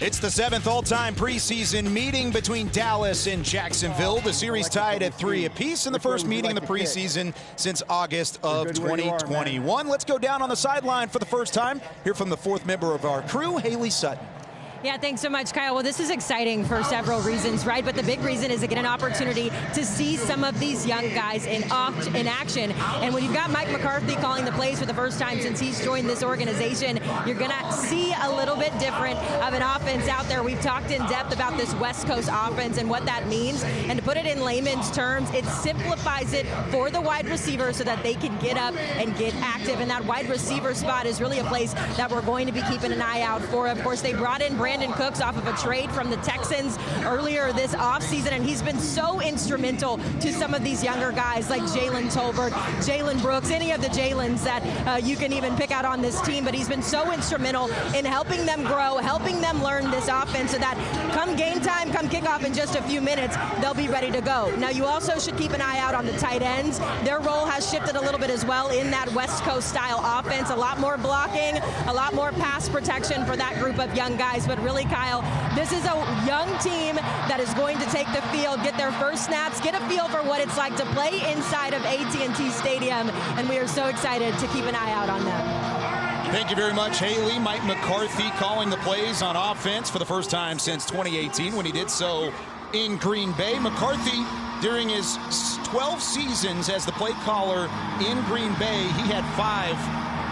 It's the 7th all-time preseason meeting between Dallas and Jacksonville. The series tied at 3 apiece in the first meeting in the preseason since August of 2021. Let's go down on the sideline for the first time. Hear from the fourth member of our crew, Haley Sutton. Yeah, thanks so much, Kyle. Well, this is exciting for several reasons, right? But the big reason is to get an opportunity to see some of these young guys in action. And when you've got Mike McCarthy calling the plays for the first time since he's joined this organization, you're going to see a little bit different of an offense out there. We've talked in depth about this West Coast offense and what that means. And to put it in layman's terms, it simplifies it for the wide receiver so that they can get up and get active. And that wide receiver spot is really a place that we're going to be keeping an eye out for. Of course, they brought in Brandon Cooks off of a trade from the Texans earlier this offseason, and he's been so instrumental to some of these younger guys like Jalen Tolbert, Jalen Brooks, any of the Jalens that you can even pick out on this team, but he's been so instrumental in helping them grow, helping them learn this offense so that come game time, come kickoff in just a few minutes, they'll be ready to go. Now, you also should keep an eye out on the tight ends. Their role has shifted a little bit as well in that West Coast style offense. A lot more blocking, a lot more pass protection for that group of young guys, but really, Kyle, this is a young team that is going to take the field, get their first snaps, get a feel for what it's like to play inside of AT&T Stadium, and we are so excited to keep an eye out on them. Thank you very much, Haley. Mike McCarthy calling the plays on offense for the first time since 2018 when he did so in Green Bay. McCarthy, during his 12 seasons as the play caller in Green Bay, he had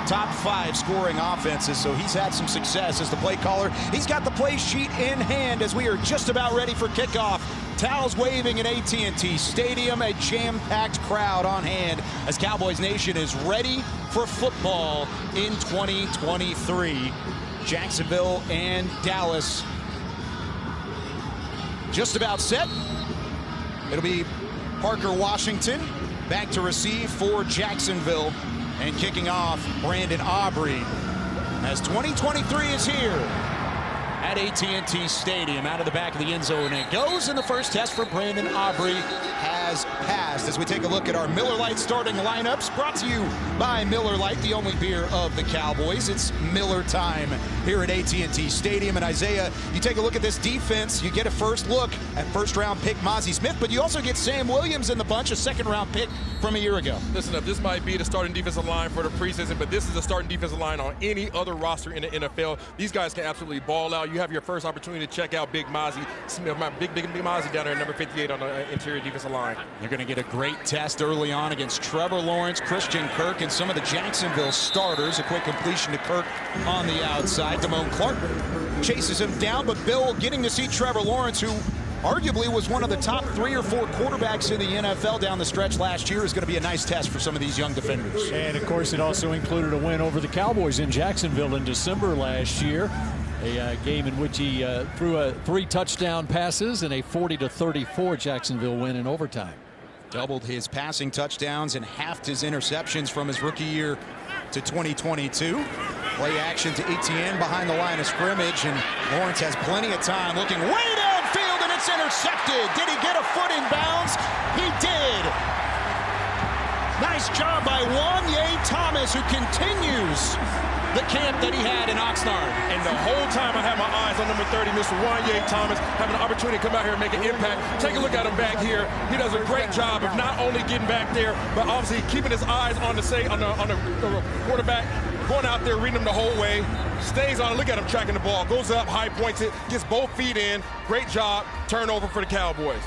top five scoring offenses, so he's had some success as the play caller. He's got the play sheet in hand as we are just about ready for kickoff. Towels waving at AT&T Stadium, a jam-packed crowd on hand as Cowboys Nation is ready for football in 2023. Jacksonville and Dallas just about set. It'll be Parker Washington back to receive for Jacksonville. And kicking off, Brandon Aubrey, as 2023 is here at AT&T Stadium. Out of the back of the end zone it goes, and the first test for Brandon Aubrey has passed. As we take a look at our Miller Lite starting lineups, brought to you by Miller Lite, the only beer of the Cowboys. It's Miller time here at AT&T Stadium. And Isaiah, you take a look at this defense, you get a first look at first-round pick Mozzie Smith, but you also get Sam Williams in the bunch, a second-round pick from a year ago. Listen up, this might be the starting defensive line for the preseason, but this is the starting defensive line on any other roster in the NFL. These guys can absolutely ball out. You have your first opportunity to check out Big Mozzie Smith, big Mozzie down there at number 58 on the interior defensive line. You're going to get a great test early on against Trevor Lawrence, Christian Kirk, and some of the Jacksonville starters. A quick completion to Kirk on the outside. Damone Clark chases him down, but Bill getting to see Trevor Lawrence, who arguably was one of the top 3 or 4 quarterbacks in the NFL down the stretch last year, is going to be a nice test for some of these young defenders. And, of course, it also included a win over the Cowboys in Jacksonville in December last year. A game in which he threw 3 touchdown passes and a 40-34 Jacksonville win in overtime. Doubled his passing touchdowns and halved his interceptions from his rookie year to 2022. Play action to Etienne behind the line of scrimmage, and Lawrence has plenty of time looking way downfield, and it's intercepted. Did he get a foot in bounds? He did. Nice job by Wanye Thomas, who continues the camp that he had in Oxnard. And the whole time I had my eyes on number 30, Mr. Wanye Thomas, having an opportunity to come out here and make an impact. Take a look at him back here. He does a great job of not only getting back there, but obviously keeping his eyes on the quarterback, going out there, reading him the whole way, stays on it. Look at him tracking the ball, goes up, high points it, gets both feet in. Great job. Turnover for the Cowboys.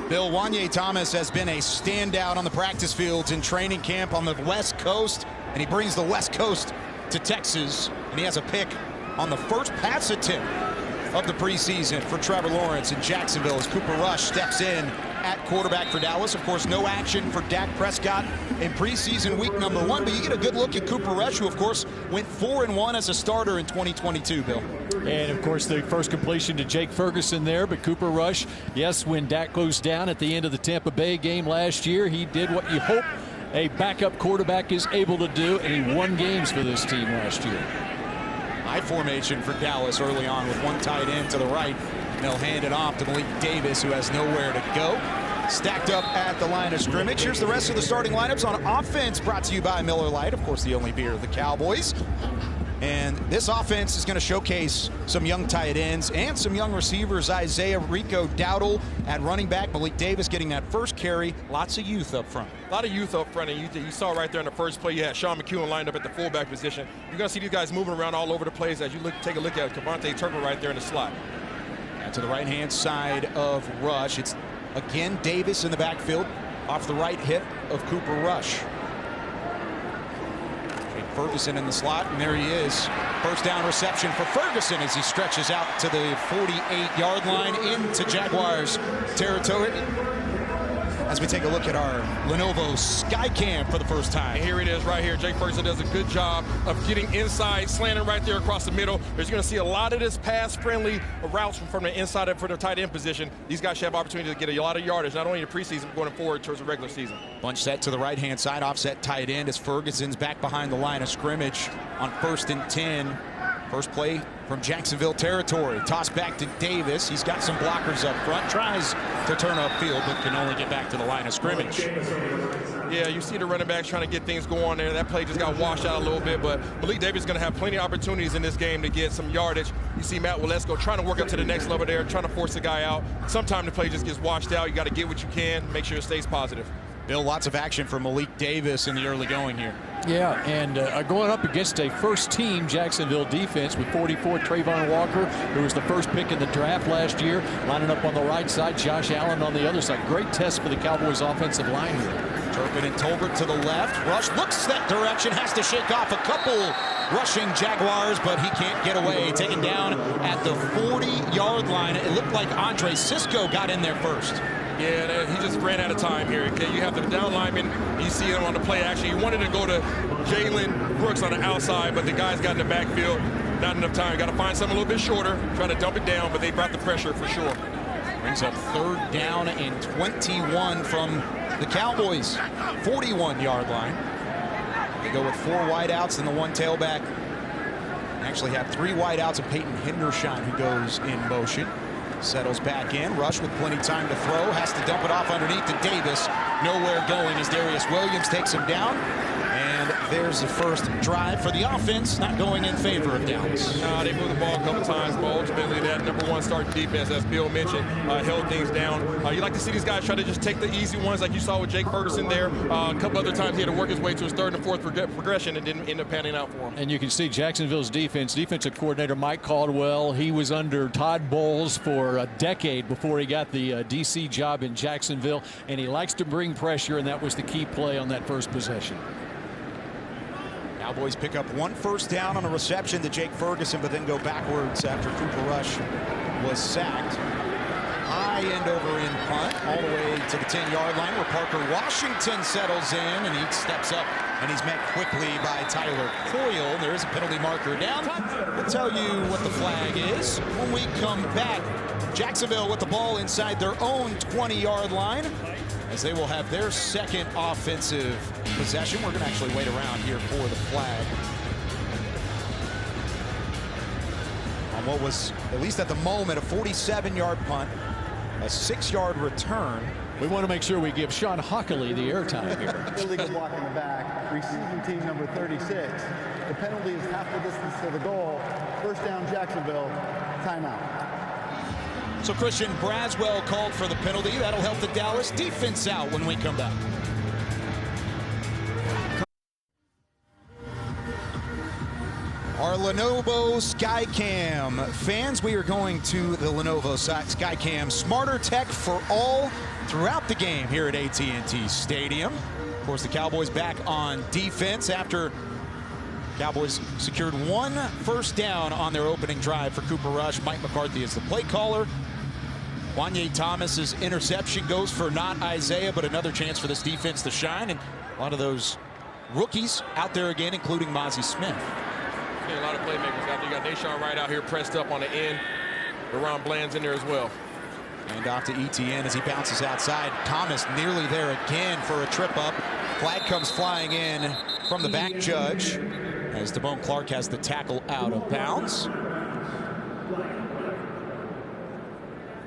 Bill, Wanye Thomas has been a standout on the practice fields in training camp on the West Coast, and he brings the West Coast to Texas, and he has a pick on the first pass attempt of the preseason for Trevor Lawrence in Jacksonville as Cooper Rush steps in at quarterback for Dallas. Of course, no action for Dak Prescott in preseason week number 1, but you get a good look at Cooper Rush, who, of course, went 4-1 as a starter in 2022, Bill. And, of course, the first completion to Jake Ferguson there, but Cooper Rush, yes, when Dak goes down at the end of the Tampa Bay game last year, he did what you hope a backup quarterback is able to do, and he won games for this team last year. High formation for Dallas early on with one tight end to the right. And they'll hand it off to Malik Davis, who has nowhere to go. Stacked up at the line of scrimmage. Here's the rest of the starting lineups on offense, brought to you by Miller Lite, of course, the only beer of the Cowboys. And this offense is going to showcase some young tight ends and some young receivers. Isaiah Rico Dowdle at running back. Malik Davis getting that first carry. Lots of youth up front. A lot of youth up front, and you saw right there in the first play, you had Sean McEwen lined up at the fullback position. You're going to see these guys moving around all over the place as you take a look at Cavante Turner right there in the slot. And to the right-hand side of Rush, it's again Davis in the backfield off the right hip of Cooper Rush. Ferguson in the slot, and there he is. First down reception for Ferguson as he stretches out to the 48-yard line into Jaguars territory. As we take a look at our Lenovo Skycam for the first time. And here it is right here. Jake Ferguson does a good job of getting inside, slanting right there across the middle. There's going to see a lot of this pass-friendly routes from the inside for the tight end position. These guys should have opportunity to get a lot of yardage, not only in the preseason, but going forward towards the regular season. Bunch set to the right-hand side, offset tight end as Ferguson's back behind the line of scrimmage on 1st and 10. First play from Jacksonville territory. Toss back to Davis. He's got some blockers up front. Tries to turn upfield, but can only get back to the line of scrimmage. Yeah, you see the running backs trying to get things going there. That play just got washed out a little bit, but Malik Davis is going to have plenty of opportunities in this game to get some yardage. You see Matt Walesko trying to work up to the next level there, trying to force the guy out. Sometimes the play just gets washed out. You got to get what you can, make sure it stays positive. Bill, lots of action for Malik Davis in the early going here. Yeah, and going up against a first-team Jacksonville defense with 44, Trayvon Walker, who was the first pick in the draft last year, lining up on the right side, Josh Allen on the other side. Great test for the Cowboys offensive line here. Turpin and Tolbert to the left. Rush looks that direction, has to shake off a couple rushing Jaguars, but he can't get away. Taken down at the 40-yard line. It looked like Andre Cisco got in there first. Yeah, he just ran out of time here. Okay, you have the down lineman. You see him on the play action. He wanted to go to Jalen Brooks on the outside, but the guy's got in the backfield. Not enough time. Got to find something a little bit shorter. Try to dump it down, but they brought the pressure for sure. Brings up 3rd down and 21 from the Cowboys' 41-yard line. They go with 4 wideouts and the 1 tailback. Actually have 3 wideouts and Peyton Hendershot who goes in motion. Settles back in. Rush with plenty of time to throw. Has to dump it off underneath to Davis. Nowhere going as Darius Williams takes him down. And there's the first drive for the offense, not going in favor of Dallas. They moved the ball a couple times, but ultimately that #1 starting defense, as Bill mentioned, held things down. You like to see these guys try to just take the easy ones, like you saw with Jake Ferguson there. A couple other times he had to work his way to his 3rd and 4th progression and didn't end up panning out for him. And you can see Jacksonville's defensive coordinator Mike Caldwell. He was under Todd Bowles for a decade before he got the DC job in Jacksonville, and he likes to bring pressure, and that was the key play on that first possession. Cowboys pick up 1 first down on a reception to Jake Ferguson, but then go backwards after Cooper Rush was sacked. High end over in punt, all the way to the 10-yard line where Parker Washington settles in, and he steps up, and he's met quickly by Tyler Coyle. There is a penalty marker down. We'll tell you what the flag is when we come back. Jacksonville with the ball inside their own 20-yard line, as they will have their 2nd offensive possession. We're going to actually wait around here for the flag on what was, at least at the moment, a 47-yard punt, a 6-yard return. We want to make sure we give Sean Hockley the airtime here. Illegal block in the back, receiving team number 36. The penalty is half the distance to the goal. First down, Jacksonville. Timeout. So Christian Braswell called for the penalty. That'll help the Dallas defense out when we come back. Our Lenovo Skycam fans, we are going to the Lenovo Skycam Smarter Tech for all throughout the game here at AT&T Stadium. Of course, the Cowboys back on defense after Cowboys secured 1 first down on their opening drive for Cooper Rush. Mike McCarthy is the play caller. Wanye Thomas's interception goes for not Isaiah, but another chance for this defense to shine. And a lot of those rookies out there again, including Mozzie Smith. Yeah, a lot of playmakers out there. You got Nashawn Wright out here pressed up on the end. Ron Bland's in there as well. And off to Etienne as he bounces outside. Thomas nearly there again for a trip up. Flag comes flying in from the back judge as Damone Clark has the tackle out of bounds.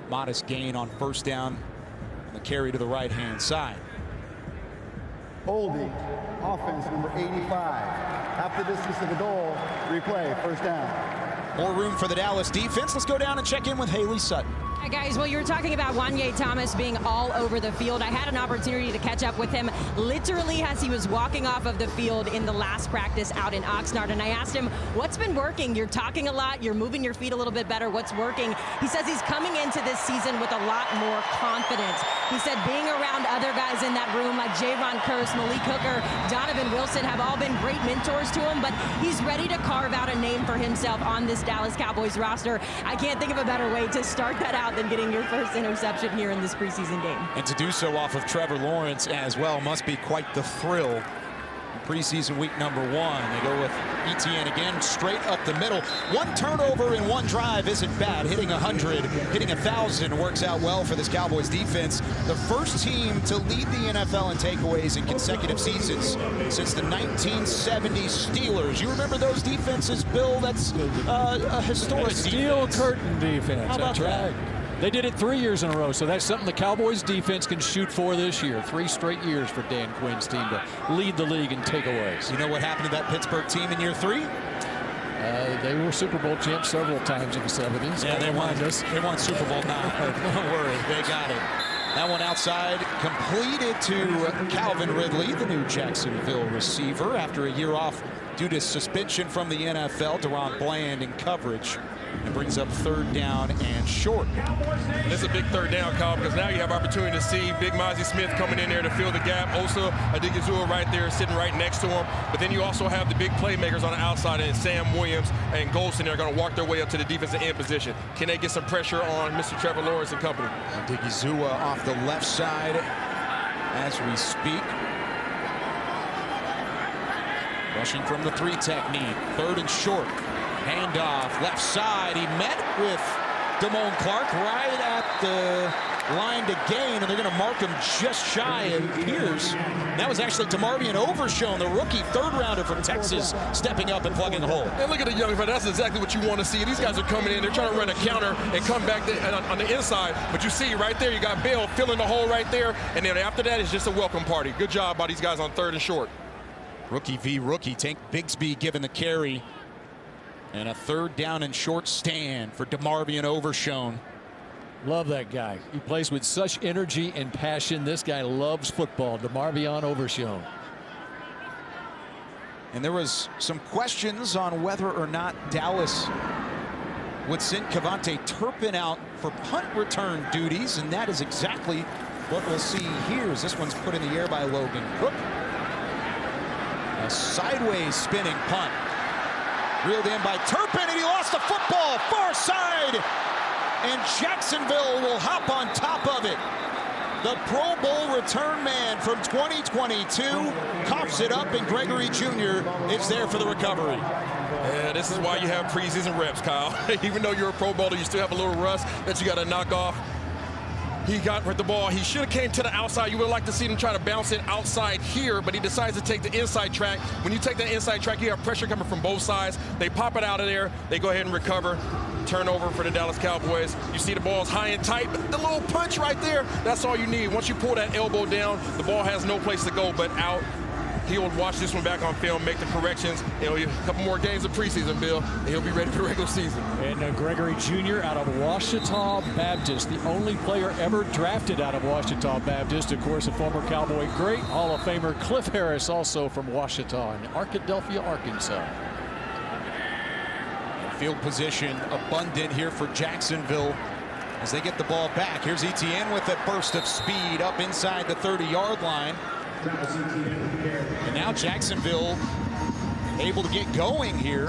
Modest gain on first down. The carry to the right-hand side. Holding, offense number 85. half the distance to the goal. Replay, first down. More room for the Dallas defense. Let's go down and check in with Haley Sutton. Hi guys, well, you were talking about Wanye Thomas being all over the field. I had an opportunity to catch up with him literally as he was walking off of the field in the last practice out in Oxnard, and I asked him, what's been working? You're talking a lot, you're moving your feet a little bit better. What's working? He says he's coming into this season with a lot more confidence. He said being around other guys in that room like Javon Curse, Malik Hooker, Donovan Wilson have all been great mentors to him, but he's ready to carve out a name for himself on this Dallas Cowboys roster. I can't think of a better way to start that out than getting your first interception here in this preseason game. And to do so off of Trevor Lawrence as well must be quite the thrill. Preseason week number 1. They go with Etienne again, straight up the middle. One turnover in one drive isn't bad. Hitting 100, hitting 1,000 works out well for this Cowboys defense. The first team to lead the NFL in takeaways in consecutive seasons since the 1970 Steelers. You remember those defenses, Bill? That's a historic Steel defense. curtain defense. How about That's right. that? They did it 3 years in a row, so that's something the Cowboys defense can shoot for this year. 3 straight years for Dan Quinn's team to lead the league in takeaways. You know what happened to that Pittsburgh team in year 3? They were Super Bowl champs several times in the 70s. Yeah, they won Super Bowl 9. Don't worry, they got it. That one outside, completed to Calvin Ridley, the new Jacksonville receiver, after a year off due to suspension from the NFL. Deron Bland in coverage. It brings up 3rd down and short. This is a big 3rd down, Kyle, because now you have opportunity to see Big Mozzie Smith coming in there to fill the gap. Osa Adigizua right there sitting right next to him. But then you also have the big playmakers on the outside, and Sam Williams and Golston are going to walk their way up to the defensive end position. Can they get some pressure on Mr. Trevor Lawrence and company? Adigizua off the left side as we speak. Rushing from the 3 technique. 3rd and short. Handoff, left side. He met with Damone Clark right at the line to gain, and they're going to mark him just shy, it appears. That was actually DeMarvion Overshown, the rookie 3rd rounder from Texas, stepping up and plugging the hole. And look at the young man. That's exactly what you want to see. These guys are coming in. They're trying to run a counter and come back on the inside. But you see right there, you got Bell filling the hole right there. And then after that, it's just a welcome party. Good job by these guys on 3rd and short. Rookie v. rookie. Tank Bigsby given the carry. And a 3rd down and short stand for DeMarvion Overshown. Love that guy. He plays with such energy and passion. This guy loves football. DeMarvion Overshown. And there was some questions on whether or not Dallas would send Cavante Turpin out for punt return duties, and that is exactly what we'll see here as this one's put in the air by Logan Cook. A sideways spinning punt. Reeled in by Turpin, and he lost the football far side. And Jacksonville will hop on top of it. The Pro Bowl return man from 2022 coughs it up, and Gregory Jr. is there for the recovery. Yeah, this is why you have preseason reps, Kyle. Even though you're a Pro Bowler, you still have a little rust that you got to knock off. He got the ball. He should have came to the outside. You would like to see him try to bounce it outside here, but he decides to take the inside track. When you take the inside track, you have pressure coming from both sides. They pop it out of there. They go ahead and recover. Turnover for the Dallas Cowboys. You see the ball's high and tight, but the little punch right there, that's all you need. Once you pull that elbow down, the ball has no place to go but out. He will watch this one back on film, make the corrections. A couple more games of preseason, Bill, and he'll be ready for the regular season. And Gregory Jr. out of Ouachita Baptist, the only player ever drafted out of Ouachita Baptist. Of course, a former Cowboy great, Hall of Famer Cliff Harris, also from Ouachita in Arkadelphia, Arkansas. Field position abundant here for Jacksonville as they get the ball back. Here's Etienne with a burst of speed up inside the 30-yard line. And now Jacksonville able to get going here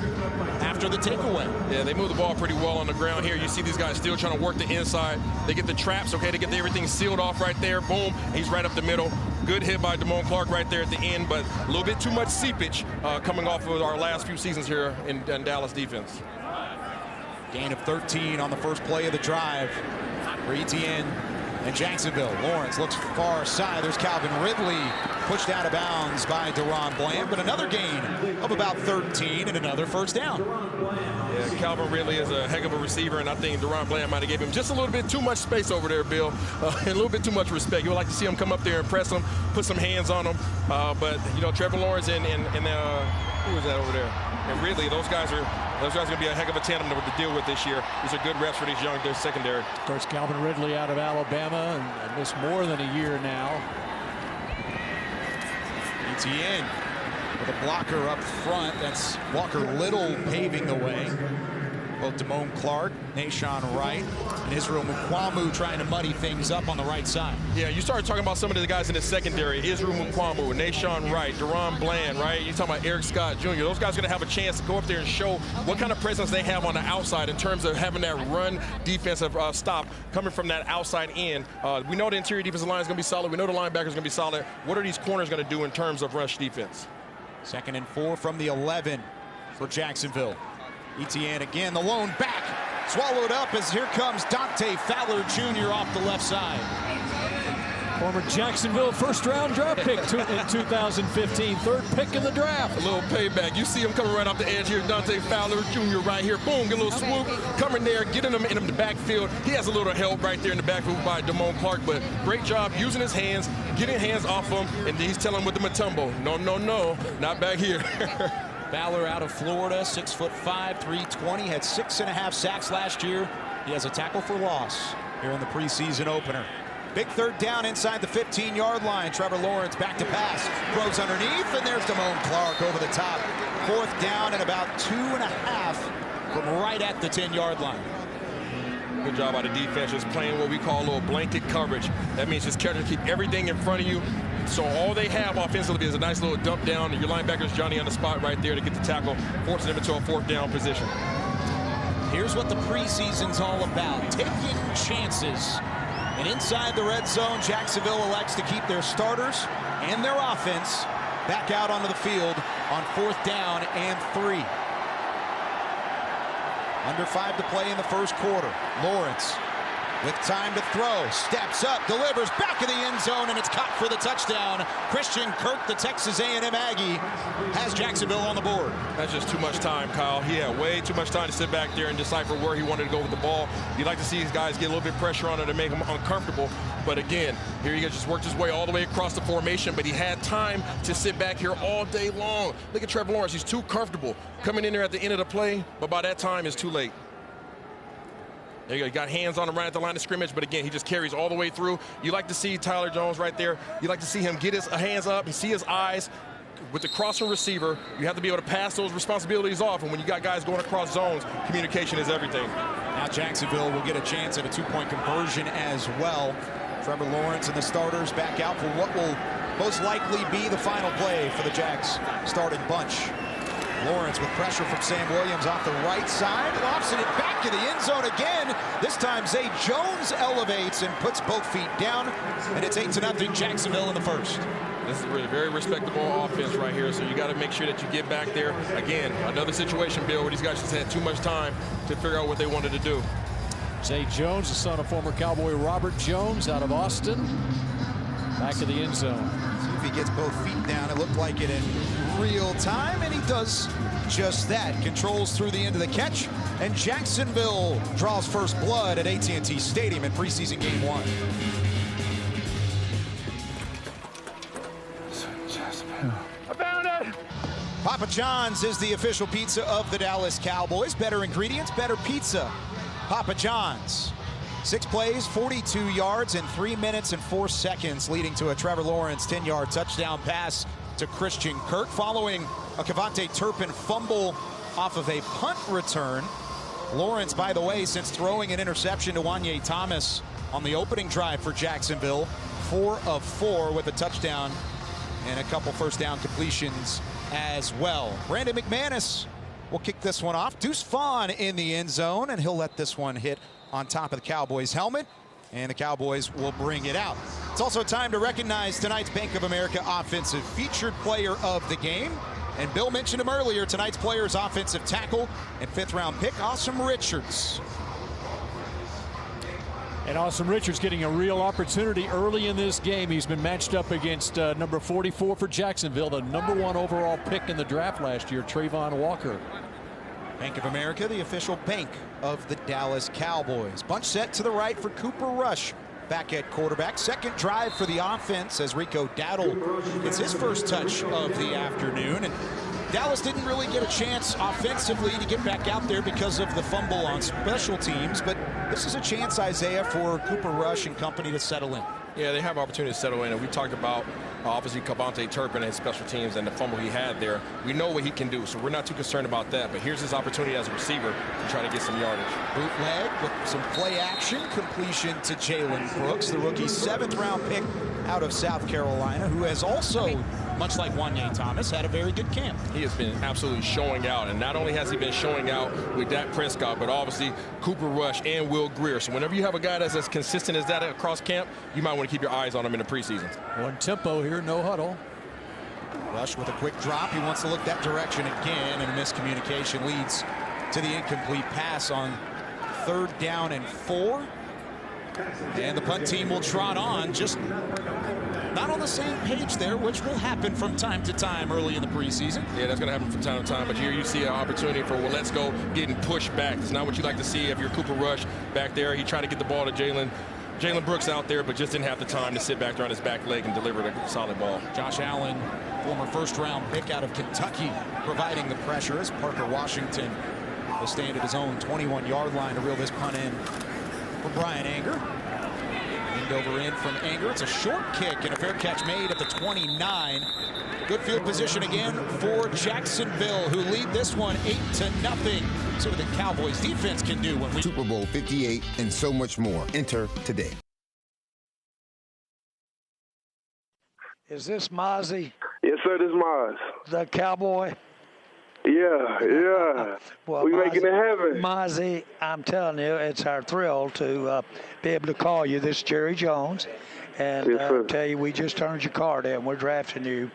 after the takeaway. Yeah, they move the ball pretty well on the ground here. You see these guys still trying to work the inside. They get the traps, okay, they get everything sealed off right there. Boom, he's right up the middle. Good hit by Damone Clark right there at the end, but a little bit too much seepage coming off of our last few seasons here in Dallas defense. Gain of 13 on the first play of the drive for Etienne and Jacksonville. Lawrence looks far side. There's Calvin Ridley pushed out of bounds by Deron Bland, but another gain of about 13 and another first down. Yeah, Calvin Ridley is a heck of a receiver, and I think Deron Bland might have gave him just a little bit too much space over there, Bill, and a little bit too much respect. You would like to see him come up there and press him, put some hands on him, but, Trevor Lawrence and Who is that over there? And really, those guys are going to be a heck of a tandem to deal with this year. These are good reps for these young secondary. Of course, Calvin Ridley out of Alabama and missed more than a year now. ETN with a blocker up front. That's Walker Little paving the way. Both Damone Clark, Nashawn Wright, and Israel Mukuamu trying to muddy things up on the right side. Yeah, you started talking about some of the guys in the secondary. Israel Mukuamu, Nashawn Wright, Deron Bland, right? You're talking about Eric Scott Jr. Those guys are going to have a chance to go up there and show what kind of presence they have on the outside in terms of having that run defensive stop coming from that outside end. We know the interior defensive line is going to be solid. We know the linebackers are going to be solid. What are these corners going to do in terms of rush defense? 2nd and 4 from the 11 for Jacksonville. ETN again, the lone back, swallowed up as here comes Dante Fowler Jr. off the left side. Former Jacksonville first-round draft pick in 2015, 3rd pick in the draft. A little payback. You see him coming right off the edge here, Dante Fowler Jr. right here. Boom, get a little swoop, coming there, getting him in the backfield. He has a little help right there in the backfield by Damone Clark, but great job using his hands, getting hands off him, and he's telling him with the Matumbo, no, no, no, not back here. Fowler out of Florida, 6'5", 320, had 6.5 sacks last year. He has a tackle for loss here in the preseason opener. Big 3rd down inside the 15-yard line. Trevor Lawrence back to pass, throws underneath, and there's Damone Clark over the top. 4th down and about 2.5 from right at the 10-yard line. Good job by the defense, just playing what we call a little blanket coverage. That means just keep everything in front of you. So all they have offensively is a nice little dump down, and your linebacker's Johnny on the spot right there to get the tackle, forcing them into a 4th down position. Here's what the preseason's all about, taking chances. And inside the red zone, Jacksonville elects to keep their starters and their offense back out onto the field on 4th down and 3. Under 5 to play in the first quarter. Lawrence with time to throw, steps up, delivers back of the end zone, and it's caught for the touchdown. Christian Kirk, the Texas A&M Aggie, has Jacksonville on the board. That's just too much time, Kyle. He had way too much time to sit back there and decipher where he wanted to go with the ball. You'd like to see these guys get a little bit of pressure on it to make them uncomfortable. But again, here he just worked his way all the way across the formation, but he had time to sit back here all day long. Look at Trevor Lawrence. He's too comfortable coming in there at the end of the play, but by that time, it's too late. There you go. He got hands on him right at the line of scrimmage, but again, he just carries all the way through. You like to see Tyler Jones right there. You like to see him get his hands up. You see his eyes. With the crossing receiver, you have to be able to pass those responsibilities off, and when you got guys going across zones, communication is everything. Now Jacksonville will get a chance at a 2-point conversion as well. Trevor Lawrence and the starters back out for what will most likely be the final play for the Jags starting bunch. Lawrence with pressure from Sam Williams off the right side, lofts it back to the end zone again. This time Zay Jones elevates and puts both feet down, and it's 8-0 Jacksonville in the first. This is a really very respectable offense right here, so you got to make sure that you get back there. Again, another situation, Bill, where these guys just had too much time to figure out what they wanted to do. Zay Jones, the son of former Cowboy Robert Jones out of Austin, back to the end zone. See if he gets both feet down. It looked like it in real time, and he does just that. Controls through the end of the catch, and Jacksonville draws first blood at AT&T Stadium in preseason game 1. I found it! Papa John's is the official pizza of the Dallas Cowboys. Better ingredients, better pizza. Papa John's. 6 plays, 42 yards in 3 minutes and 4 seconds, leading to a Trevor Lawrence 10-yard touchdown pass to Christian Kirk, following a Kevontae Turpin fumble off of a punt return. Lawrence, by the way, since throwing an interception to Wanye Thomas on the opening drive for Jacksonville, 4 of 4 with a touchdown and a couple first down completions as well. Brandon McManus will kick this one off. Deuce Vaughn in the end zone, and he'll let this one hit on top of the Cowboys helmet, and the Cowboys will bring it out. It's also time to recognize tonight's Bank of America Offensive Featured Player of the Game. And Bill mentioned him earlier, tonight's player is offensive tackle and 5th-round pick, Awesome Richards. And Awesome Richards getting a real opportunity early in this game. He's been matched up against number 44 for Jacksonville, the #1 overall pick in the draft last year, Trayvon Walker. Bank of America, the official bank of the Dallas Cowboys. Bunch set to the right for Cooper Rush back at quarterback. Second drive for the offense as Rico Dowdle gets his first touch of the afternoon. And Dallas didn't really get a chance offensively to get back out there because of the fumble on special teams, but this is a chance, Isaiah, for Cooper Rush and company to settle in. Yeah, they have opportunity to settle in, and we talked about obviously Cavante Turpin and his special teams and the fumble he had there. We know what he can do, so we're not too concerned about that, but here's his opportunity as a receiver to try to get some yardage. Bootleg with some play action, completion to Jalen Brooks, the rookie 7th-round pick out of South Carolina, who has also, much like Wanye Thomas, had a very good camp. He has been absolutely showing out, and not only has he been showing out with Dak Prescott, but obviously Cooper Rush and Will Greer. So whenever you have a guy that's as consistent as that across camp, you might want to keep your eyes on him in the preseason. One tempo here, no huddle. Rush with a quick drop. He wants to look that direction again, and a miscommunication leads to the incomplete pass on 3rd down and 4. And the punt team will trot on, just not on the same page there, which will happen from time to time early in the preseason. Yeah, that's going to happen from time to time, but here you see an opportunity for, well, let's go getting pushed back. It's not what you like to see if you're Cooper Rush back there. He tried to get the ball to Jalen Brooks out there, but just didn't have the time to sit back there on his back leg and deliver a solid ball. Josh Allen, former 1st-round pick out of Kentucky, providing the pressure as Parker Washington will stand at his own 21-yard line to reel this punt in for Brian Anger. End over end from Anger. It's a short kick and a fair catch made at the 29. Good field position again for Jacksonville, who lead this one 8-0. See what the Cowboys defense can do when we Super Bowl 58 and so much more. Enter today. Is this Mozzie, Yes, sir, this is Maz. the Cowboy? Yeah. Well, We making it happen. Mozzie, I'm telling you, it's our thrill to be able to call you. This is Jerry Jones. And Yes, sir. tell you, we just turned your card in. We're drafting you.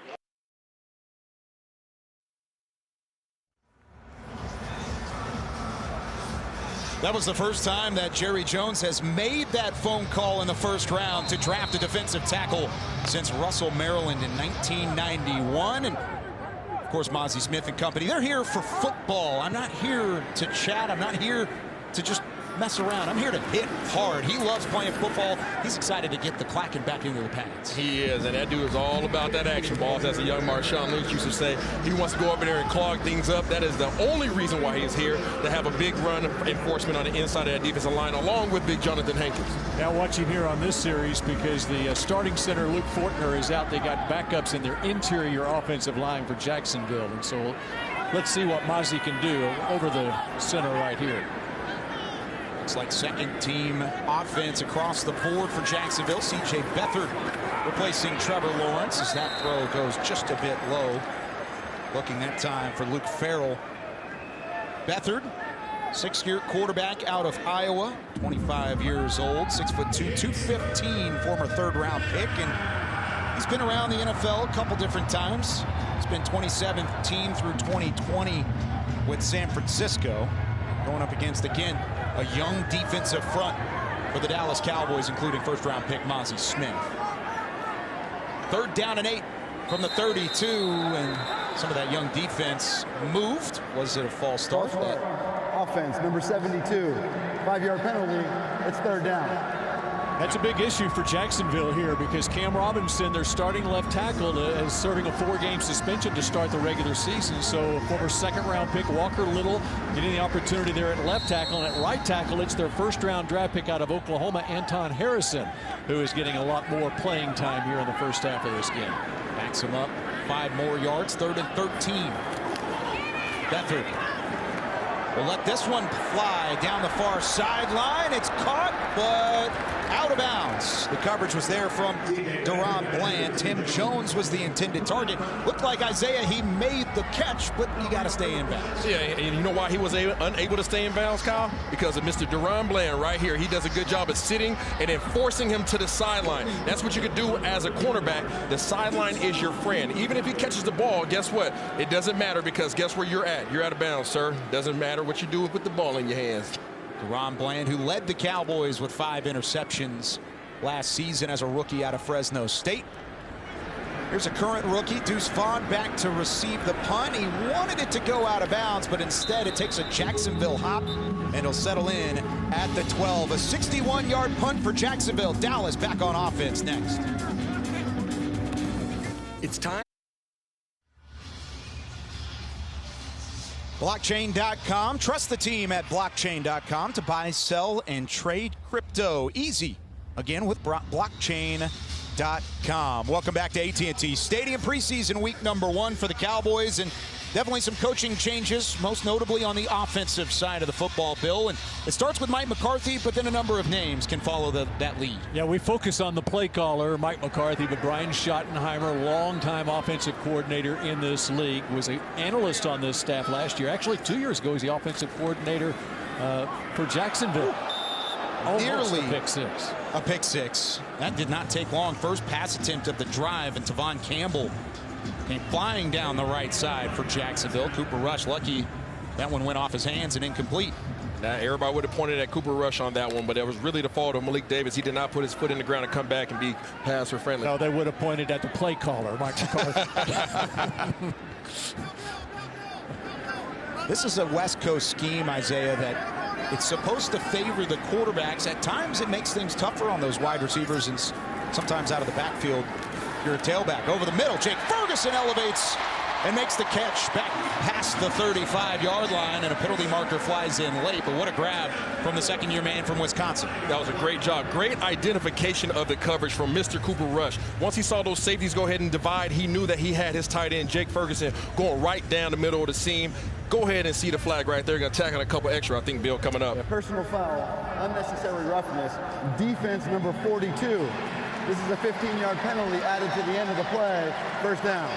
That was the first time that Jerry Jones has made that phone call in the 1st round to draft a defensive tackle since Russell, Maryland in 1991. And of course, Mozzie Smith and company, they're here for football. I'm not here to chat. I'm not here to just mess around. I'm here to hit hard. He loves playing football. He's excited to get the clacking back into the pads. He is, and that dude is all about that action, boss. As a young Marshawn Lynch used to say, he wants to go up in there and clog things up. That is the only reason why he's here, to have a big run enforcement on the inside of that defensive line, along with big Jonathan Hankins. Now watch him here on this series because the starting center, Luke Fortner, is out. They got backups in their interior offensive line for Jacksonville. And so let's see what Mozzie can do over the center right here. Looks like 2nd-team offense across the board for Jacksonville. C.J. Beathard replacing Trevor Lawrence as that throw goes just a bit low. Looking that time for Luke Farrell. Beathard, 6th-year quarterback out of Iowa, 25 years old, 6'2", 215, former 3rd-round pick. And he's been around the NFL a couple different times. He's been 2017 through 2020 with San Francisco. Going up against, again, a young defensive front for the Dallas Cowboys, including 1st-round pick Mozzie Smith. 3rd down and 8 from the 32, and some of that young defense moved. Was it a false start for that? Offense, number 72. 5-yard penalty. It's 3rd down. That's a big issue for Jacksonville here because Cam Robinson, their starting left tackle, is serving a 4-game suspension to start the regular season. So former 2nd-round pick Walker Little getting the opportunity there at left tackle. And at right tackle, it's their 1st-round draft pick out of Oklahoma, Anton Harrison, who is getting a lot more playing time here in the first half of this game. Backs him up 5 more yards, 3rd and 13. Beathard will let this one fly down the far sideline. It's caught, but out of bounds. The coverage was there from Deron Bland. Tim Jones was the intended target. Looked like Isaiah, he made the catch, but you got to stay in bounds. Yeah, and you know why he was unable to stay in bounds, Kyle? Because of Mr. Deron Bland right here. He does a good job of sitting and then forcing him to the sideline. That's what you could do as a cornerback. The sideline is your friend. Even if he catches the ball, guess what? It doesn't matter because guess where you're at? You're out of bounds, sir. Doesn't matter what you do with the ball in your hands. Deron Bland, who led the Cowboys with 5 interceptions last season as a rookie out of Fresno State. Here's a current rookie, Deuce Vaughn, back to receive the punt. He wanted it to go out of bounds, but instead it takes a Jacksonville hop, and he'll settle in at the 12. A 61-yard punt for Jacksonville. Dallas back on offense next. It's time. Blockchain.com. Trust the team at blockchain.com to buy, sell, and trade crypto. Easy. Again, with blockchain.com. Welcome back to AT&T Stadium. Preseason week number 1 for the Cowboys, and definitely some coaching changes, most notably on the offensive side of the football, Bill. And it starts with Mike McCarthy, but then a number of names can follow that lead. Yeah, we focus on the play caller, Mike McCarthy, but Brian Schottenheimer, longtime offensive coordinator in this league, was an analyst on this staff last year. Actually, 2 years ago, he's the offensive coordinator for Jacksonville. Almost Nearly a pick six. A pick six. That did not take long. First pass attempt of the drive, and Tavon Campbell came flying down the right side for Jacksonville. Cooper Rush, lucky that one went off his hands and incomplete. Now, everybody would have pointed at Cooper Rush on that one, but it was really the fault of Malik Davis. He did not put his foot in the ground and come back and be passer friendly. No, they would have pointed at the play caller, Mike McCarthy. This is a West Coast scheme, Isaiah, that it's supposed to favor the quarterbacks. At times, it makes things tougher on those wide receivers, and sometimes out of the backfield, you're a tailback. Over the middle, Jake Ferguson elevates and makes the catch back past the 35-yard line, and a penalty marker flies in late. But what a grab from the second-year man from Wisconsin. That was a great job. Great identification of the coverage from Mr. Cooper Rush. Once he saw those safeties go ahead and divide, he knew that he had his tight end, Jake Ferguson, going right down the middle of the seam. Go ahead and see the flag right there. Going to tackle a couple extra, I think, Bill, coming up. Yeah, personal foul, unnecessary roughness, defense number 42. This is a 15-yard penalty added to the end of the play. First down.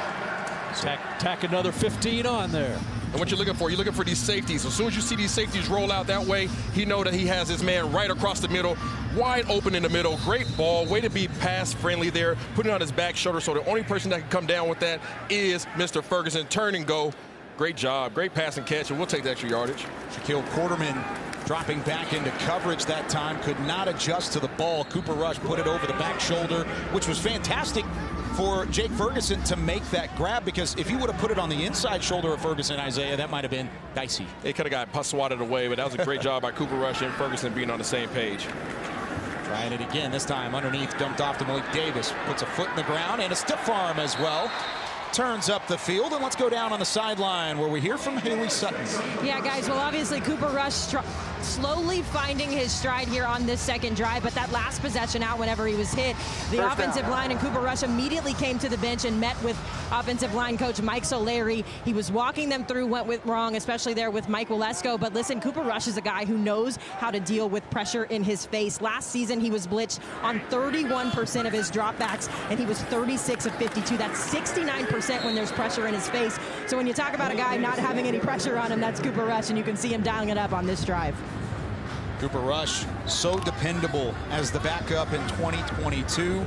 Tack another 15 on there. And what you're looking for these safeties. As soon as you see these safeties roll out that way, he know that he has his man right across the middle, wide open in the middle. Great ball. Way to be pass friendly there. Putting it on his back shoulder. So the only person that can come down with that is Mr. Ferguson. Turn and go. Great job. Great pass and catch, and we'll take the extra yardage. Shaquille Quarterman dropping back into coverage that time. Could not adjust to the ball. Cooper Rush put it over the back shoulder, which was fantastic for Jake Ferguson to make that grab, because if you would have put it on the inside shoulder of Ferguson, Isaiah, that might have been dicey. It could have got swatted away, but that was a great job by Cooper Rush and Ferguson being on the same page. Trying it again, this time underneath, dumped off to Malik Davis. Puts a foot in the ground and a stiff arm as well. Turns up the field, and let's go down on the sideline where we hear from Haley Sutton. Yeah, guys, well, obviously Cooper Rush slowly finding his stride here on this second drive, but that last possession out whenever he was hit, the offensive line and Cooper Rush immediately came to the bench and met with offensive line coach Mike Solari. He was walking them through what went wrong, especially there with Mike Walesko. But listen, Cooper Rush is a guy who knows how to deal with pressure in his face. Last season, he was blitzed on 31% of his dropbacks, and he was 36 of 52. That's 69% when there's pressure in his face. So when you talk about a guy not having any pressure on him, that's Cooper Rush, and you can see him dialing it up on this drive. Cooper Rush, so dependable as the backup in 2022.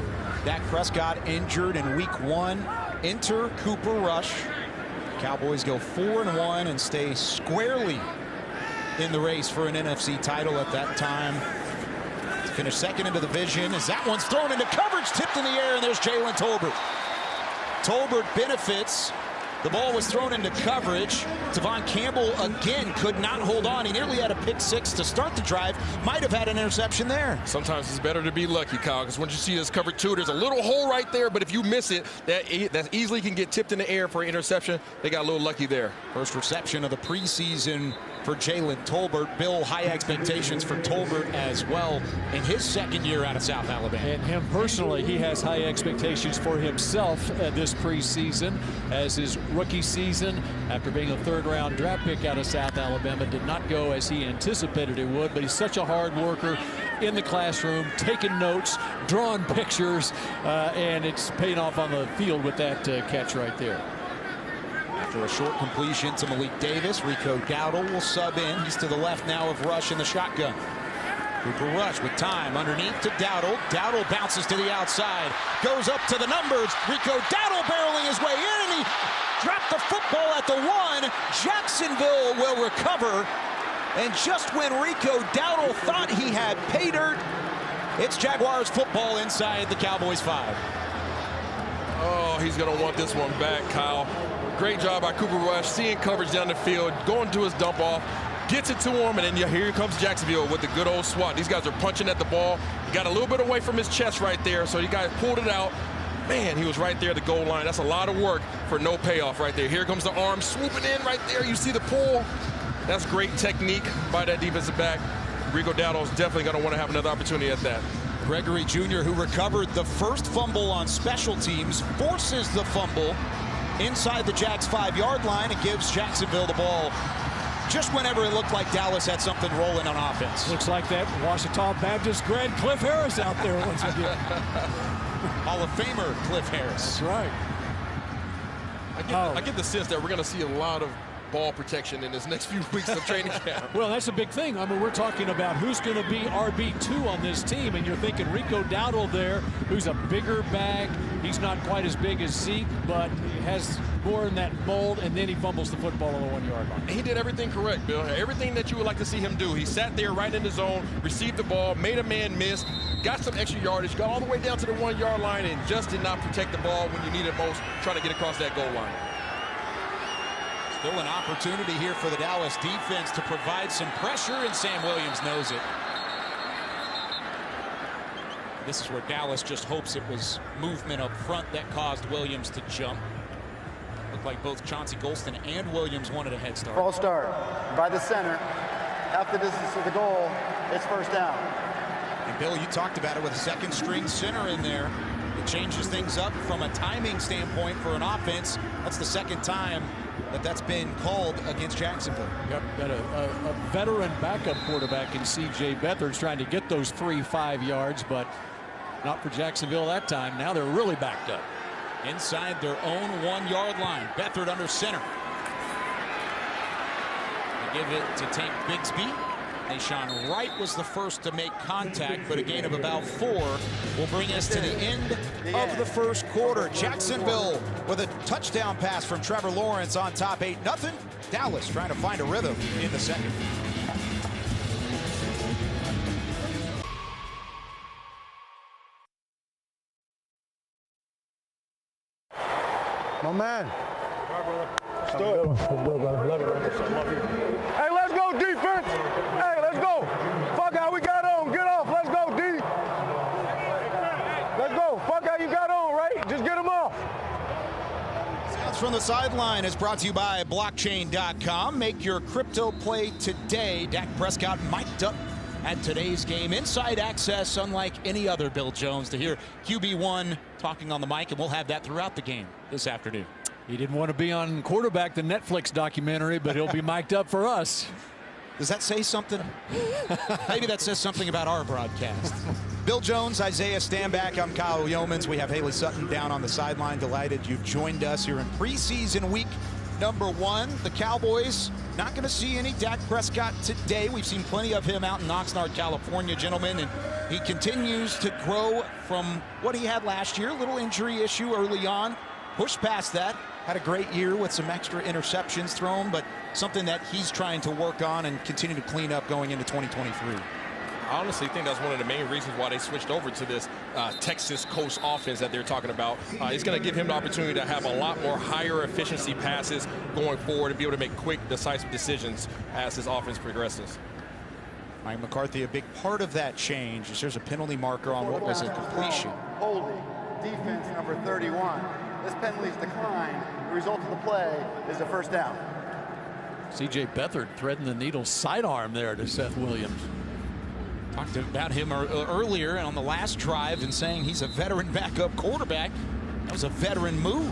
Dak Prescott injured in week 1. Enter Cooper Rush. Cowboys go 4-1 and stay squarely in the race for an NFC title at that time. To finish second in the division as that one's thrown into coverage, tipped in the air, and there's Jalen Tolbert. Tolbert benefits. The ball was thrown into coverage. Tavon Campbell again could not hold on. He nearly had a pick six to start the drive. Might have had an interception there. Sometimes it's better to be lucky, Kyle, because once you see this cover two, there's a little hole right there, but if you miss it, that easily can get tipped in the air for an interception. They got a little lucky there. First reception of the preseason for Jalen Tolbert. Bill, high expectations for Tolbert as well in his second year out of South Alabama. And him personally, he has high expectations for himself this preseason, as his rookie season, after being a third-round draft pick out of South Alabama, did not go as he anticipated it would, but he's such a hard worker in the classroom, taking notes, drawing pictures, and it's paying off on the field with that catch right there. After a short completion to Malik Davis, Rico Dowdle will sub in. He's to the left now of Rush in the shotgun. Cooper Rush with time underneath to Dowdle. Dowdle bounces to the outside, goes up to the numbers. Rico Dowdle barreling his way in, and he dropped the football at the 1. Jacksonville will recover. And just when Rico Dowdle thought he had pay dirt, it's Jaguars football inside the Cowboys 5. Oh, he's going to want this one back, Kyle. Great job by Cooper Rush, seeing coverage down the field, going to his dump off, gets it to him, and then here comes Jacksonville with the good old swat. These guys are punching at the ball. He got a little bit away from his chest right there, so you guys pulled it out. Man, he was right there at the goal line. That's a lot of work for no payoff right there. Here comes the arm swooping in right there. You see the pull. That's great technique by that defensive back. Rico Dowdle's definitely going to want to have another opportunity at that. Gregory Jr., who recovered the first fumble on special teams, forces the fumble inside the Jags 5-yard line and gives Jacksonville the ball just whenever it looked like Dallas had something rolling on offense. Looks like that Washington Baptist grad Cliff Harris out there once again. Hall of Famer Cliff Harris. That's right. I get the sense that we're going to see a lot of ball protection in this next few weeks of training camp. Well, that's a big thing. I mean, we're talking about who's going to be RB2 on this team, and you're thinking Rico Dowdle there, who's a bigger back. He's not quite as big as Zeke, but he has more in that mold, and then he fumbles the football on the 1-yard line. He did everything correct, Bill. Everything that you would like to see him do. He sat there right in the zone, received the ball, made a man miss, got some extra yardage, got all the way down to the 1-yard line, and just did not protect the ball when you need it most, trying to get across that goal line. Still an opportunity here for the Dallas defense to provide some pressure, and Sam Williams knows it. This is where Dallas just hopes it was movement up front that caused Williams to jump. Looked like both Chauncey Golston and Williams wanted a head start. False start by the center. Half the distance to the goal. It's first down. And Bill, you talked about it with a second string center in there. It changes things up from a timing standpoint for an offense. That's the second time that's been called against Jacksonville. Yep, got a veteran backup quarterback in C.J. Beathard's trying to get those 3-5 yards, but not for Jacksonville that time. Now they're really backed up. Inside their own 1-yard line. Beathard under center. They give it to Tank Bigsby. Nashawn Wright was the first to make contact, but a gain of about 4 will bring us to the end of the first quarter. Jacksonville with a touchdown pass from Trevor Lawrence on top, 8-0. Dallas trying to find a rhythm in the second. My man. Hey, let's go, defense. Hey, let's go. Fuck how we got on. Get off. Let's go, D. Let's go. Fuck how you got on, right? Just get them off. Sounds from the Sideline is brought to you by blockchain.com. Make your crypto play today. Dak Prescott mic'd up at today's game. Inside access, unlike any other Bill Jones, to hear QB1 talking on the mic, and we'll have that throughout the game this afternoon. He didn't want to be on Quarterback, the Netflix documentary, but he'll be mic'd up for us. Does that say something? Maybe that says something about our broadcast. Bill Jones, Isaiah Stanback, I'm Kyle Yeomans. We have Haley Sutton down on the sideline. Delighted you've joined us here in preseason week number 1. The Cowboys not going to see any Dak Prescott today. We've seen plenty of him out in Oxnard, California, gentlemen, and he continues to grow from what he had last year. A little injury issue early on. Pushed past that. Had a great year with some extra interceptions thrown, but something that he's trying to work on and continue to clean up going into 2023. I honestly think that's one of the main reasons why they switched over to this Texas Coast offense that they're talking about. It's going to give him the opportunity to have a lot more higher efficiency passes going forward and be able to make quick, decisive decisions as his offense progresses. Mike McCarthy, a big part of that change is there's a penalty marker on what was a completion. Holding. Defense number 31. This penalty's declined. The result of the play is a first down. C.J. Beathard threading the needle sidearm there to Seth Williams. Talked about him earlier and on the last drive and saying he's a veteran backup quarterback. That was a veteran move.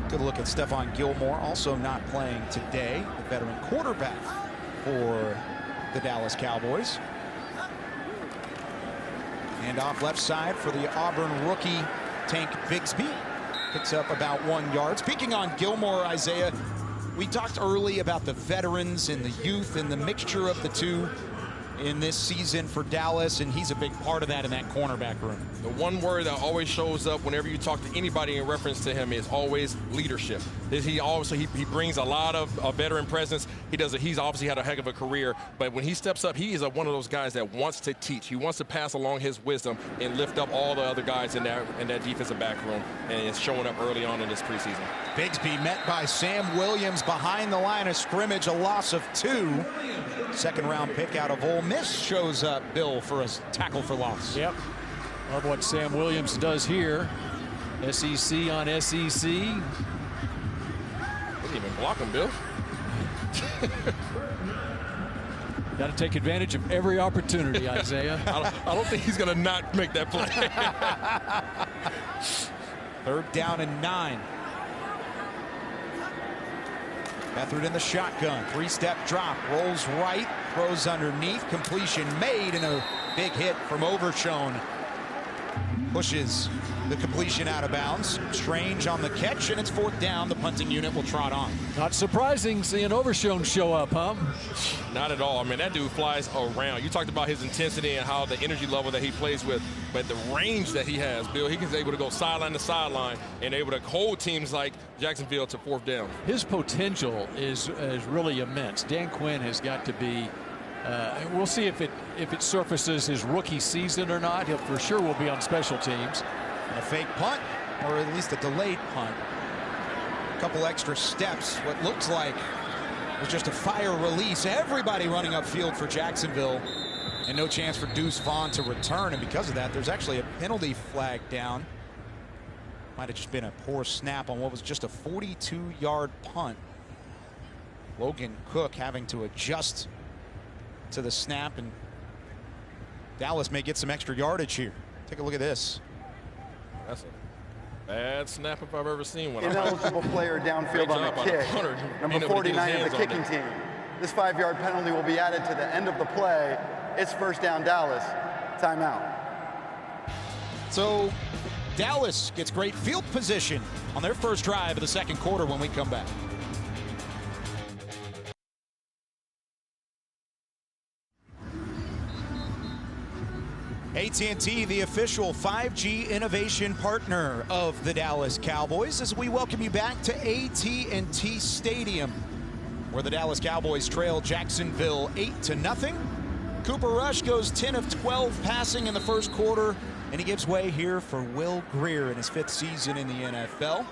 Good look at Stephon Gilmore, also not playing today, the veteran quarterback for the Dallas Cowboys. And off left side for the Auburn rookie Tank Bigsby. Picks up about 1 yard. Speaking on Gilmore, Isaiah, we talked early about the veterans and the youth and the mixture of the two in this season for Dallas, and he's a big part of that in that cornerback room. The one word that always shows up whenever you talk to anybody in reference to him is always leadership. He brings a lot of veteran presence. He's obviously had a heck of a career, but when he steps up, he is one of those guys that wants to teach. He wants to pass along his wisdom and lift up all the other guys in that defensive back room, and it's showing up early on in this preseason. Bigsby met by Sam Williams behind the line of scrimmage, a loss of 2. Second round pick out of Ole Miss shows up, Bill, for a tackle for loss. Yep. Love what Sam Williams does here. SEC on SEC. Didn't even block him, Bill. Got to take advantage of every opportunity, Isaiah. I don't think he's going to not make that play. 3rd down and 9. Beathard in the shotgun. 3-step drop. Rolls right. Throws underneath. Completion made, and a big hit from Overshone. Pushes the completion out of bounds. Strange on the catch, and it's 4th down. The punting unit will trot on. Not surprising seeing Overshone show up, huh? Not at all. I mean, that dude flies around. You talked about his intensity and how the energy level that he plays with, but the range that he has, Bill, he's able to go sideline to sideline and able to hold teams like Jacksonville to 4th down. His potential is really immense. Dan Quinn has got to be. We'll see if it surfaces his rookie season or not. He'll for sure will be on special teams. And a fake punt, or at least a delayed punt. A couple extra steps. What looks like was just a fire release. Everybody running upfield for Jacksonville, and no chance for Deuce Vaughn to return. And because of that, there's actually a penalty flag down. Might have just been a poor snap on what was just a 42-yard punt. Logan Cook having to adjust to the snap, and Dallas may get some extra yardage here. Take a look at this. That's a bad snap if I've ever seen one. Ineligible player downfield on a kick. Number 49 of the kicking team. This 5-yard penalty will be added to the end of the play. It's 1st down Dallas. Timeout. So Dallas gets great field position on their first drive of the 2nd quarter when we come back. AT&T, the official 5G innovation partner of the Dallas Cowboys, as we welcome you back to AT&T Stadium, where the Dallas Cowboys trail Jacksonville 8-0. Cooper Rush goes 10 of 12 passing in the 1st quarter, and he gives way here for Will Grier in his 5th season in the NFL.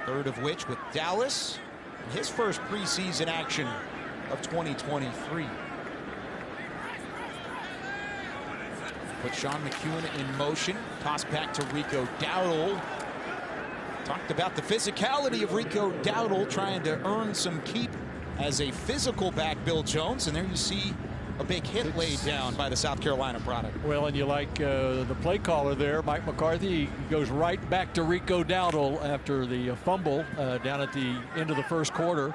3rd of which with Dallas, and his first preseason action of 2023. Put Sean McEwen in motion. Toss back to Rico Dowdle. Talked about the physicality of Rico Dowdle trying to earn some keep as a physical back, Bill Jones. And there you see a big hit laid down by the South Carolina product. Well, and you like the play caller there, Mike McCarthy. He goes right back to Rico Dowdle after the fumble down at the end of the 1st quarter.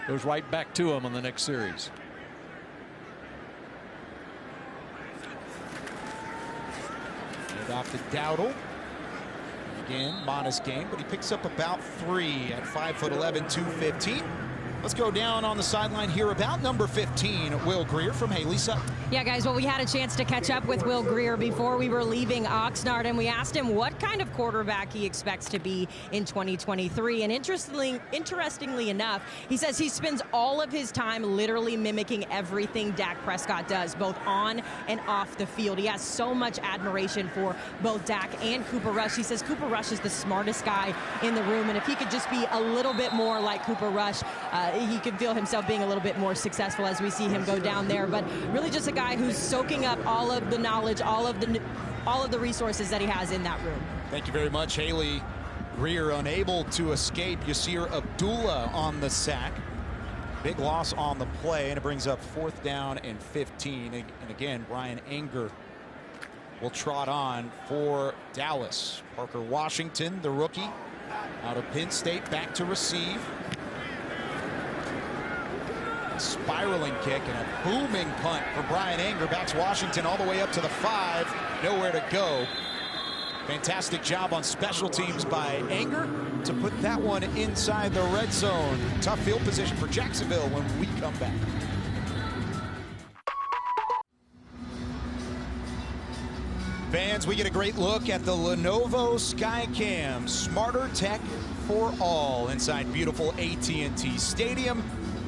Goes right back to him on the next series. Off to Dowdle. Again, modest game, but he picks up about 3 at 5'11", 215. Let's go down on the sideline here about number 15, Will Grier from Haley Sutton. Yeah, guys, well, we had a chance to catch up with Will Grier before we were leaving Oxnard, and we asked him what kind of quarterback he expects to be in 2023. And interestingly enough, he says he spends all of his time literally mimicking everything Dak Prescott does, both on and off the field. He has so much admiration for both Dak and Cooper Rush. He says Cooper Rush is the smartest guy in the room, and if he could just be a little bit more like Cooper Rush, he could feel himself being a little bit more successful as we see him go down there. But really just a guy who's soaking up all of the knowledge, all of the resources that he has in that room. Thank you very much, Haley. Grier unable to escape. Yasir Abdullah on the sack. Big loss on the play, and it brings up 4th down and 15. And again, Brian Anger will trot on for Dallas. Parker Washington, the rookie, out of Penn State, back to receive. Spiraling kick and a booming punt for Brian Anger. Backs Washington all the way up to the 5. Nowhere to go. Fantastic job on special teams by Anger to put that one inside the red zone. Tough field position for Jacksonville when we come back. Fans, we get a great look at the Lenovo Skycam. Smarter tech for all inside beautiful AT&T Stadium.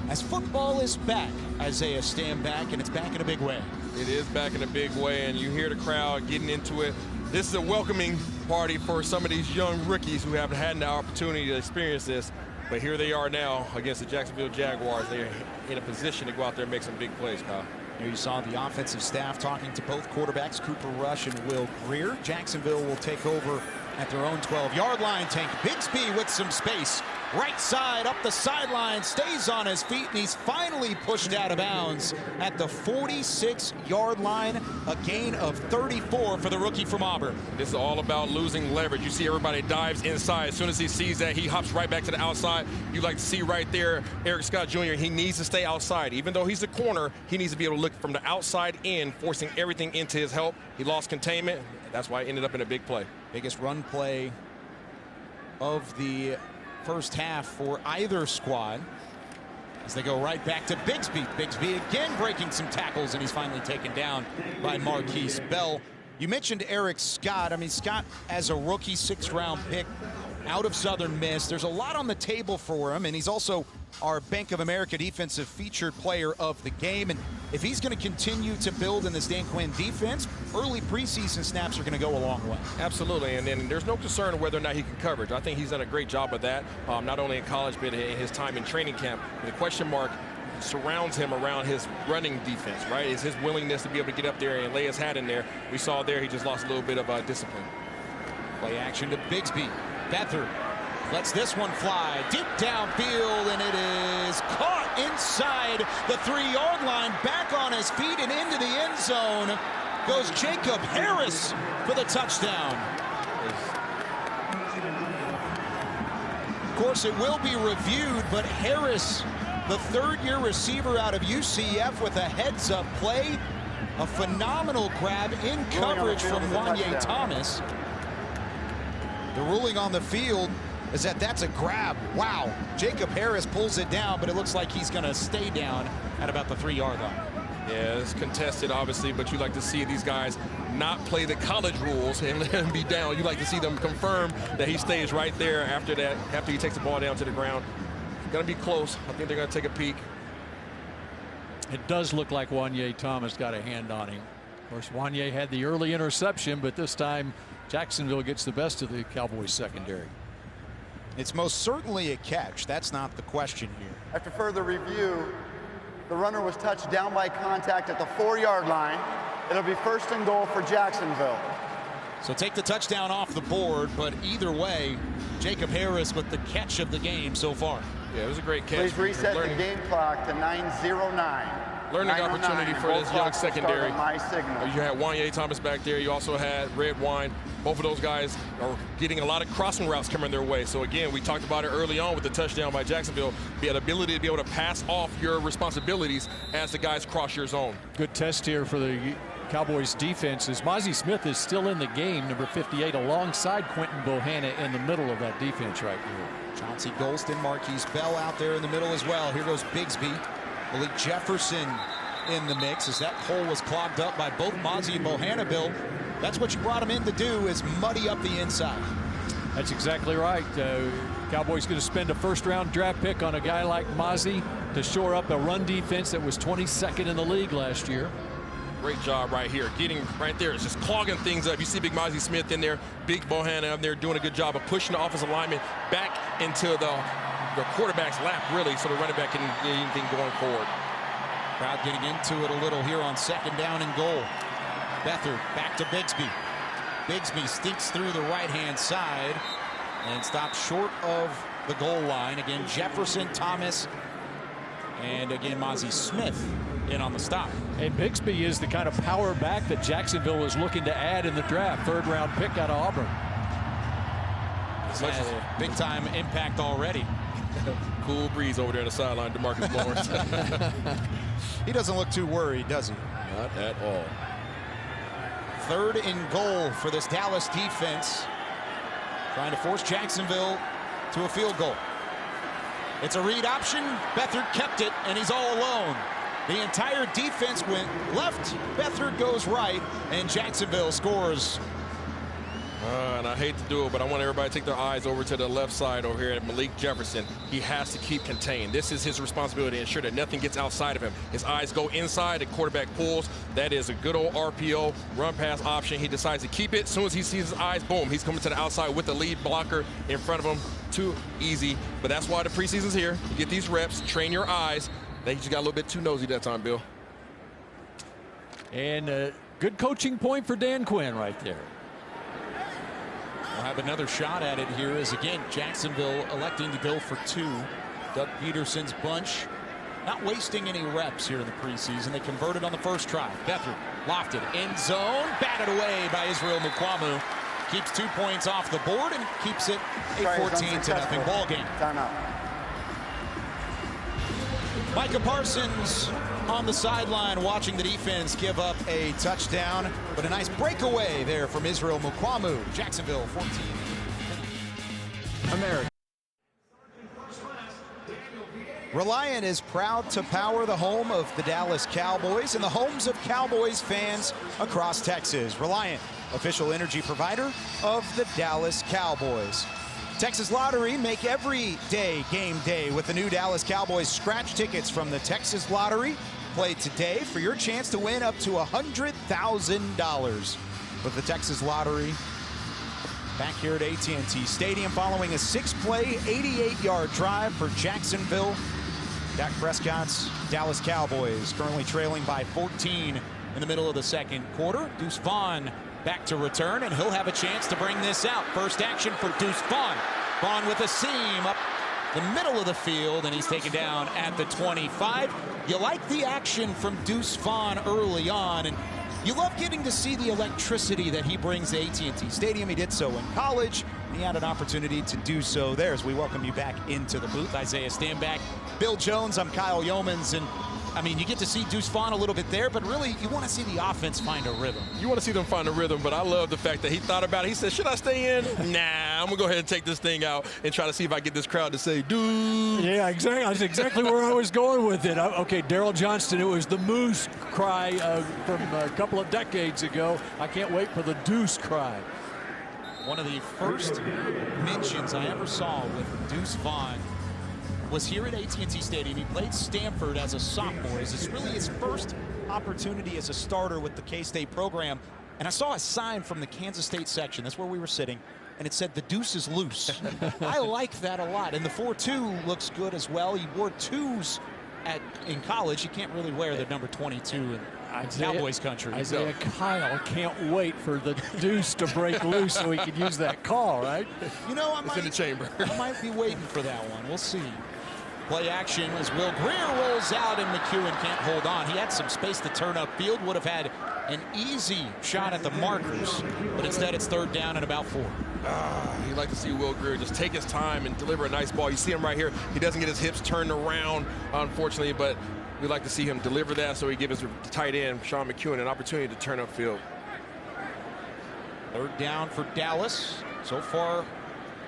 As football is back, Isaiah, stand back, and it's back in a big way. It is back in a big way, and you hear the crowd getting into it. This is a welcoming party for some of these young rookies who haven't had the opportunity to experience this. But here they are now against the Jacksonville Jaguars. They're in a position to go out there and make some big plays, Kyle. Here you saw the offensive staff talking to both quarterbacks, Cooper Rush and Will Grier. Jacksonville will take over at their own 12-yard line. Tank Bigsby with some space. Right side, up the sideline, stays on his feet, and he's finally pushed out of bounds at the 46-yard line. A gain of 34 for the rookie from Auburn. This is all about losing leverage. You see everybody dives inside. As soon as he sees that, he hops right back to the outside. You like to see right there, Eric Scott Jr., he needs to stay outside. Even though he's a corner, he needs to be able to look from the outside in, forcing everything into his help. He lost containment. That's why he ended up in a big play. Biggest run play of the first half for either squad as they go right back to Bigsby. Bigsby again breaking some tackles, and he's finally taken down by Marquise Bell. You mentioned Eric Scott. I mean, Scott as a rookie, 6th-round pick out of Southern Miss. There's a lot on the table for him, and he's also our Bank of America Defensive Featured Player of the Game. And if he's going to continue to build in this Dan Quinn defense, early preseason snaps are going to go a long way. Absolutely, and then there's no concern whether or not he can coverage. I think he's done a great job of that, not only in college but in his time in training camp. And the question mark surrounds him around his running defense, right? Is his willingness to be able to get up there and lay his hat in there. We saw there he just lost a little bit of discipline. Play action to Bigsby. Beathard lets this one fly deep downfield, and it is caught inside the 3-yard line. Back on his feet and into the end zone goes Jacob Harris for the touchdown. Of course, it will be reviewed, but Harris, the 3rd-year receiver out of UCF, with a heads-up play. A phenomenal grab in coverage from Wanye Thomas. The ruling on the field is that that's a grab. Wow. Jacob Harris pulls it down, but it looks like he's going to stay down at about the 3-yard line. Yeah, it's contested, obviously, but you like to see these guys not play the college rules and let him be down. You like to see them confirm that he stays right there after that, after he takes the ball down to the ground. It's going to be close. I think they're going to take a peek. It does look like Wanye Thomas got a hand on him. Of course, Wanye had the early interception, but this time Jacksonville gets the best of the Cowboys secondary. It's most certainly a catch. That's not the question here. After further review, the runner was touched down by contact at the 4-yard line. It'll be 1st and goal for Jacksonville. So take the touchdown off the board, but either way, Jacob Harris with the catch of the game so far. Yeah, it was a great catch. Please reset the game clock to 9:09. Learning opportunity for this young secondary. My signal. You had Wanye Thomas back there. You also had Red Wine. Both of those guys are getting a lot of crossing routes coming their way. So again, we talked about it early on with the touchdown by Jacksonville. The ability to be able to pass off your responsibilities as the guys cross your zone. Good test here for the Cowboys defense as Mozzie Smith is still in the game, number 58, alongside Quentin Bohanna in the middle of that defense right here. Chauncey Golston, Marquise Bell out there in the middle as well. Here goes Bigsby. Malik Jefferson in the mix as that hole was clogged up by both Mozzie and Bohanna. Bill, that's what you brought him in to do, is muddy up the inside. That's exactly right. Cowboys going to spend a 1st-round draft pick on a guy like Mozzie to shore up a run defense that was 22nd in the league last year. Great job right here. Getting right there. It's just clogging things up. You see big Mozzie Smith in there, big Bohanna up there doing a good job of pushing the offensive lineman back into the quarterback's lap, really, so the running back can get anything going forward. Crowd getting into it a little here on 2nd down and goal. Beathard back to Bigsby. Bigsby stinks through the right-hand side and stops short of the goal line. Again, Jefferson, Thomas, and again, Mozzie Smith in on the stop. And Bigsby is the kind of power back that Jacksonville is looking to add in the draft. 3rd-round pick out of Auburn. He's had a big-time impact already. Cool breeze over there on the sideline, DeMarcus Lawrence. He doesn't look too worried, does he? Not at all. 3rd and goal for this Dallas defense, trying to force Jacksonville to a field goal. It's a read option. Beathard kept it, and he's all alone. The entire defense went left. Beathard goes right, and Jacksonville scores. And I hate to do it, but I want everybody to take their eyes over to the left side over here at Malik Jefferson. He has to keep contained. This is his responsibility to ensure that nothing gets outside of him. His eyes go inside, the quarterback pulls. That is a good old RPO, run pass option. He decides to keep it. As soon as he sees his eyes, boom, he's coming to the outside with the lead blocker in front of him. Too easy, but that's why the preseason's here. You get these reps, train your eyes. They just got a little bit too nosy that time, Bill. And good coaching point for Dan Quinn right there. We'll have another shot at it here as, again, Jacksonville electing to go for 2. Doug Peterson's bunch not wasting any reps here in the preseason. They converted on the first try. Beathard lofted, end zone, batted away by Israel Mukwamu. Keeps 2 points off the board and keeps it a 14-0 ball game. Timeout. Micah Parsons on the sideline watching the defense give up a touchdown, but a nice breakaway there from Israel Mukwamu. Jacksonville 14. America. Reliant is proud to power the home of the Dallas Cowboys and the homes of Cowboys fans across Texas. Reliant, official energy provider of the Dallas Cowboys. Texas Lottery, make every day game day with the new Dallas Cowboys scratch tickets from the Texas Lottery. Play today for your chance to win up to $100,000 with the Texas Lottery. Back here at AT&T Stadium following a 6-play, 88-yard drive for Jacksonville. Dak Prescott's Dallas Cowboys currently trailing by 14 in the middle of the second quarter. Deuce Vaughn back to return, and he'll have a chance to bring this out. First action for Deuce Vaughn. Vaughn with a seam up the middle of the field, and he's taken down at the 25. You like the action from Deuce Vaughn early on, and you love getting to see the electricity that he brings to AT&T Stadium. He did so in college. He had an opportunity to do so there as we welcome you back into the booth. Isaiah Stanback, Bill Jones, I'm Kyle Yeomans, and I mean, you get to see Deuce Vaughn a little bit there, but really you want to see the offense find a rhythm. You want to see them find a rhythm, but I love the fact that he thought about it. He said, should I stay in? Nah, I'm going to go ahead and take this thing out and try to see if I get this crowd to say, dude. Yeah, exactly. That's exactly where I was going with it. Okay, Daryl Johnston, it was the moose cry from a couple of decades ago. I can't wait for the deuce cry. One of the first mentions I ever saw with Deuce Vaughn was here at AT&T Stadium. He played Stanford as a sophomore. This is really his first opportunity as a starter with the K-State program. And I saw a sign from the Kansas State section. That's where we were sitting. And it said, the deuce is loose. I like that a lot. And the 4-2 looks good as well. He wore 2s in college. You can't really wear the number 22 in Cowboys country. Isaiah Kyle can't wait for the deuce to break loose so he can use that call, right? You know, It's in the chamber. I might be waiting for that one. We'll see. Play action as Will Greer rolls out and McEwen can't hold on. He had some space to turn upfield, would have had an easy shot at the markers, but instead it's 3rd down and about 4. You'd like to see Will Greer just take his time and deliver a nice ball. You see him right here. He doesn't get his hips turned around, unfortunately, but we'd like to see him deliver that so he gives his tight end, Sean McEwen, an opportunity to turn upfield. 3rd down for Dallas. So far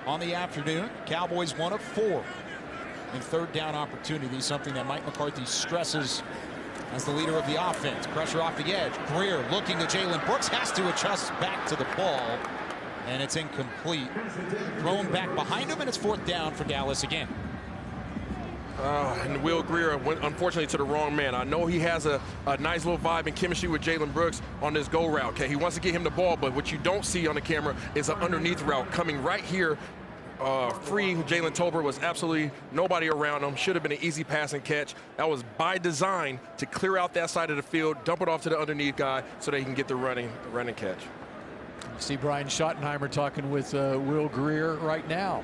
on the afternoon, Cowboys 1 of 4 in 3rd down opportunities, something that Mike McCarthy stresses as the leader of the offense. Pressure off the edge. Greer looking to Jalen Brooks, has to adjust back to the ball, and it's incomplete. Thrown back behind him, and it's 4th down for Dallas again. And Will Greer went, unfortunately, to the wrong man. I know he has a nice little vibe and chemistry with Jalen Brooks on this go route. Okay, he wants to get him the ball, but what you don't see on the camera is an underneath route coming right here. Free. Jalen Tolbert was absolutely nobody around him. Should have been an easy pass and catch. That was by design to clear out that side of the field, dump it off to the underneath guy so that he can get the running catch. You see Brian Schottenheimer talking with Will Greer right now.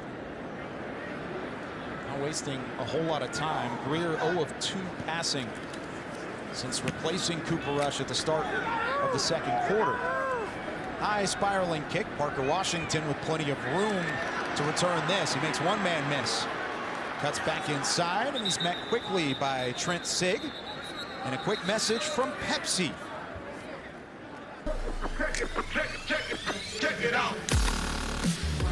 Not wasting a whole lot of time. Greer 0 of 2 passing since replacing Cooper Rush at the start of the second quarter. High spiraling kick. Parker Washington with plenty of room to return this. He makes one man miss. Cuts back inside, and he's met quickly by Trent Sig. And a quick message from Pepsi. Check it out.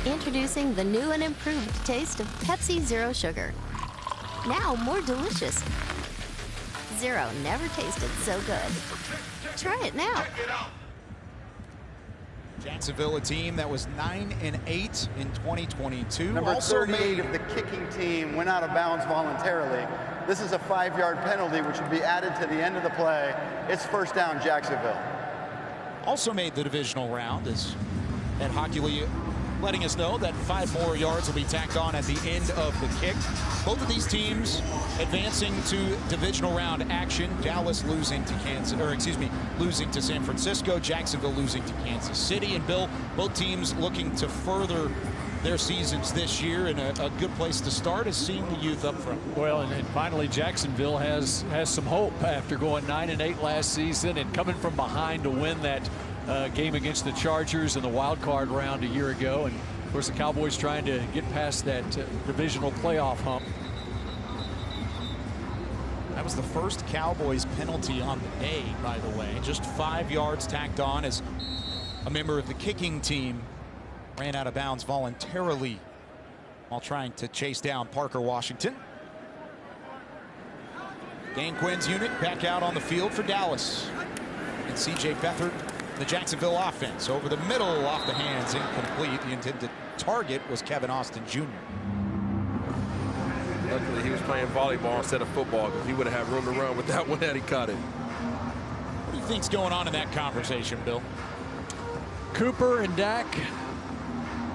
Introducing the new and improved taste of Pepsi Zero Sugar. Now more delicious. Zero never tasted so good. Try it now. Jacksonville, a team that was 9-8 in 2022. Number also 38 of the kicking team went out of bounds voluntarily. This is a 5-yard penalty, which will be added to the end of the play. It's 1st down, Jacksonville. Also made the divisional round as Ed Hockley letting us know that 5 more yards will be tacked on at the end of the kick. Both of these teams advancing to divisional round action. Dallas losing to losing to San Francisco. Jacksonville losing to Kansas City. And Bill, both teams looking to further their seasons this year, and a good place to start is seeing the youth up front. Well, and finally Jacksonville has some hope after going 9-8 last season and coming from behind to win that game against the Chargers in the wild card round a year ago. And of course the Cowboys trying to get past that divisional playoff hump. That was the first Cowboys penalty on the day, by the way. Just 5 yards tacked on as a member of the kicking team ran out of bounds voluntarily while trying to chase down Parker Washington. Dan Quinn's unit back out on the field for Dallas. And C.J. Beathard, the Jacksonville offense, over the middle, off the hands, incomplete. The intended target was Kevin Austin Jr. Luckily, he was playing volleyball instead of football, because he would have had room to run with that one had he caught it. What do you think's going on in that conversation, Bill? Cooper and Dak.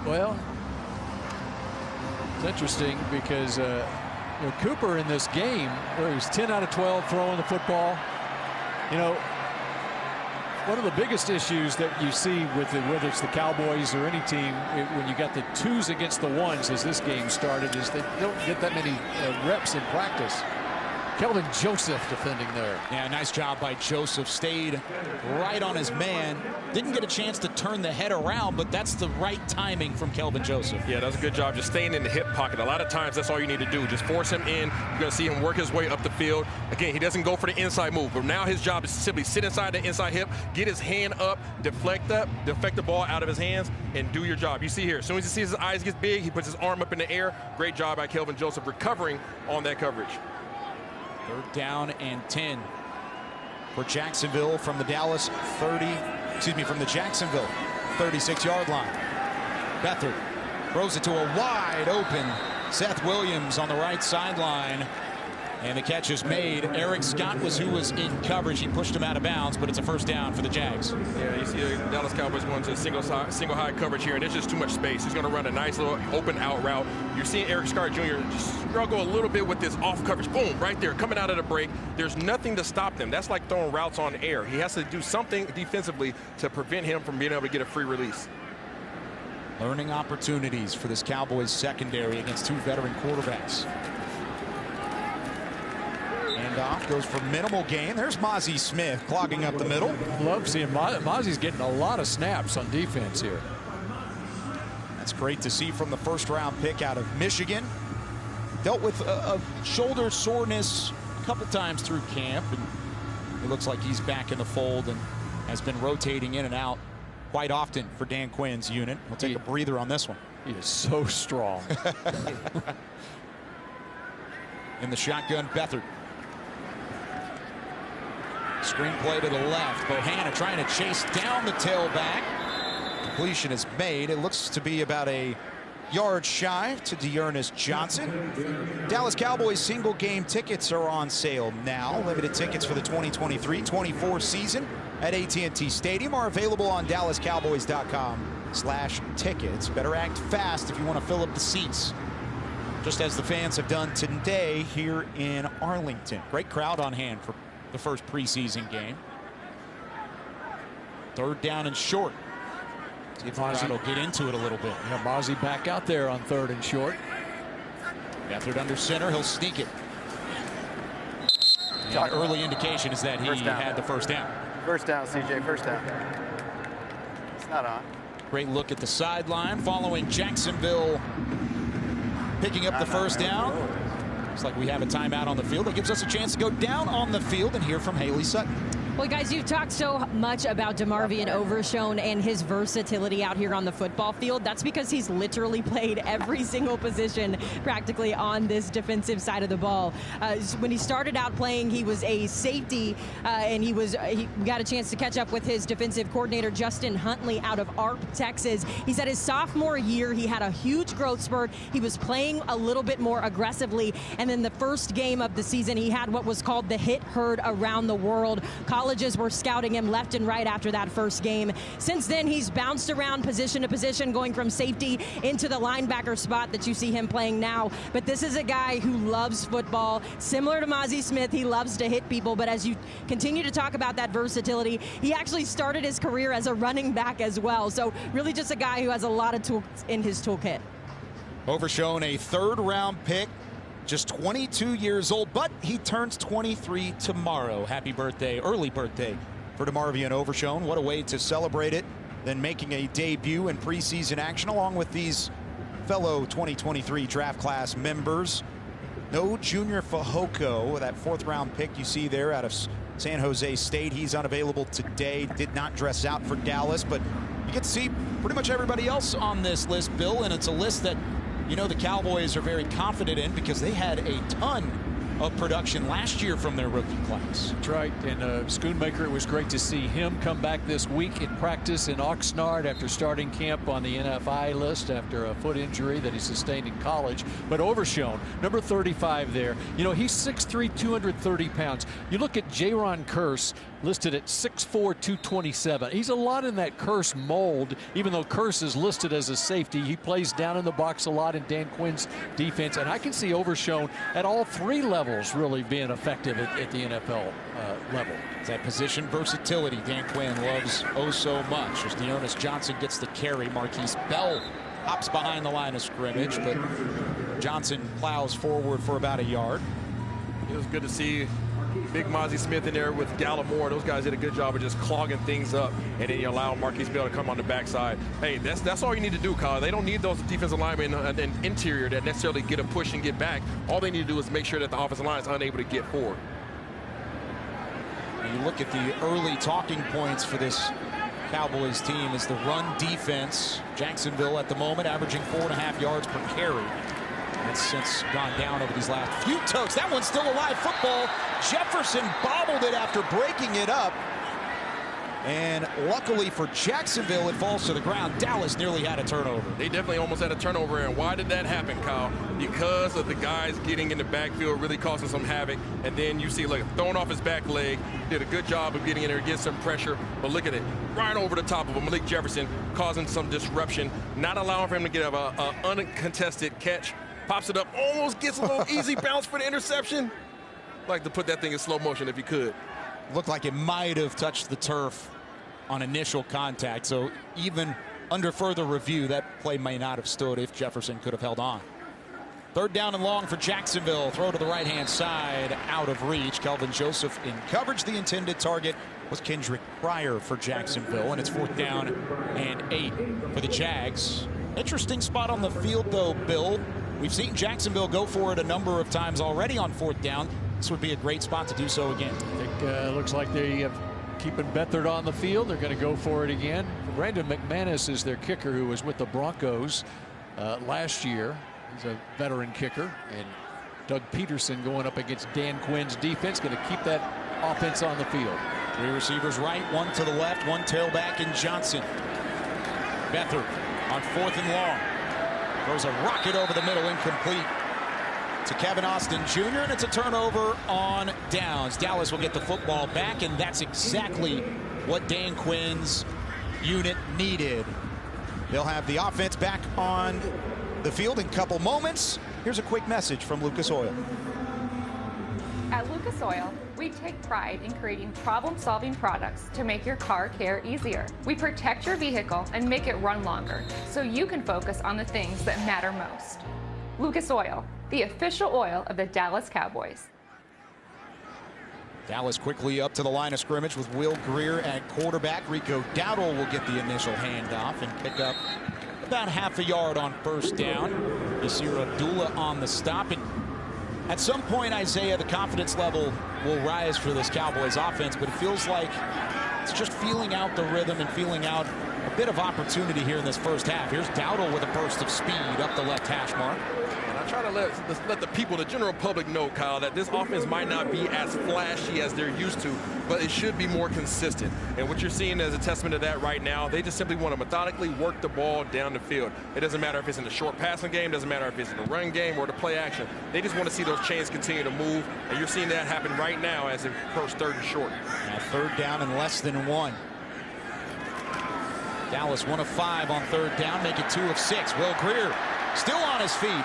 Well, it's interesting because Cooper in this game, where he was 10 out of 12 throwing the football. You know, one of the biggest issues that you see with whether it's the Cowboys or any team when you got the 2s against the 1s as this game started is they don't get that many reps in practice. Kelvin Joseph defending there. Yeah, nice job by Joseph. Stayed right on his man. Didn't get a chance to turn the head around, but that's the right timing from Kelvin Joseph. Yeah, that's a good job, just staying in the hip pocket. A lot of times that's all you need to do. Just force him in. You're going to see him work his way up the field. Again, he doesn't go for the inside move, but now his job is to simply sit inside the inside hip, get his hand up, deflect the ball out of his hands, and do your job. You see here, as soon as he sees his eyes get big, he puts his arm up in the air. Great job by Kelvin Joseph recovering on that coverage. 3rd down and 10 for Jacksonville from the from the Jacksonville 36-yard line. Beathard throws it to a wide open Seth Williams on the right sideline. And the catch is made. Eric Scott was who was in coverage. He pushed him out of bounds, but it's a 1st down for the Jags. Yeah, you see the Dallas Cowboys going to single high coverage here, and there's just too much space. He's going to run a nice little open out route. You're seeing Eric Scott Jr. just struggle a little bit with this off coverage. Boom, right there, coming out of the break. There's nothing to stop them. That's like throwing routes on air. He has to do something defensively to prevent him from being able to get a free release. Learning opportunities for this Cowboys secondary against 2 veteran quarterbacks. Off goes for minimal gain. There's Mozzie Smith clogging up the middle. Love seeing Mozzie's getting a lot of snaps on defense here. That's great to see from the 1st-round pick out of Michigan. Dealt with a shoulder soreness a couple times through camp, and it looks like he's back in the fold and has been rotating in and out quite often for Dan Quinn's unit. We'll take a breather on this one. He is so strong. In the shotgun, Beathard. Screenplay to the left. Bohanna trying to chase down the tailback. Completion is made. It looks to be about a yard shy to Dearness Johnson. Dallas Cowboys single game tickets are on sale now. Limited tickets for the 2023-24 season at AT&T Stadium are available on DallasCowboys.com/tickets. Better act fast if you want to fill up the seats, just as the fans have done today here in Arlington. Great crowd on hand for the first preseason game. 3rd down and short. See if Mozzie will get into it a little bit. Yeah, Mozzie back out there on 3rd and short. Beathard under center. He'll sneak it. The early indication is that he had the 1st down. 1st down, CJ. 1st down. It's not on. Great look at the sideline following Jacksonville picking up the 1st down. Looks like we have a timeout on the field. That gives us a chance to go down on the field and hear from Haley Sutton. Well, guys, you've talked so much about DeMarvion Overshown and his versatility out here on the football field. That's because he's literally played every single position practically on this defensive side of the ball. When he started out playing, he was a safety, and he got a chance to catch up with his defensive coordinator, Justin Huntley, out of Arp, Texas. He said his sophomore year, he had a huge growth spurt. He was playing a little bit more aggressively, and then the first game of the season, he had what was called the hit heard around the world. College colleges were scouting him left and right after that first game. Since then, he's bounced around position to position, going from safety into the linebacker spot that you see him playing now. But this is a guy who loves football. Similar to Mazi Smith, he loves to hit people. But as you continue to talk about that versatility, he actually started his career as a running back as well. So really just a guy who has a lot of tools in his toolkit. Overshown, a third-round pick, just 22 years old, but he turns 23 tomorrow. Happy birthday, early birthday for DeMarvion Overshown. What a way to celebrate it than making a debut in preseason action along with these fellow 2023 draft class members. No Junior Fehoko, that fourth-round pick you see there out of San Jose State. He's unavailable today, did not dress out for Dallas, but you get to see pretty much everybody else on this list, Bill, and it's a list that you know the Cowboys are very confident in because they had a ton of production last year from their rookie class. That's right, and Schoonmaker, it was great to see him come back this week in practice in Oxnard after starting camp on the NFI list after a foot injury that he sustained in college. But Overshown, number 35 there. You know, he's 6'3", 230 pounds. You look at Jaron Kearse, listed at 6'4", 227. He's a lot in that Kearse mold, even though Kearse is listed as a safety. He plays down in the box a lot in Dan Quinn's defense, and I can see Overshown at all three levels really being effective at the NFL level. It's that position versatility Dan Quinn loves oh so much. As Dearness Johnson gets the carry, Marquise Bell hops behind the line of scrimmage, but Johnson plows forward for about a yard. It was good to see Big Mazi Smith in there with Gallimore. Those guys did a good job of just clogging things up, and then you allow Marquise Bell to come on the backside. Hey, that's all you need to do, Kyle. They don't need those defensive linemen and interior that necessarily get a push and get back. All they need to do is make sure that the offensive line is unable to get forward. When you look at the early talking points for this Cowboys team is the run defense. Jacksonville at the moment averaging 4.5 yards per carry. It's since gone down over these last few tokes. That one's still a live football. Jefferson bobbled it after breaking it up. And luckily for Jacksonville, it falls to the ground. Dallas nearly had a turnover. They definitely almost had a turnover. And why did that happen, Kyle? Because of the guys getting in the backfield, really causing some havoc. And then you see, like, throwing off his back leg. Did a good job of getting in there, get some pressure. But look at it, right over the top of him. Malik Jefferson causing some disruption, not allowing for him to get an uncontested catch. Pops it up, almost gets a little easy bounce for the interception. Like to put that thing in slow motion if you could. Looked like it might have touched the turf on initial contact. So even under further review, that play may not have stood if Jefferson could have held on. Third down and long for Jacksonville. Throw to the right-hand side, out of reach. Kelvin Joseph in coverage. The intended target was Kendrick Pryor for Jacksonville, and it's 4th down and 8 for the Jags. Interesting spot on the field, though, Bill. We've seen Jacksonville go for it a number of times already on 4th down. This would be a great spot to do so again. I think looks like they have keeping Beathard on the field. They're going to go for it again. Brandon McManus is their kicker, who was with the Broncos last year. He's a veteran kicker. And Doug Peterson going up against Dan Quinn's defense, going to keep that offense on the field. 3 receivers right, 1 to the left, 1 tailback in Johnson. Beathard on 4th and long. Throws a rocket over the middle, incomplete to Kevin Austin Jr., and it's a turnover on downs. Dallas will get the football back, and that's exactly what Dan Quinn's unit needed. They'll have the offense back on the field in a couple moments. Here's a quick message from Lucas Oil. At Lucas Oil, we take pride in creating problem-solving products to make your car care easier. We protect your vehicle and make it run longer, so you can focus on the things that matter most. Lucas Oil, the official oil of the Dallas Cowboys. Dallas quickly up to the line of scrimmage with Will Greer at quarterback. Rico Dowdle will get the initial handoff and pick up about half a yard on 1st down. Yasir Abdullah on the stop. And at some point, Isaiah, the confidence level will rise for this Cowboys offense, but it feels like it's just feeling out the rhythm and feeling out a bit of opportunity here in this first half. Here's Dowdle with a burst of speed up the left hash mark. And I try to let the people, the general public know, Kyle, that this offense might not be as flashy as they're used to, but it should be more consistent. And what you're seeing as a testament to that right now, they just simply want to methodically work the ball down the field. It doesn't matter if it's in the short passing game, doesn't matter if it's in the run game or the play action. They just want to see those chains continue to move, and you're seeing that happen right now as it approaches 3rd and short. Now 3rd down and less than 1. Dallas 1 of 5 on 3rd down, make it 2 of 6. Will Grier still on his feet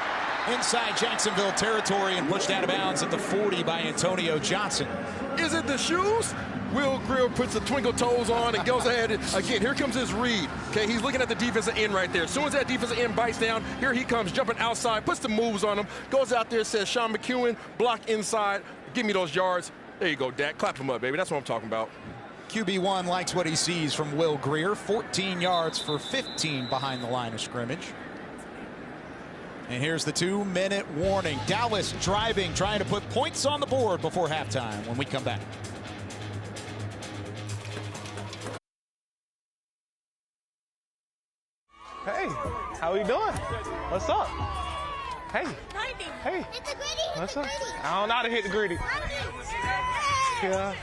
inside Jacksonville territory and pushed out of bounds at the 40 by Antonio Johnson. Is it the shoes? Will Grier puts the twinkle toes on and goes ahead. Again, here comes his read. Okay, he's looking at the defensive end right there. As soon as that defensive end bites down, here he comes jumping outside, puts the moves on him, goes out there, says, Sean McEwen, block inside, give me those yards. There you go, Dak. Clap him up, baby. That's what I'm talking about. QB1 likes what he sees from Will Grier. 14 yards for 15 behind the line of scrimmage. And here's the 2-minute warning. Dallas driving, trying to put points on the board before halftime when we come back. Hey, how we doing? What's up? Hey. Hey. What's up? I don't know how to hit the gritty. Yeah.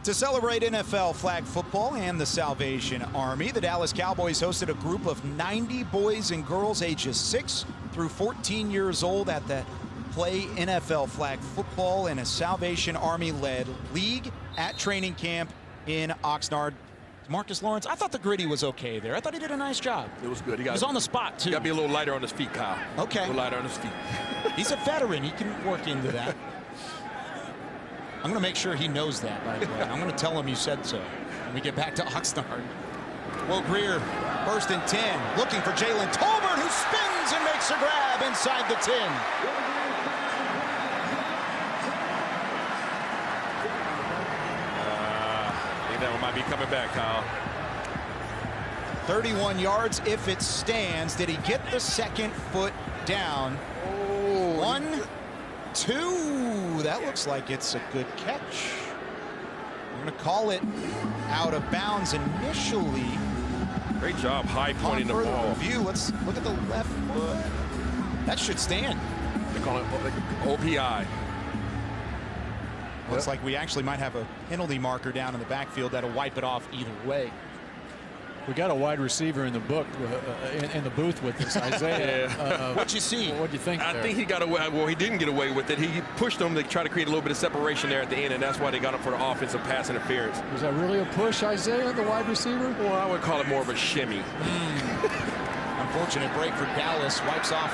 To celebrate NFL flag football and the Salvation Army, the Dallas Cowboys hosted a group of 90 boys and girls ages 6 through 14 years old at the Play NFL Flag Football in a Salvation Army-led league at training camp in Oxnard. Marcus Lawrence, I thought the gritty was okay there. I thought he did a nice job. It was good. He was on the spot, too. Got to be a little lighter on his feet, Kyle. Okay. A little lighter on his feet. He's a veteran. He can work into that. I'm going to make sure he knows that, by the way. I'm going to tell him you said so when we get back to Oxnard. Will Grier, 1st and 10, looking for Jalen Tolbert, who spins and makes a grab inside the 10. I think that one might be coming back, Kyle. 31 yards if it stands. Did he get the 2nd foot down? Oh. 1, 2. That looks like it's a good catch. We're going to call it out of bounds initially. Great job high pointing the ball. Review. Let's look at the left foot. That should stand. They call it OPI. Looks like we actually might have a penalty marker down in the backfield that'll wipe it off either way. We got a wide receiver in the book, in the booth with us, Isaiah. What'd you see? What'd you think? I think he got away. Well, he didn't get away with it. He pushed them to try to create a little bit of separation there at the end, and that's why they got him for the offensive pass interference. Was that really a push, Isaiah, the wide receiver? Well, I would call it more of a shimmy. Unfortunate break for Dallas. Wipes off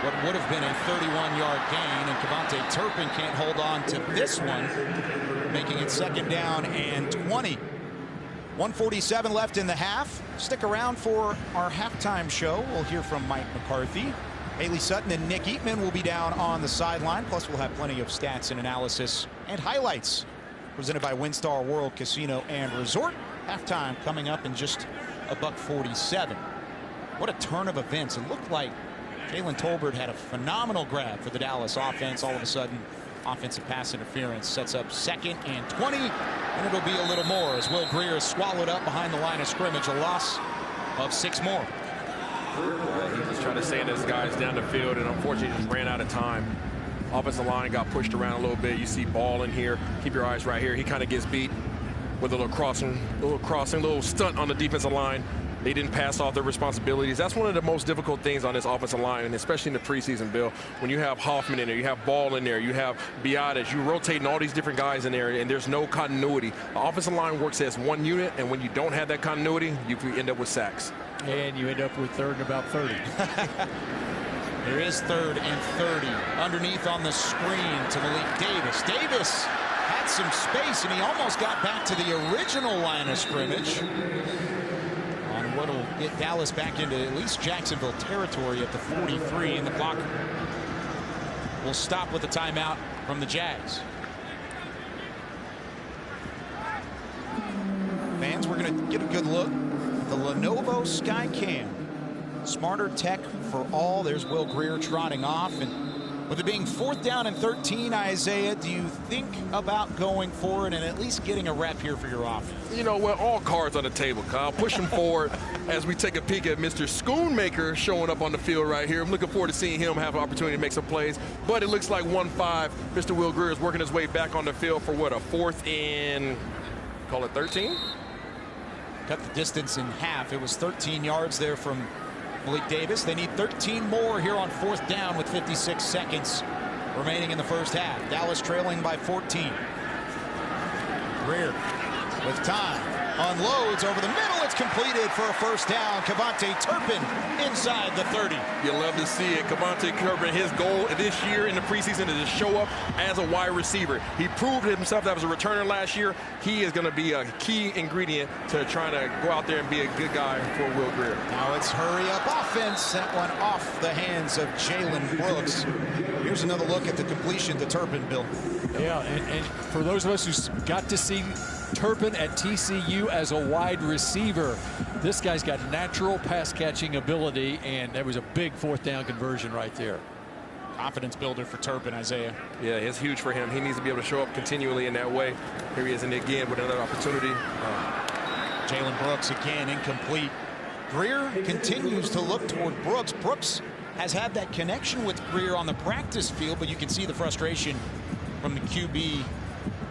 what would have been a 31-yard gain, and Kevontae Turpin can't hold on to this one, making it 2nd down and 20. 1:47 left in the half. Stick around for our halftime show. We'll hear from Mike McCarthy. Haley Sutton and Nick Eatman will be down on the sideline. Plus, we'll have plenty of stats and analysis and highlights presented by WinStar World Casino and Resort. Halftime coming up in just $1:47. What a turn of events. It looked like Jalen Tolbert had a phenomenal grab for the Dallas offense. All of a sudden, offensive pass interference sets up 2nd and 20, and it'll be a little more as Will Grier is swallowed up behind the line of scrimmage. A loss of 6 more. He's just trying to sand his guys down the field, and unfortunately just ran out of time. Offensive line got pushed around a little bit. You see Ball in here. Keep your eyes right here. He kind of gets beat with a little crossing, little stunt on the defensive line. They didn't pass off their responsibilities. That's one of the most difficult things on this offensive line, and especially in the preseason, Bill. When you have Hoffman in there, you have Ball in there, you have Biadasz, you're rotating all these different guys in there, and there's no continuity. The offensive line works as one unit, and when you don't have that continuity, you can end up with sacks. And you end up with 3rd and about 30. There is 3rd and 30. Underneath on the screen to Malik Davis. Davis had some space, and he almost got back to the original line of scrimmage. What'll get Dallas back into at least Jacksonville territory at the 43, and the clock will stop with a timeout from the Jags. Fans, we're going to get a good look at the Lenovo Skycam. Smarter tech for all. There's Will Grier trotting off, and With it being 4th down and 13, Isaiah, do you think about going forward and at least getting a rep here for your offense? You know what? All cards on the table, Kyle. Push him forward as we take a peek at Mr. Schoonmaker showing up on the field right here. I'm looking forward to seeing him have an opportunity to make some plays. But it looks like 1-5. Mr. Will Greer is working his way back on the field for what, a 4th and, call it 13? Cut the distance in half. It was 13 yards there from Malik Davis. They need 13 more here on 4th down with 56 seconds remaining in the first half. Dallas trailing by 14. Greer with time. Unloads over the middle. It's completed for a first down. Kevontae Turpin inside the 30. You love to see it. Kevontae Turpin, his goal this year in the preseason is to show up as a wide receiver. He proved himself that was a returner last year. He is going to be a key ingredient to trying to go out there and be a good guy for Will Greer. Now it's hurry up offense. That one off the hands of Jalen Brooks. Here's another look at the completion to Turpin, Bill. Yeah, and for those of us who got to see Turpin at TCU as a wide receiver, this guy's got natural pass catching ability, and that was a big 4th down conversion right there. Confidence builder for Turpin, Isaiah. Yeah, it's huge for him. He needs to be able to show up continually in that way. Here he is in again with another opportunity. Jalen Brooks again incomplete. Greer continues to look toward Brooks. Brooks has had that connection with Greer on the practice field, but you can see the frustration from the QB,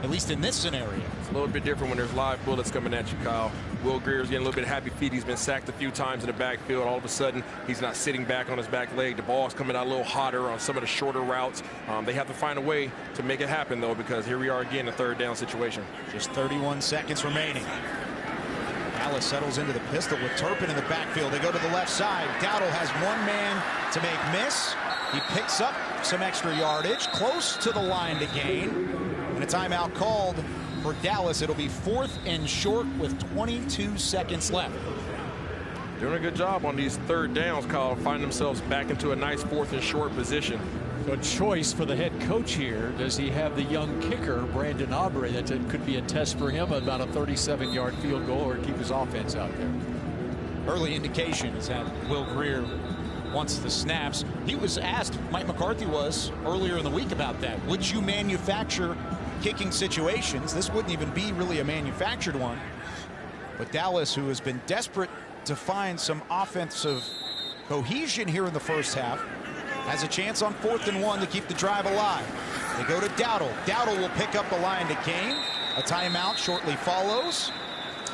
at least in this scenario. It's a little bit different when there's live bullets coming at you, Kyle. Will Greer's getting a little bit happy feet. He's been sacked a few times in the backfield. All of a sudden, he's not sitting back on his back leg. The ball's coming out a little hotter on some of the shorter routes. They have to find a way to make it happen, though, because here we are again in a 3rd down situation. Just 31 seconds remaining. Dallas settles into the pistol with Turpin in the backfield. They go to the left side. Dowdle has one man to make miss. He picks up some extra yardage, close to the line to gain. And a timeout called for Dallas. It'll be 4th and short with 22 seconds left. Doing a good job on these 3rd downs, Kyle, find themselves back into a nice 4th and short position. A choice for the head coach here. Does he have the young kicker, Brandon Aubrey? That could be a test for him, about a 37-yard field goal, or keep his offense out there. Early indication is that Will Greer wants the snaps. He was asked, Mike McCarthy was, earlier in the week about that. Would you manufacture kicking situations? This wouldn't even be really a manufactured one. But Dallas, who has been desperate to find some offensive cohesion here in the first half, has a chance on 4th and 1 to keep the drive alive. They go to Dowdle. Dowdle will pick up the line to gain. A timeout shortly follows.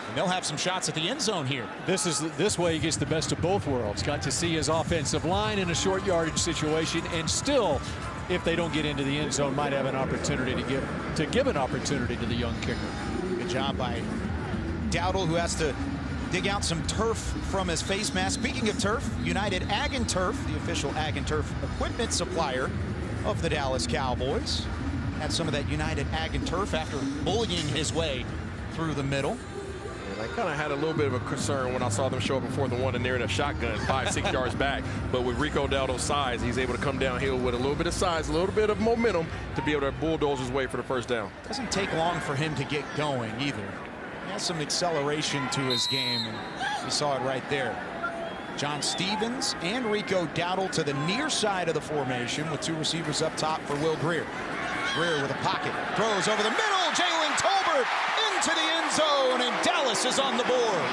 And they'll have some shots at the end zone here. This way he gets the best of both worlds. Got to see his offensive line in a short yardage situation, and still, if they don't get into the end zone, might have an opportunity to give an opportunity to the young kicker. Good job by Dowdle, who has to dig out some turf from his face mask. Speaking of turf, United Ag and Turf, the official Ag and Turf equipment supplier of the Dallas Cowboys, had some of that United Ag and Turf after bullying his way through the middle. And I kind of had a little bit of a concern when I saw them show up in 4th and 1 and they're in a shotgun 5-6 yards back. But with Rico Dowdle's size, he's able to come downhill with a little bit of size, a little bit of momentum to be able to bulldoze his way for the first down. Doesn't take long for him to get going either. He has some acceleration to his game, and we saw it right there. John Stevens and Rico Dowdle to the near side of the formation with 2 receivers up top for Will Greer. Greer with a pocket, throws over the middle. Jalen Tolbert into the end zone, and Dallas is on the board.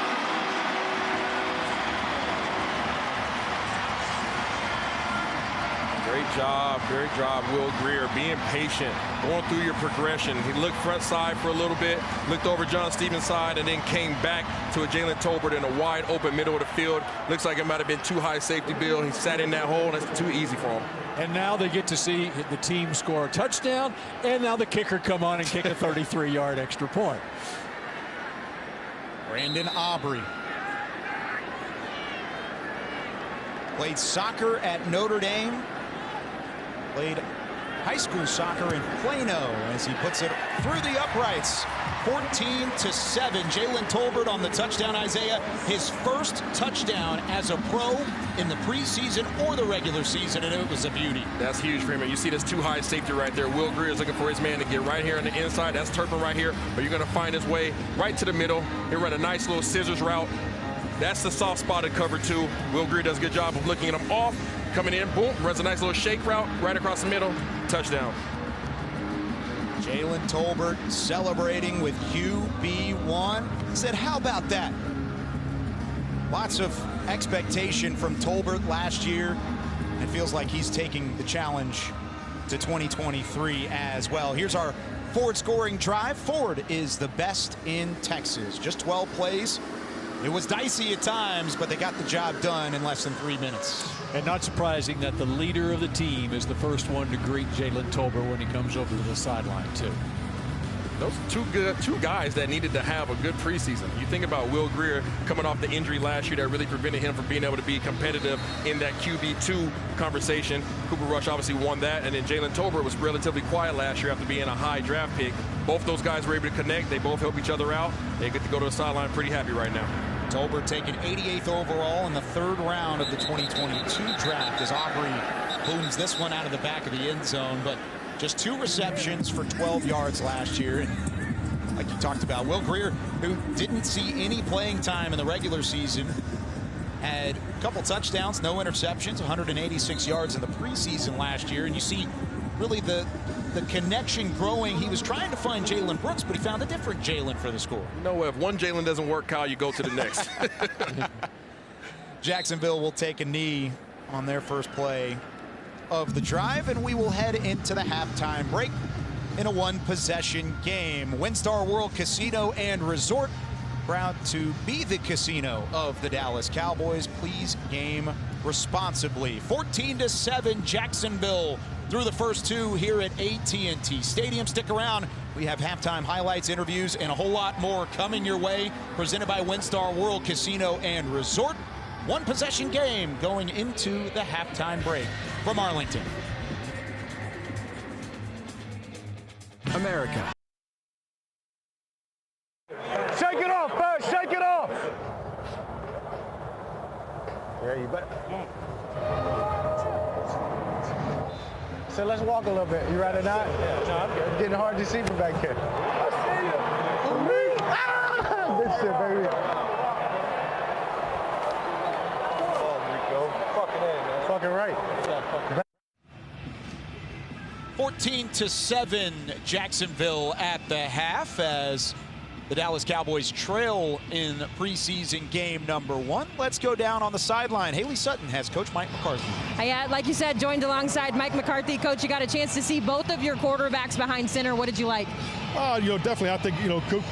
Great job, Will Greer, being patient, going through your progression. He looked front side for a little bit, looked over John Stevens' side, and then came back to a Jalen Tolbert in a wide open middle of the field. Looks like it might have been too high safety, Bill. He sat in that hole, and it's too easy for him. And now they get to see the team score a touchdown, and now the kicker come on and kick a 33-yard extra point. Brandon Aubrey played soccer at Notre Dame. Played high school soccer in Plano as he puts it through the uprights. 14-7. Jalen Tolbert on the touchdown, Isaiah. His first touchdown as a pro in the preseason or the regular season, and it was a beauty. That's huge for him. You see this too high safety right there. Will Greer is looking for his man to get right here on the inside. That's Turpin right here, but you're going to find his way right to the middle. He'll run a nice little scissors route. That's the soft spot at cover 2. Will Greer does a good job of looking at him off coming in, boom, runs a nice little shake route right across the middle, touchdown. Jalen Tolbert celebrating with QB1. Said, how about that? Lots of expectation from Tolbert last year. It feels like he's taking the challenge to 2023 as well. Here's our Ford scoring drive. Ford is the best in Texas. Just 12 plays. It was dicey at times, but they got the job done in less than 3 minutes. And not surprising that the leader of the team is the first one to greet Jalen Tolbert when he comes over to the sideline, too. Those are two guys that needed to have a good preseason. You think about Will Grier coming off the injury last year that really prevented him from being able to be competitive in that QB2 conversation. Cooper Rush obviously won that, and then Jalen Tolbert was relatively quiet last year after being a high draft pick. Both those guys were able to connect. They both help each other out. They get to go to the sideline pretty happy right now. Tolbert taken 88th overall in the 3rd round of the 2022 draft as Aubrey booms this one out of the back of the end zone, but just 2 receptions for 12 yards last year. And like you talked about, Will Grier, who didn't see any playing time in the regular season, had a couple touchdowns, no interceptions, 186 yards in the preseason last year. And you see really the connection growing. He was trying to find Jalen Brooks, but he found a different Jalen for the score. No, if one Jalen doesn't work, Kyle, you go to the next. Jacksonville will take a knee on their first play of the drive, and we will head into the halftime break in a 1-possession game. WinStar World Casino and Resort, proud to be the casino of the Dallas Cowboys. Please game responsibly. 14-7 Jacksonville through the first 2 here at AT&T Stadium. Stick around. We have halftime highlights, interviews, and a whole lot more coming your way. Presented by WinStar World Casino and Resort. 1-possession game going into the halftime break from Arlington. America. Shake it off, Bert. Shake it off. Yeah, you bet. So let's walk a little bit. You ready or not? Yeah, no, I'm good. It's getting hard to see from back here. Ah! Good shit, baby. Fucking right. 14-7 Jacksonville at the half as the Dallas Cowboys trail in preseason game number 1. Let's go down on the sideline. Haley Sutton has Coach Mike McCarthy. Like you said, joined alongside Mike McCarthy. Coach, you got a chance to see both of your quarterbacks behind center. What did you like? Definitely. I think,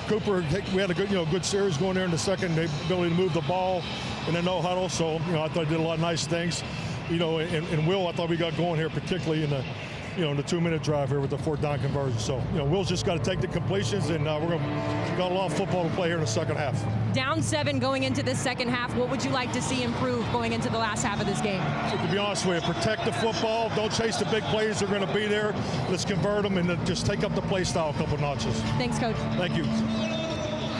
Cooper, we had a good series going there in the second. The ability to move the ball in a no huddle. So, I thought he did a lot of nice things. And Will, I thought we got going here, particularly in the 2-minute drive here with the 4th down conversion. So, Will's just got to take the completions, and we're got a lot of football to play here in the second half. Down 7 going into the second half. What would you like to see improve going into the last half of this game? To be honest with you, protect the football. Don't chase the big plays. They're going to be there. Let's convert them and then just take up the play style a couple notches. Thanks, Coach. Thank you.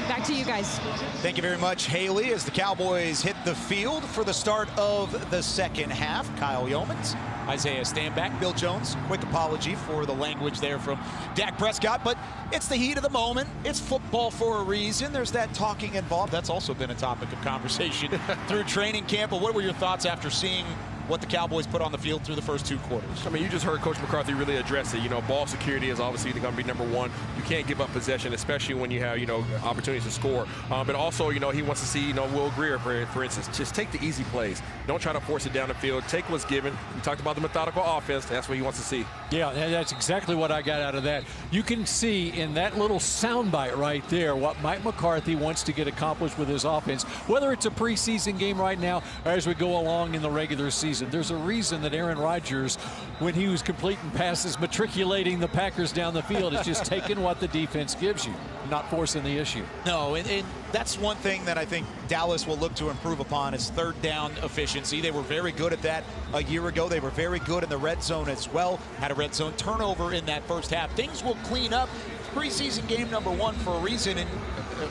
Back to you guys. Thank you very much, Haley, as the Cowboys hit the field for the start of the second half. Kyle Yeomans, Isaiah Stanback, Bill Jones. Quick apology for the language there from Dak Prescott, but it's the heat of the moment. It's football for a reason. There's that talking involved. That's also been a topic of conversation through training camp. But what were your thoughts after seeing what the Cowboys put on the field through the first 2 quarters? I mean, you just heard Coach McCarthy really address it. Ball security is obviously going to be number 1. You can't give up possession, especially when you have, opportunities to score. But also, he wants to see, Will Grier, for instance, just take the easy plays. Don't try to force it down the field. Take what's given. We talked about the methodical offense. That's what he wants to see. Yeah, that's exactly what I got out of that. You can see in that little soundbite right there what Mike McCarthy wants to get accomplished with his offense, whether it's a preseason game right now or as we go along in the regular season. There's a reason that Aaron Rodgers, when he was completing passes, matriculating the Packers down the field, is just taking what the defense gives you, not forcing the issue. No, and that's one thing that I think Dallas will look to improve upon is 3rd down efficiency. They were very good at that a year ago. They were very good in the red zone as well. Had a red zone turnover in that first half. Things will clean up. Preseason game number 1 for a reason, and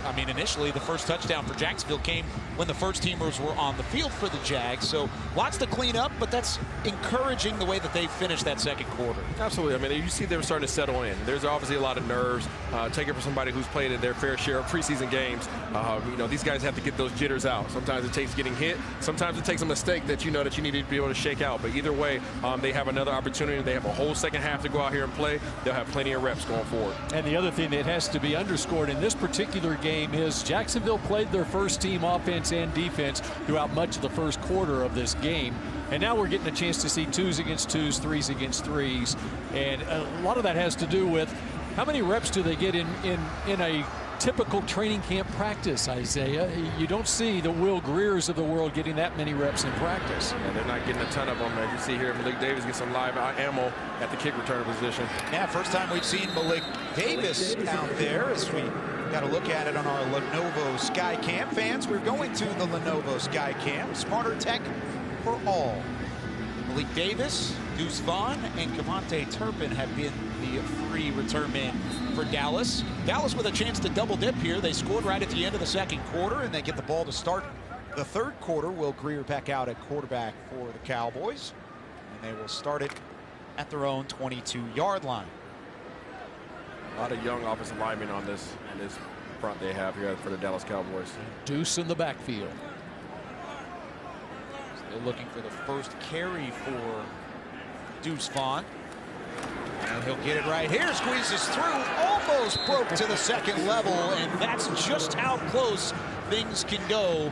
I mean, initially the first touchdown for Jacksonville came when the first teamers were on the field for the Jags. So lots to clean up, but that's encouraging the way that they finished that second quarter. Absolutely. I mean, you see them starting to settle in. There's obviously a lot of nerves. Take it from somebody who's played in their fair share of preseason games. You know, these guys have to get those jitters out. Sometimes it takes getting hit. Sometimes it takes a mistake that you know that you need to be able to shake out. But either way, they have another opportunity. They have a whole second half to go out here and play. They'll have plenty of reps going forward. And the other thing that has to be underscored in this particular game is Jacksonville played their first team offense and defense throughout much of the first quarter of this game. And now we're getting a chance to see 2s against 2s, 3s against 3s. And a lot of that has to do with how many reps do they get in a typical training camp practice, Isaiah. You don't see the Will Greers of the world getting that many reps in practice. And they're not getting a ton of them. As you see here, Malik Davis gets some live ammo at the kick return position. Yeah, first time we've seen Malik Davis out there as we got a look at it on our Lenovo Skycam. Fans, we're going to the Lenovo Skycam. Smarter tech for all. Malik Davis, Deuce Vaughn, and Cavante Turpin have been the free return men for Dallas. Dallas with a chance to double dip here. They scored right at the end of the second quarter, and they get the ball to start the third quarter. Will Greer back out at quarterback for the Cowboys, and they will start it at their own 22-yard line. A lot of young offensive linemen on this front they have here for the Dallas Cowboys. Deuce in the backfield. They're looking for the first carry for Deuce Vaughn. And he'll get it right here, squeezes through, almost broke to the second level, and that's just how close things can go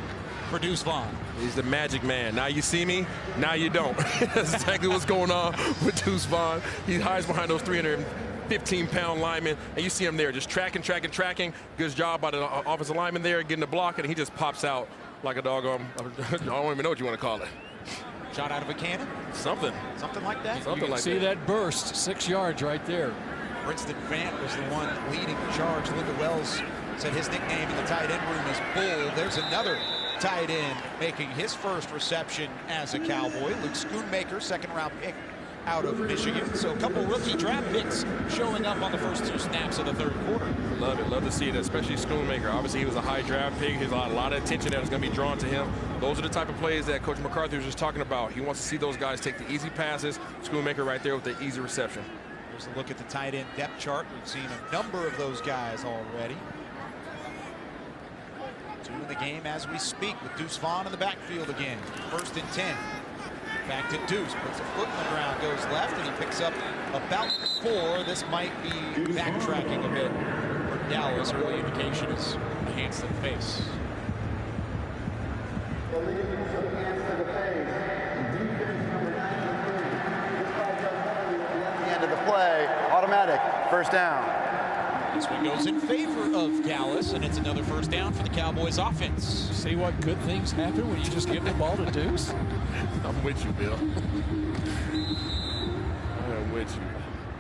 for Deuce Vaughn. He's the magic man. Now you see me, now you don't. That's exactly what's going on with Deuce Vaughn. He hides behind those 315-pound linemen, and you see him there just tracking. Good job by the offensive lineman there, getting the block, and he just pops out like a doggone, I don't even know what you want to call it. Shot out of a cannon? Something like that? You can see that burst, 6 yards right there. Princeton Fant was the one leading the charge. Linda Wells said his nickname in the tight end room is Bull. There's another tight end making his first reception as a Cowboy. Luke Schoonmaker, second-round pick out of Michigan. So a couple rookie draft picks showing up on the first 2 snaps of the third quarter. Love it. Love to see it, especially Schoonmaker. Obviously, he was a high draft pick. There's a lot of attention that is going to be drawn to him. Those are the type of plays that Coach McCarthy was just talking about. He wants to see those guys take the easy passes. Schoonmaker right there with the easy reception. Here's a look at the tight end depth chart. We've seen a number of those guys already. 2 in the game as we speak with Deuce Vaughn in the backfield again. 1st and 10. Back to Deuce, puts a foot in the ground, goes left, and he picks up about 4. This might be backtracking a bit for Dallas. Early indication is a hands to the face. The end of the play, automatic, first down. This one goes in favor of Dallas, and it's another first down for the Cowboys offense. See what good things happen when you just give the ball to Deuce? I'm with you, Bill. I'm with you.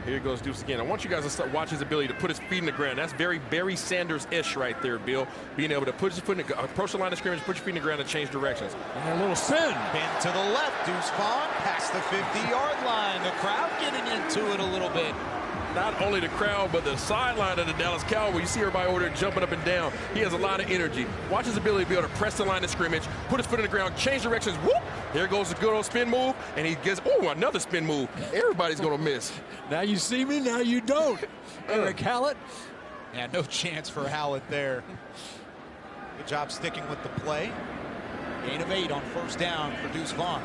Here goes Deuce again. I want you guys to start watch his ability to put his feet in the ground. That's very Barry Sanders-ish right there, Bill. Being able to put his foot in the, approach the line of scrimmage, put your feet in the ground, and change directions. And a little spin. Bent to the left. Deuce Vaughn past the 50-yard line. The crowd getting into it a little bit. Not only the crowd, but the sideline of the Dallas Cowboys. You see everybody over there jumping up and down. He has a lot of energy. Watch his ability to be able to press the line of scrimmage, put his foot in the ground, change directions. Whoop! There goes the good old spin move, and he gets, another spin move. Everybody's going to miss. Now you see me, now you don't. Eric Hallett. Yeah, no chance for Hallett there. Good job sticking with the play. Gain of 8 on first down for Deuce Vaughn.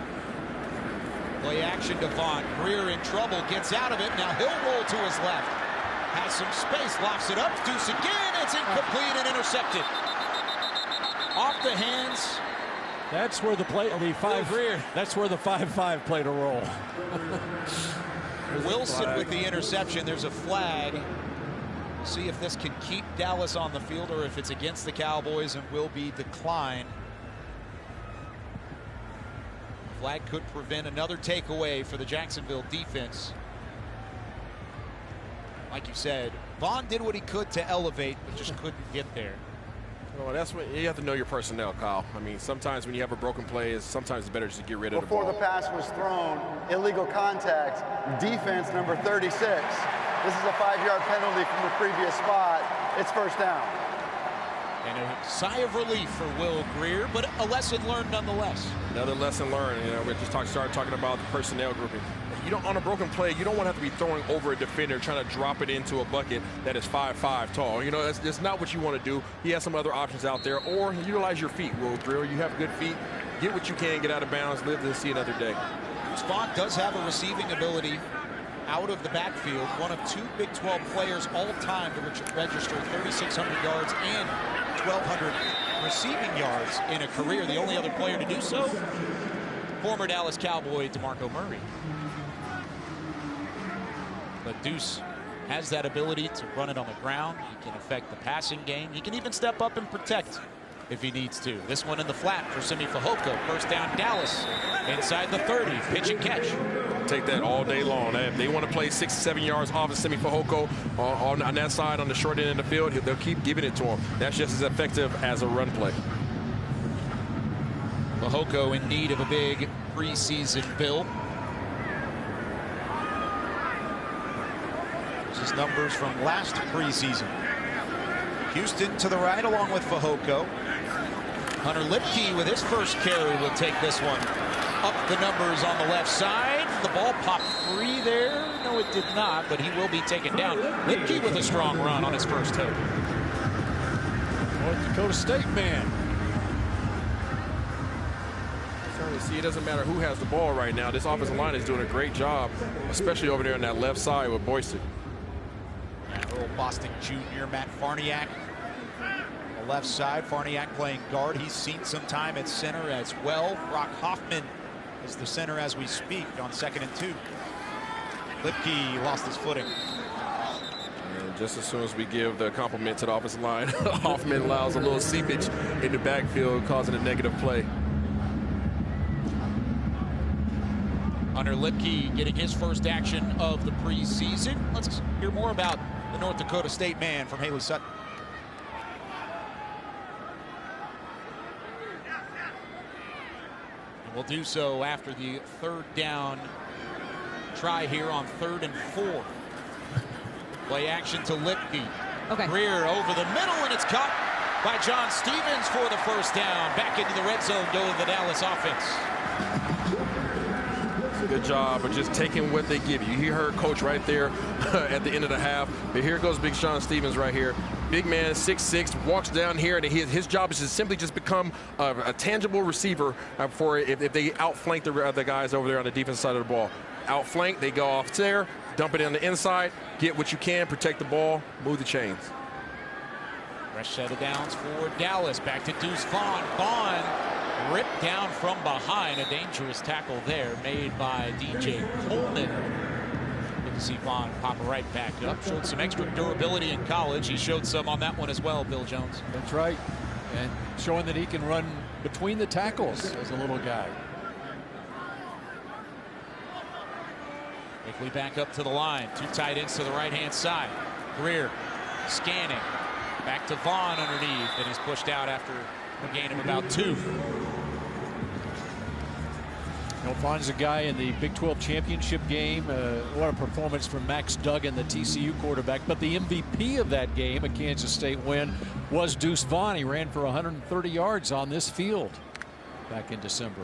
Play action to Vaughn. Greer in trouble, gets out of it. Now he'll roll to his left. Has some space, lofts it up. Deuce again. It's incomplete and intercepted. Off the hands. That's where the play, that's where the 5-5 played a role. Wilson with the interception. There's a flag. We'll see if this can keep Dallas on the field or if it's against the Cowboys and will be declined. Flag could prevent another takeaway for the Jacksonville defense. Like you said, Vaughn did what he could to elevate, but just couldn't get there. Well, that's what you have to know your personnel, Kyle. I mean, sometimes when you have a broken play, sometimes it's better just to get rid of the ball. Before the pass was thrown, illegal contact, defense number 36. This is a 5-yard penalty from the previous spot. It's first down. And a sigh of relief for Will Grier, but a lesson learned nonetheless. Another lesson learned. You know, we just started talking about the personnel grouping. You don't, on a broken play, you don't want to have to be throwing over a defender, trying to drop it into a bucket that is 5'5" tall. You know, that's not what you want to do. He has some other options out there, or utilize your feet, Will Grier. You have good feet. Get what you can, get out of bounds, live to see another day. Vaughn does have a receiving ability out of the backfield. One of 2 Big 12 players all time to register 3,600 yards and 1,200 receiving yards in a career. The only other player to do so, former Dallas Cowboy DeMarco Murray. But Deuce has that ability to run it on the ground. He can affect the passing game. He can even step up and protect if he needs to. This one in the flat for Simi Fehoko. First down, Dallas inside the 30. Pitch and catch. Take that all day long. If they want to play 6 to 7 yards off of Simi Fehoko on that side on the short end of the field, they'll keep giving it to him. That's just as effective as a run play. Fehoko in need of a big preseason build. His numbers from last preseason. Houston to the right along with Fehoko. Hunter Lipke with his first carry will take this one up the numbers on the left side. The ball popped free there. No, it did not, but he will be taken down. Lipke with a strong run on his first hit. North Dakota State man. See, it doesn't matter who has the ball right now. This offensive line is doing a great job, especially over there on that left side with Boyce. Earl Bostic Jr., Matt Farniak. The left side, Farniak playing guard. He's seen some time at center as well. Brock Hoffman is the center as we speak on 2nd and 2. Lipke lost his footing. And just as soon as we give the compliment to the offensive line, Hoffman allows a little seepage in the backfield, causing a negative play. Hunter Lipke getting his first action of the preseason. Let's hear more about the North Dakota State man from Haley Sutton. And we'll do so after the 3rd down try here on 3rd and 4. Play action to Lipke. Okay. Grier over the middle, and it's caught by John Stevens for the first down. Back into the red zone go the Dallas offense. Good job of just taking what they give you. You heard Coach right there at the end of the half. But here goes Big Sean Stevens right here. Big man, 6'6", walks down here, and his job is to simply just become a tangible receiver for if they outflank the guys over there on the defensive side of the ball. Outflank, they go off there, dump it on the inside, get what you can, protect the ball, move the chains. Fresh set of downs for Dallas. Back to Deuce Vaughn. Vaughn ripped down from behind. A dangerous tackle there made by DJ Coleman. Good to see Vaughn pop right back up. Showed some extra durability in college. He showed some on that one as well, Bill Jones. That's right. And showing that he can run between the tackles as a little guy. Quickly back up to the line. 2 tight ends to the right-hand side. Grier scanning. Back to Vaughn underneath, and he's pushed out after a gain of about 2. You know, Vaughn's a guy in the Big 12 championship game. What a performance from Max Duggan, the TCU quarterback. But the MVP of that game, a Kansas State win, was Deuce Vaughn. He ran for 130 yards on this field back in December.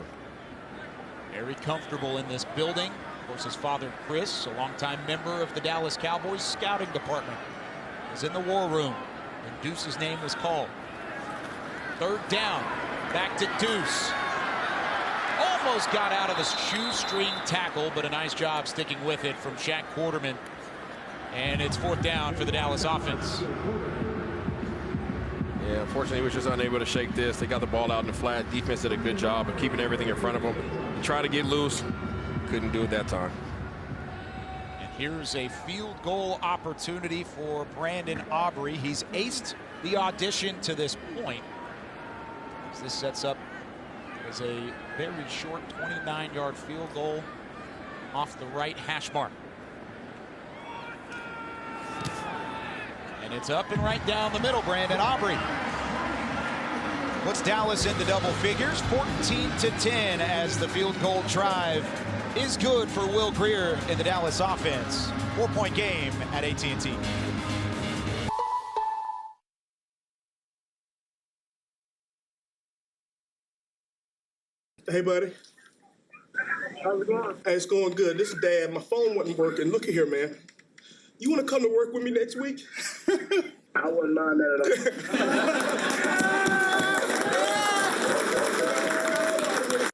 Very comfortable in this building. Of course, his father, Chris, a longtime member of the Dallas Cowboys scouting department, was in the war room when Deuce's name was called. 3rd down, back to Deuce. Almost got out of the shoestring tackle, but a nice job sticking with it from Shaq Quarterman. And it's 4th down for the Dallas offense. Yeah, unfortunately, he was just unable to shake this. They got the ball out in the flat. Defense did a good job of keeping everything in front of them. He tried to get loose, couldn't do it that time. And here's a field goal opportunity for Brandon Aubrey. He's aced the audition to this point. This sets up as a very short 29-yard field goal off the right hash mark. And it's up and right down the middle. Brandon Aubrey puts Dallas into double figures, 14-10, as the field goal drive is good for Will Grier in the Dallas offense. 4-point game at AT&T. Hey, buddy. How's it going? Hey, it's going good. This is Dad. My phone wasn't working. Look at here, man. You want to come to work with me next week? I wouldn't mind that at all.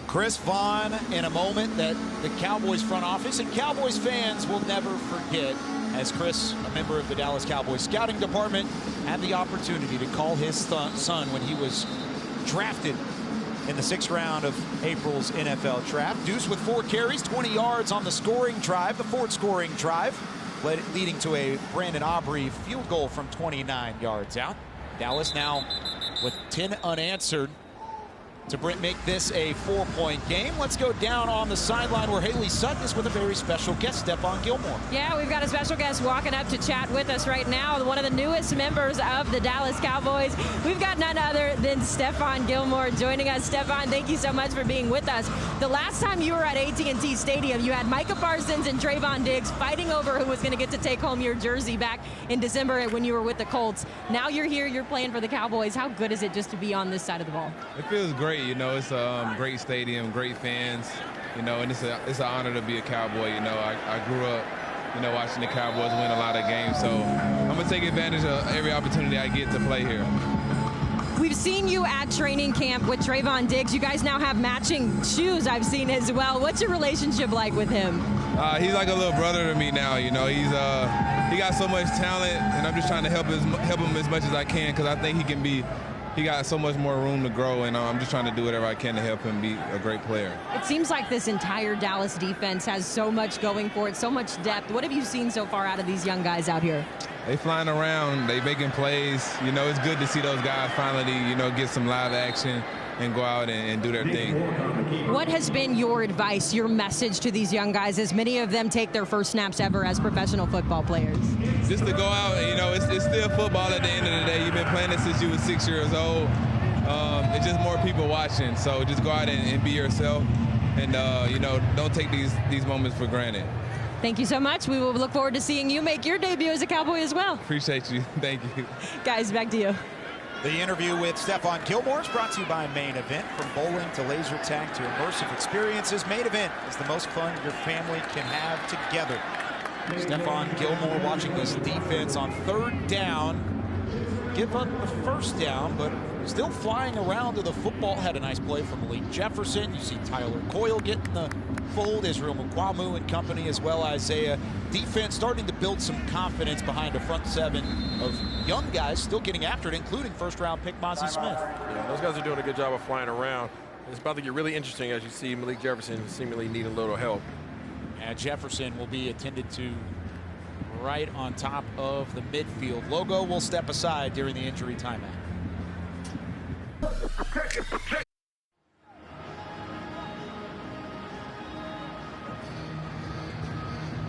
Chris Vaughn in a moment that the Cowboys front office and Cowboys fans will never forget, as Chris, a member of the Dallas Cowboys scouting department, had the opportunity to call his son when he was drafted in the 6th round of April's NFL draft. Deuce with 4 carries, 20 yards on the scoring drive, the 4th scoring drive, leading to a Brandon Aubrey field goal from 29 yards out. Dallas now with 10 unanswered to make this a 4-point game. Let's go down on the sideline where Haley Sutton is with a very special guest, Stephon Gilmore. Yeah, we've got a special guest walking up to chat with us right now, one of the newest members of the Dallas Cowboys. We've got none other than Stephon Gilmore joining us. Stephon, thank you so much for being with us. The last time you were at AT&T Stadium, you had Micah Parsons and Trayvon Diggs fighting over who was going to get to take home your jersey back in December when you were with the Colts. Now you're here, you're playing for the Cowboys. How good is it just to be on this side of the ball? It feels great. You know, it's a great stadium, great fans, you know, and it's an honor to be a Cowboy. You know, I grew up, you know, watching the Cowboys win a lot of games, so I'm going to take advantage of every opportunity I get to play here. We've seen you at training camp with Trayvon Diggs. You guys now have matching shoes, I've seen as well. What's your relationship like with him? He's like a little brother to me now. You know, he got so much talent, and I'm just trying to help him as much as I can, because I think he got so much more room to grow, and I'm just trying to do whatever I can to help him be a great player. It seems like this entire Dallas defense has so much going for it, so much depth. What have you seen so far out of these young guys out here? They flying around, they making plays. You know, it's good to see those guys finally, you know, get some live action and go out and do their thing. What has been your advice, your message to these young guys as many of them take their first snaps ever as professional football players? Just to go out, you know, it's still football at the end of the day. You've been playing it since you were 6 years old. It's just more people watching, so just go out and be yourself, and you know, don't take these moments for granted. Thank you so much. We will look forward to seeing you make your debut as a Cowboy as well. Appreciate you. Thank you. Guys, back to you. The interview with Stephon Gilmore is brought to you by Main Event. From bowling to laser tag to immersive experiences, Main Event is the most fun your family can have together. Stephon Gilmore watching this defense on 3rd down. Give up the 1st down, but still flying around to the football. Had a nice play from Malik Jefferson. You see Tyler Coyle getting the fold, Israel Mukwamu and company, as well as Isaiah. Defense starting to build some confidence behind a front 7 of young guys still getting after it, including 1st-round pick Mozzie Smith. Yeah, those guys are doing a good job of flying around. It's about to get really interesting as you see Malik Jefferson seemingly need a little help. And Jefferson will be attended to right on top of the midfield. Logo will step aside during the injury timeout.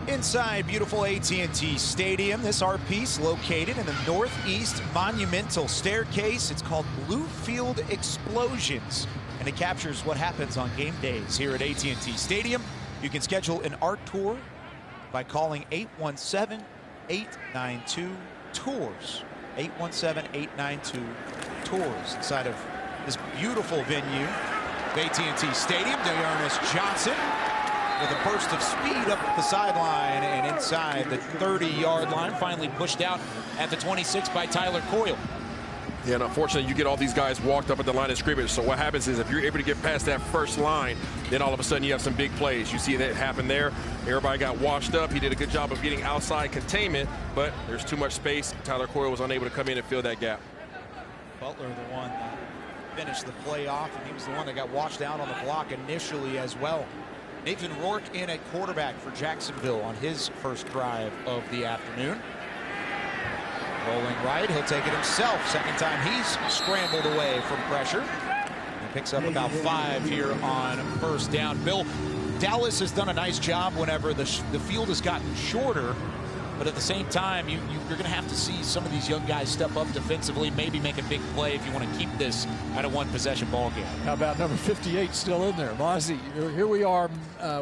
Inside beautiful AT&T Stadium, this art piece located in the northeast monumental staircase. It's called Blue Field Explosions, and it captures what happens on game days here at AT&T Stadium. You can schedule an art tour by calling 817-892-TOURS. 817-892-TOURS. Inside of this beautiful venue, AT&T Stadium, Dearness Johnson with a burst of speed up the sideline and inside the 30-yard line, finally pushed out at the 26 by Tyler Coyle. Yeah, and unfortunately, you get all these guys walked up at the line of scrimmage. So what happens is if you're able to get past that first line, then all of a sudden you have some big plays. You see that happen there. Everybody got washed up. He did a good job of getting outside containment, but there's too much space. Tyler Coyle was unable to come in and fill that gap. Butler, the one that finished the play off, and he was the one that got washed out on the block initially as well. Nathan Rourke in at quarterback for Jacksonville on his first drive of the afternoon. Rolling right, he'll take it himself. Second time he's scrambled away from pressure. He picks up about 5 here on 1st down. Bill, Dallas has done a nice job whenever the field has gotten shorter, but at the same time, you're going to have to see some of these young guys step up defensively, maybe make a big play if you want to keep this at a one-possession ball game. How about number 58 still in there? Mozzie, here we are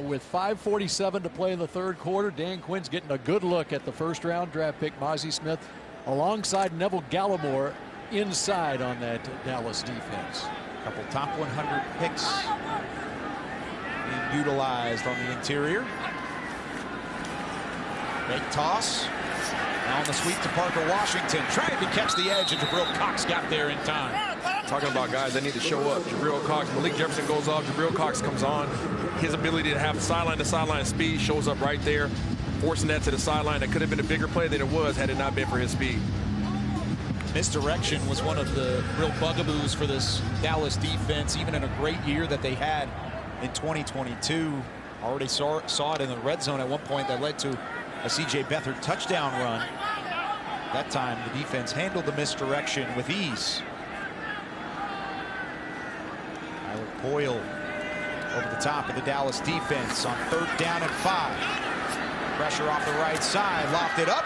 with 5:47 to play in the 3rd quarter. Dan Quinn's getting a good look at the 1st-round draft pick, Mozzie Smith, alongside Neville Gallimore inside on that Dallas defense. A couple top 100 picks being utilized on the interior. Big toss. Now on the sweep to Parker Washington. Trying to catch the edge, and Jabril Cox got there in time. Talking about guys that need to show up. Jabril Cox, Malik Jefferson goes off. Jabril Cox comes on. His ability to have sideline-to-sideline speed shows up right there, forcing that to the sideline. That could have been a bigger play than it was had it not been for his speed. Misdirection was one of the real bugaboos for this Dallas defense, even in a great year that they had in 2022. Already saw it in the red zone at one point that led to a C.J. Beathard touchdown run. That time, the defense handled the misdirection with ease. Tyler Boyle over the top of the Dallas defense on 3rd down and 5. Pressure off the right side, lopped it up.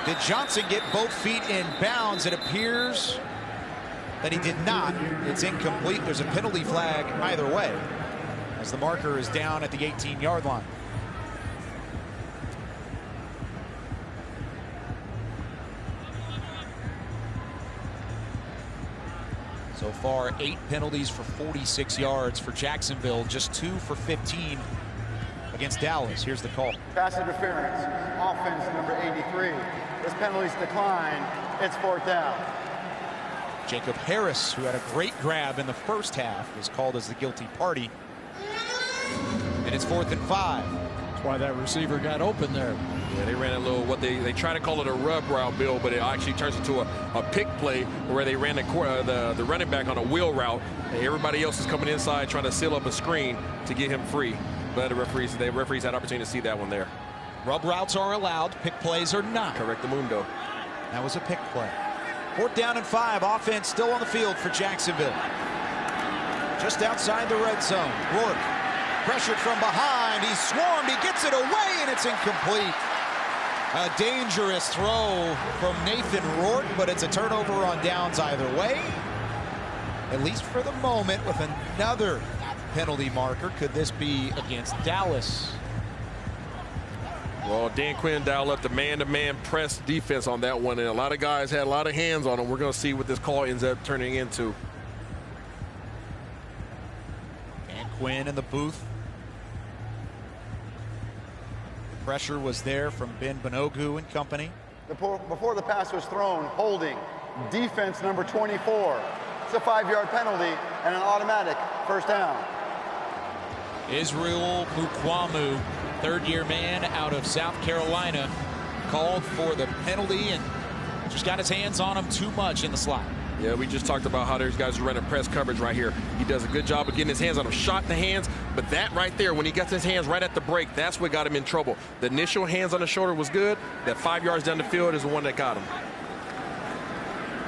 Did Johnson get both feet in bounds? It appears that he did not. It's incomplete. There's a penalty flag either way, as the marker is down at the 18-yard line. So far, 8 penalties for 46 yards for Jacksonville, just 2 for 15 against Dallas. Here's the call. Pass interference, offense number 83. This penalty's declined. It's 4th down. Jacob Harris, who had a great grab in the first half, was called as the guilty party. And it's 4th and 5. That's why that receiver got open there. Yeah, they ran a little, what they try to call it a rub route, Bill, but it actually turns into a pick play where they ran the running back on a wheel route. And everybody else is coming inside trying to seal up a screen to get him free. But the referees had opportunity to see that one there. Rub routes are allowed, pick plays are not. Correct the mundo. That was a pick play. 4th down and 5. Offense still on the field for Jacksonville. Just outside the red zone. Rourke pressured from behind. He's swarmed. He gets it away, and it's incomplete. A dangerous throw from Nathan Rourke, but it's a turnover on downs either way. At least for the moment, with another penalty marker. Could this be against Dallas? Well, Dan Quinn dialed up the man-to-man press defense on that one, and a lot of guys had a lot of hands on them. We're going to see what this call ends up turning into. Dan Quinn in the booth. The pressure was there from Ben Banogu and company. Before the pass was thrown, holding, defense number 24. It's a 5-yard penalty and an automatic 1st down. Israel Mukwamu, 3rd-year man out of South Carolina, called for the penalty and just got his hands on him too much in the slot. Yeah, we just talked about how there's guys who run a press coverage right here. He does a good job of getting his hands on him, shot in the hands, but that right there, when he gets his hands right at the break, that's what got him in trouble. The initial hands on the shoulder was good. That 5 yards down the field is the one that got him.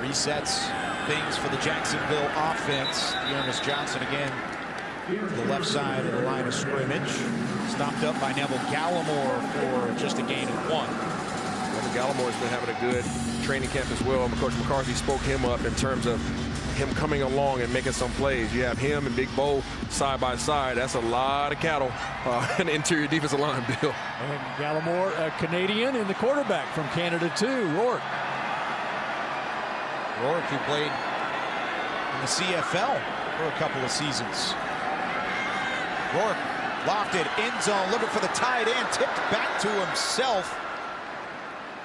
Resets things for the Jacksonville offense. Dearness Johnson again to the left side of the line of scrimmage. Stopped up by Neville Gallimore for just a gain of 1. Neville Gallimore's been having a good training camp as well. Coach McCarthy spoke him up in terms of him coming along and making some plays. You have him and Big Bo side by side. That's a lot of cattle in the interior defensive line, Bill. And Gallimore, a Canadian, and the quarterback from Canada too, Rourke. Rourke, who played in the CFL for a couple of seasons. Rourke lofted, end zone, looking for the tight end, tipped back to himself.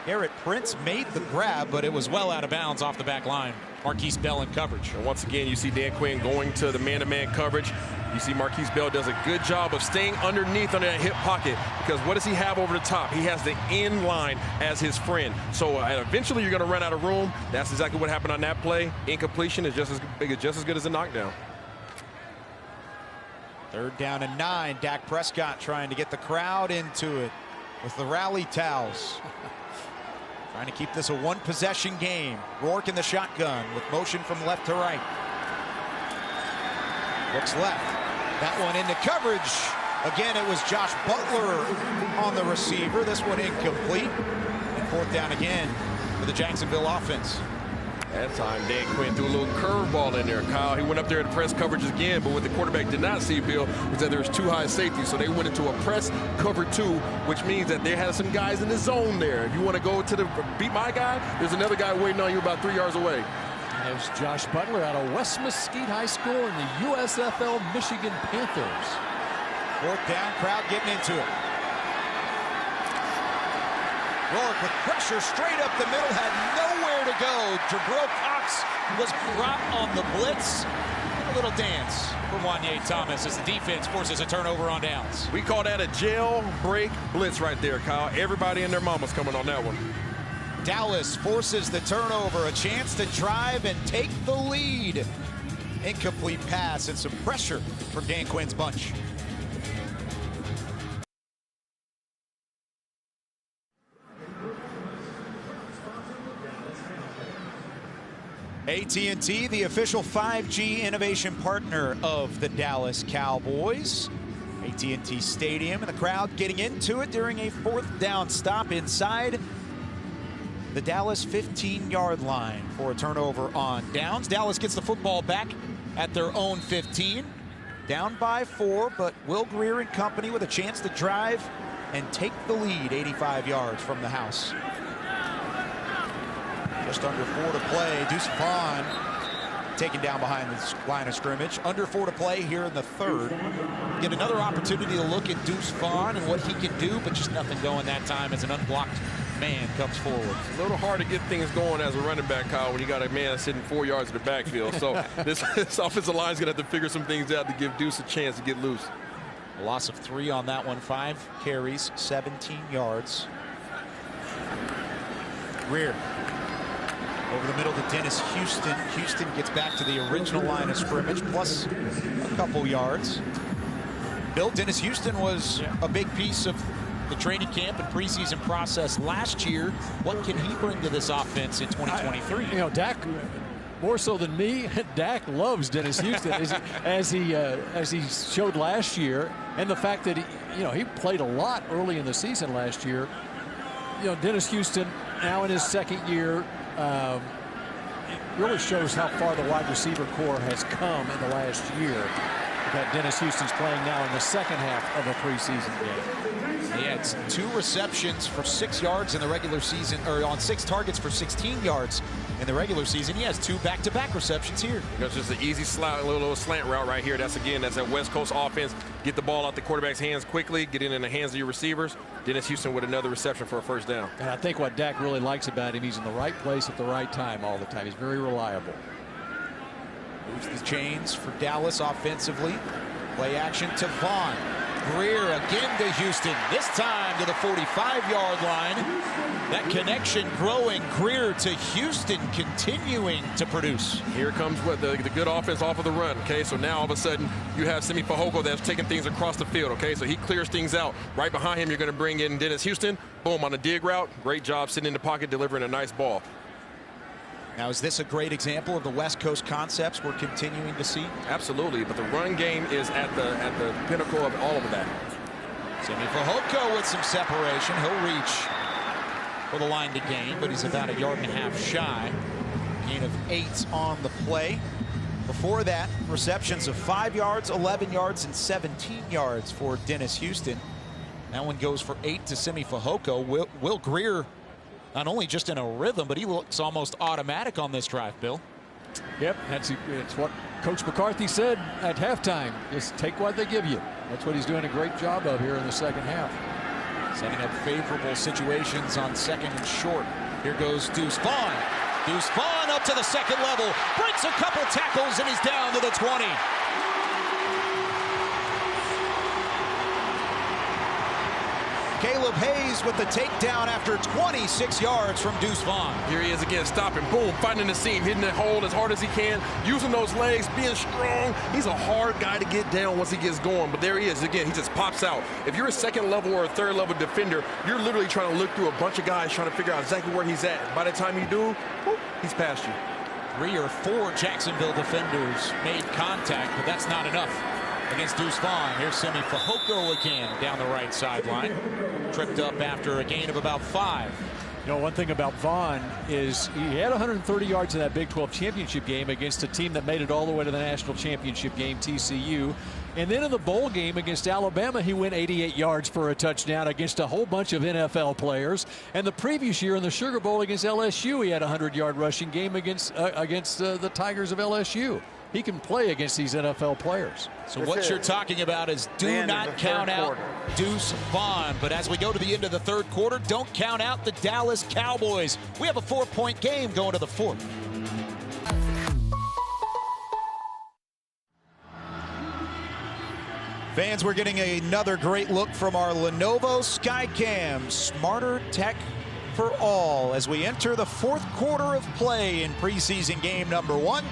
Garrett Prince made the grab, but it was well out of bounds off the back line. Marquise Bell in coverage. And once again, you see Dan Quinn going to the man-to-man coverage. You see Marquise Bell does a good job of staying underneath under that hip pocket, because what does he have over the top? He has the end line as his friend. So eventually you're going to run out of room. That's exactly what happened on that play. Incompletion is just as good as a knockdown. 3rd down and 9. Dak Prescott trying to get the crowd into it with the rally towels. Trying to keep this a 1-possession game. Rourke in the shotgun with motion from left to right. Looks left. That one into coverage. Again, it was Josh Butler on the receiver. This one incomplete. And 4th down again for the Jacksonville offense. That time, Dan Quinn threw a little curveball in there, Kyle. He went up there to press coverage again, but what the quarterback did not see, Bill, was that there was 2 high safeties. So they went into a press cover 2, which means that they had some guys in the zone there. If you want to go to the beat my guy, there's another guy waiting on you about 3 yards away. There's Josh Butler out of West Mesquite High School in the USFL Michigan Panthers. 4th down, crowd getting into it. Rourke with pressure straight up the middle, had nowhere to go. Jabril Cox was brought on the blitz. A little dance for Wanye Thomas as the defense forces a turnover on downs. We call that a jailbreak blitz right there, Kyle. Everybody and their mama's coming on that one. Dallas forces the turnover, a chance to drive and take the lead. Incomplete pass and some pressure for Dan Quinn's bunch. AT&T, the official 5G innovation partner of the Dallas Cowboys. AT&T Stadium, and the crowd getting into it during a 4th down stop inside the Dallas 15-yard line for a turnover on downs. Dallas gets the football back at their own 15. Down by 4, but Will Grier and company with a chance to drive and take the lead 85 yards from the house. Just under 4 to play. Deuce Vaughn taken down behind the line of scrimmage. Under 4 to play here in the 3rd. Get another opportunity to look at Deuce Vaughn and what he can do, but just nothing going that time as an unblocked man comes forward. It's a little hard to get things going as a running back, Kyle, when you got a man sitting 4 yards in the backfield. So this offensive line is going to have to figure some things out to give Deuce a chance to get loose. A loss of 3 on that one. 5 carries, 17 yards. Grier over the middle to Dennis Houston. Houston gets back to the original line of scrimmage, plus a couple yards. Bill, Dennis Houston was a big piece of the training camp and preseason process last year. What can he bring to this offense in 2023? You know, Dak, more so than me, Dak loves Dennis Houston as he showed last year, and the fact that he played a lot early in the season last year. You know, Dennis Houston now in his 2nd year. It really shows how far the wide receiver core has come in the last year. That Dennis Houston's playing now in the 2nd half of a preseason game. He had 2 receptions for 6 yards in the regular season, or on 6 targets for 16 yards in the regular season. He has 2 back-to-back receptions here. It's just an easy little slant route right here. That's that West Coast offense. Get the ball out the quarterback's hands quickly, get it in the hands of your receivers. Dennis Houston with another reception for a 1st down. And I think what Dak really likes about him, he's in the right place at the right time all the time. He's very reliable. Moves the chains for Dallas offensively. Play action to Vaughn. Grier again to Houston, this time to the 45-yard line. That connection growing. Grier to Houston continuing to produce. Here comes what the good offense off of the run. Okay, so now all of a sudden you have Simi Fehoko that's taking things across the field. Okay, so he clears things out. Right behind him, you're going to bring in Dennis Houston. Boom, on a dig route. Great job sitting in the pocket, delivering a nice ball. Now, is this a great example of the West Coast concepts we're continuing to see? Absolutely, but the run game is at the pinnacle of all of that. Simi Fehoko with some separation. He'll reach for the line to gain, but he's about 1.5 yards shy. Gain of 8 on the play. Before that, receptions of 5 yards, 11 yards, and 17 yards for Dennis Houston. That one goes for 8 to Simi Fehoko. Will Grier not only just in a rhythm, but he looks almost automatic on this drive, Bill. Yep, it's what Coach McCarthy said at halftime. Just take what they give you. That's what he's doing a great job of here in the 2nd half. Setting up favorable situations on 2nd and short. Here goes Deuce Vaughn. Deuce Vaughn up to the 2nd level. Breaks a couple tackles, and he's down to the 20. Caleb Hayes with the takedown after 26 yards from Deuce Vaughn. Here he is again, stopping, boom, finding the seam, hitting the hole as hard as he can, using those legs, being strong. He's a hard guy to get down once he gets going, but there he is again. He just pops out. If you're a 2nd level or a 3rd level defender, you're literally trying to look through a bunch of guys trying to figure out exactly where he's at. By the time you do, whoop, he's past you. 3 or 4 Jacksonville defenders made contact, but that's not enough against Deuce Vaughn. Here's Simi Fehoko again down the right sideline. Tripped up after a gain of about 5. You know, one thing about Vaughn is he had 130 yards in that Big 12 championship game against a team that made it all the way to the national championship game, TCU. And then in the bowl game against Alabama, he went 88 yards for a touchdown against a whole bunch of NFL players. And the previous year in the Sugar Bowl against LSU, he had a 100-yard rushing game against the Tigers of LSU. He can play against these NFL players. So what you're talking about is do not count out Deuce Vaughn. But as we go to the end of the third quarter, don't count out the Dallas Cowboys. We have a 4-point game going to the fourth. Fans, we're getting another great look from our Lenovo Skycam. Smarter tech for all as we enter the fourth quarter of play in preseason game number 1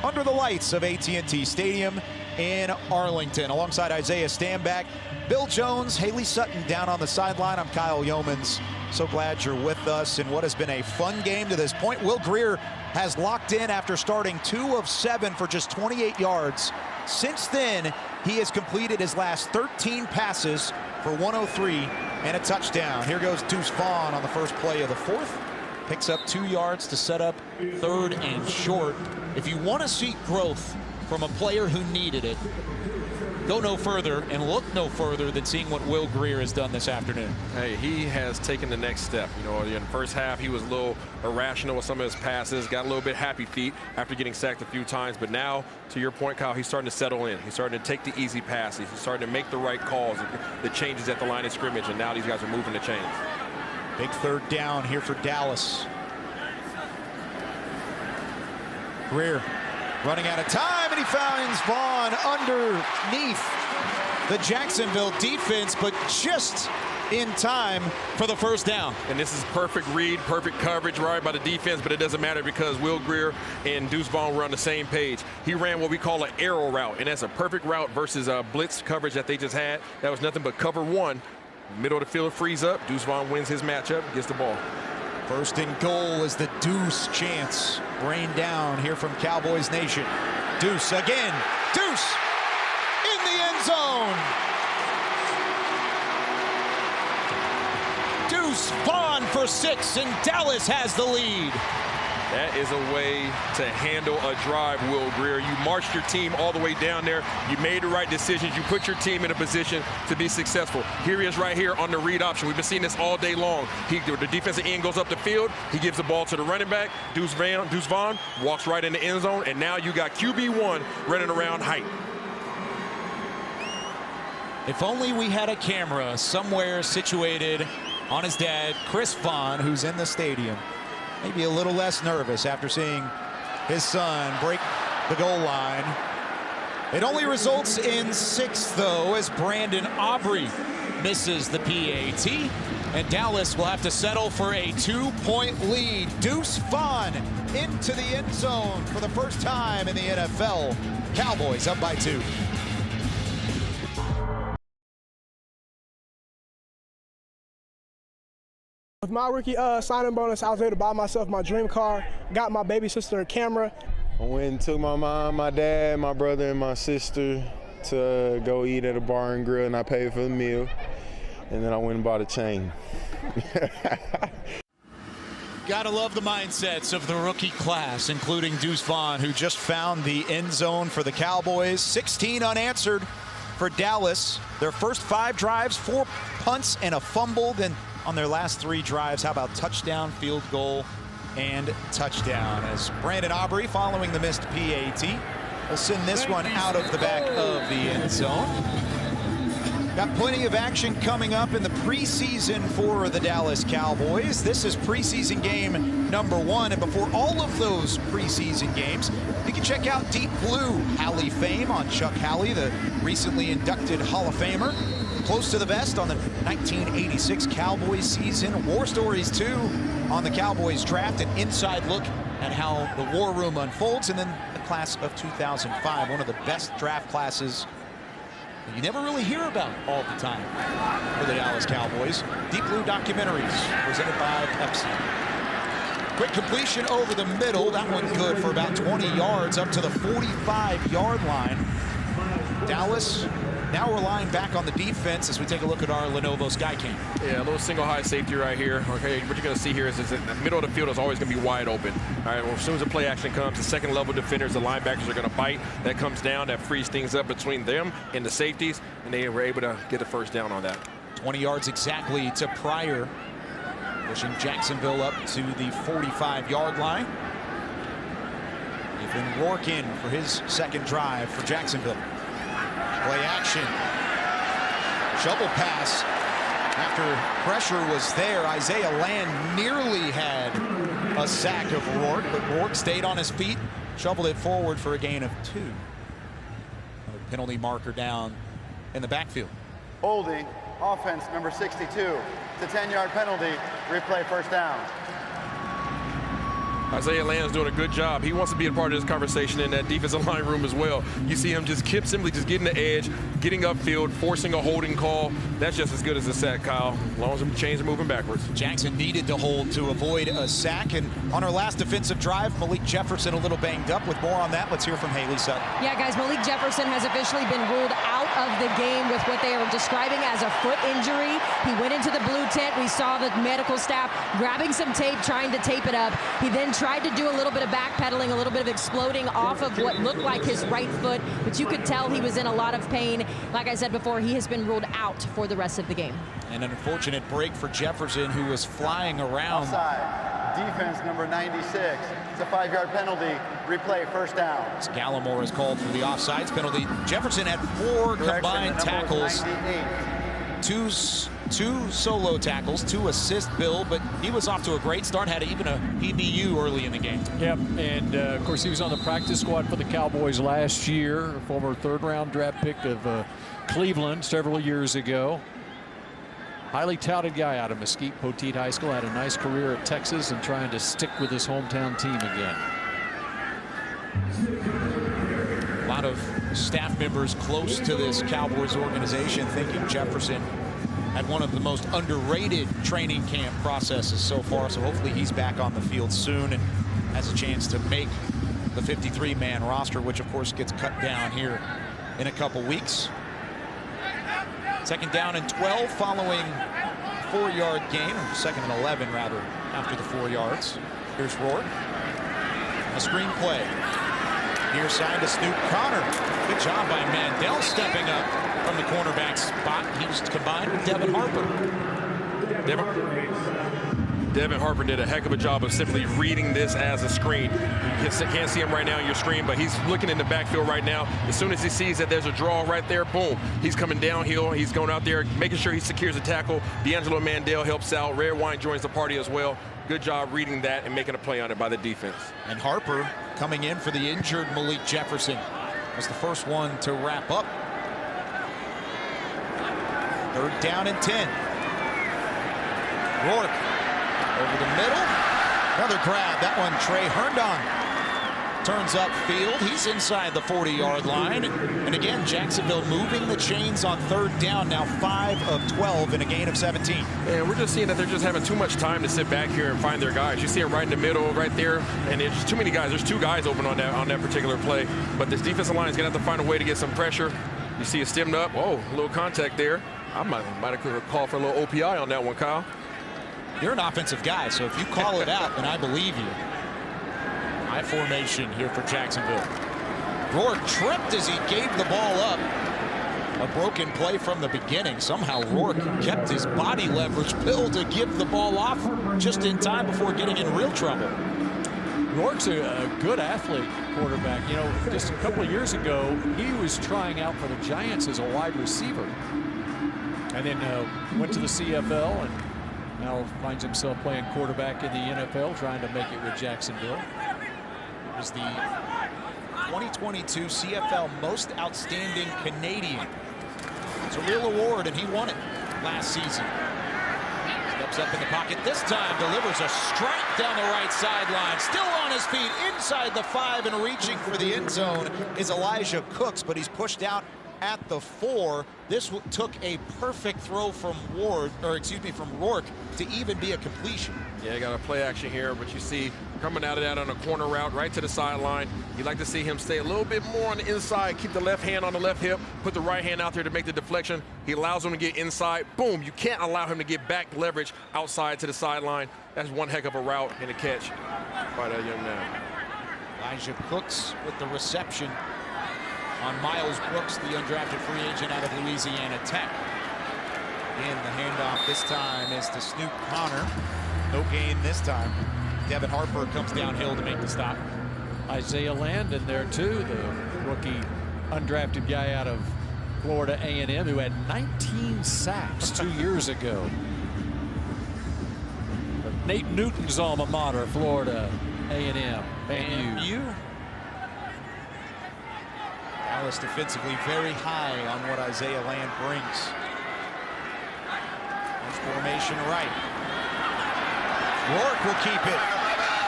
under the lights of AT&T Stadium in Arlington. Alongside Isaiah Stanback, Bill Jones, Haley Sutton down on the sideline. I'm Kyle Yeomans. So glad you're with us in what has been a fun game to this point. Will Grier has locked in after starting 2 of 7 for just 28 yards. Since then, he has completed his last 13 passes for 103 and a touchdown. Here goes Deuce Vaughn on the first play of the fourth. Picks up 2 yards to set up 3rd and short. If you want to see growth from a player who needed it, go no further and look no further than seeing what Will Grier has done this afternoon. Hey, he has taken the next step. You know, in the first half, he was a little irrational with some of his passes, got a little bit happy feet after getting sacked a few times. But now, to your point, Kyle, he's starting to settle in. He's starting to take the easy passes. He's starting to make the right calls, the changes at the line of scrimmage, and now these guys are moving the chains. Big 3rd down here for Dallas. Grier running out of time, and he finds Vaughn underneath the Jacksonville defense, but just in time for the first down. And this is perfect read, perfect coverage right by the defense, but it doesn't matter because Will Grier and Deuce Vaughn were on the same page. He ran what we call an arrow route, and that's a perfect route versus a blitz coverage that they just had. That was nothing but cover 1. Middle of the field frees up. Deuce Vaughn wins his matchup, gets the ball. 1st and goal is the Deuce chance. Rain down here from Cowboys Nation. Deuce again. Deuce in the end zone. Deuce Vaughn for 6, and Dallas has the lead. That is a way to handle a drive, Will Grier. You marched your team all the way down there. You made the right decisions. You put your team in a position to be successful. Here he is right here on the read option. We've been seeing this all day long. The defensive end goes up the field. He gives the ball to the running back. Deuce Vaughn walks right in the end zone, and now you got QB1 running around height. If only we had a camera somewhere situated on his dad, Chris Vaughn, who's in the stadium. Maybe a little less nervous after seeing his son break the goal line. It only results in 6, though, as Brandon Aubrey misses the PAT. And Dallas will have to settle for a 2-point lead. Deuce Vaughn into the end zone for the first time in the NFL. Cowboys up by 2. With my rookie signing bonus, I was able to buy myself my dream car, got my baby sister a camera. I went and took my mom, my dad, my brother, and my sister to go eat at a bar and grill, and I paid for the meal. And then I went and bought a chain. Gotta love the mindsets of the rookie class, including Deuce Vaughn, who just found the end zone for the Cowboys. 16 unanswered for Dallas. Their first 5 drives, 4 punts and a fumble. Then on their last 3 drives, how about touchdown, field goal, and touchdown? As Brandon Aubrey, following the missed PAT, will send this one out of the back of the end zone. Got plenty of action coming up in the preseason for the Dallas Cowboys. This is preseason game number 1, and before all of those preseason games, you can check out Deep Blue Halley fame on Chuck Halley, the recently inducted Hall of Famer. Close to the vest on the 1986 Cowboys season. War Stories 2 on the Cowboys draft, an inside look at how the war room unfolds, and then the class of 2005, one of the best draft classes that you never really hear about all the time for the Dallas Cowboys. Deep Blue documentaries presented by Pepsi. Quick completion over the middle. That one good for about 20 yards up to the 45-yard line. Dallas Now we're lying back on the defense as we take a look at our Lenovo Skycam. Yeah, a little single high safety right here. Okay, what you're going to see here is that the middle of the field is always going to be wide open. All right, well, as soon as the play action comes, the second level defenders, the linebackers are going to bite. That comes down, that frees things up between them and the safeties, and they were able to get the first down on that. 20 yards exactly to Pryor, pushing Jacksonville up to the 45-yard line. Even Rourke in for his second drive for Jacksonville. Play action. Shovel pass. After pressure was there, Isaiah Land nearly had a sack of Rourke, but Rourke stayed on his feet, shoveled it forward for a gain of 2. Another penalty marker down in the backfield. Holding, offense number 62. It's a 10-yard penalty. Replay first down. Isaiah Land's doing a good job. He wants to be a part of this conversation in that defensive line room as well. You see him just simply getting the edge, getting upfield, forcing a holding call. That's just as good as a sack, Kyle, as long as the chains are moving backwards. Jackson needed to hold to avoid a sack. And on our last defensive drive, Malik Jefferson a little banged up. With more on that, let's hear from Haley Sutton. Yeah, guys, Malik Jefferson has officially been ruled out of the game with what they are describing as a foot injury. He went into the blue tent. We saw the medical staff grabbing some tape, trying to tape it up. He then tried to do a little bit of backpedaling, a little bit of exploding off of what looked like his right foot, but you could tell he was in a lot of pain. Like I said before, he has been ruled out for the rest of the game. And an unfortunate break for Jefferson, who was flying around. Offside. Defense number 96. It's a 5-yard penalty. Replay first down. As Gallimore is called for the offsides penalty. Jefferson had 4 combined tackles. 2 solo tackles, 2 assists, Bill, but he was off to a great start, had even a PBU early in the game. Yep, and of course he was on the practice squad for the Cowboys last year, a former 3rd-round draft pick of Cleveland several years ago. Highly touted guy out of Mesquite Poteet High School, had a nice career at Texas and trying to stick with his hometown team again. A lot of staff members close to this Cowboys organization thinking Jefferson had one of the most underrated training camp processes so far, so hopefully he's back on the field soon and has a chance to make the 53-man roster, which of course gets cut down here in a couple weeks. 2nd down and 12 following 4-yard gain, or 2nd and 11 rather, after the 4 yards. Here's Rourke. A screen play. Near side to Snoop Connor. Good job by Mandel stepping up from the cornerback spot. He was combined with Devin Harper. Devin Harper did a heck of a job of simply reading this as a screen. You can't see him right now on your screen, but he's looking in the backfield right now. As soon as he sees that there's a draw right there, boom, he's coming downhill. He's going out there, making sure he secures the tackle. D'Angelo Mandel helps out. Red Wine joins the party as well. Good job reading that and making a play on it by the defense. And Harper coming in for the injured Malik Jefferson was the first one to wrap up. 3rd down and 10. Rourke over the middle. Another grab. That one, Trey Herndon turns upfield. He's inside the 40-yard line. And again, Jacksonville moving the chains on 3rd down, now 5 of 12 in a gain of 17. And we're just seeing that they're just having too much time to sit back here and find their guys. You see it right in the middle right there, and there's too many guys. There's 2 guys open on that particular play. But this defensive line is going to have to find a way to get some pressure. You see it stemmed up. Oh, a little contact there. I might have called for a little OPI on that one, Kyle. You're an offensive guy, so if you call it out, then I believe you. High formation here for Jacksonville. Rourke tripped as he gave the ball up. A broken play from the beginning. Somehow Rourke kept his body leverage, Bill, to give the ball off just in time before getting in real trouble. Rourke's a good athlete quarterback. You know, just a couple of years ago, he was trying out for the Giants as a wide receiver. And then went to the CFL and now finds himself playing quarterback in the NFL, trying to make it with Jacksonville. It was the 2022 CFL Most Outstanding Canadian. It's a real award, and he won it last season. Steps up in the pocket this time, delivers a strike down the right sideline. Still on his feet inside the 5 and reaching for the end zone is Elijah Cooks, but he's pushed out at the 4. This took a perfect throw from from Rourke to even be a completion. Yeah, got a play action here, but you see coming out of that on a corner route right to the sideline. You like to see him stay a little bit more on the inside, keep the left hand on the left hip, put the right hand out there to make the deflection. He allows him to get inside. Boom, you can't allow him to get back leverage outside to the sideline. That's one heck of a route and a catch by that young man. Elijah Cooks with the reception on Miles Brooks, the undrafted free agent out of Louisiana Tech. Again, the handoff this time is to Snoop Connor. No gain this time. Devin Harper comes downhill to make the stop. Isaiah Landon there too, the rookie undrafted guy out of Florida A&M who had 19 sacks 2 years ago. Nate Newton's alma mater, Florida A&M. FAMU. Dallas defensively very high on what Isaiah Land brings. There's formation right. Rourke will keep it.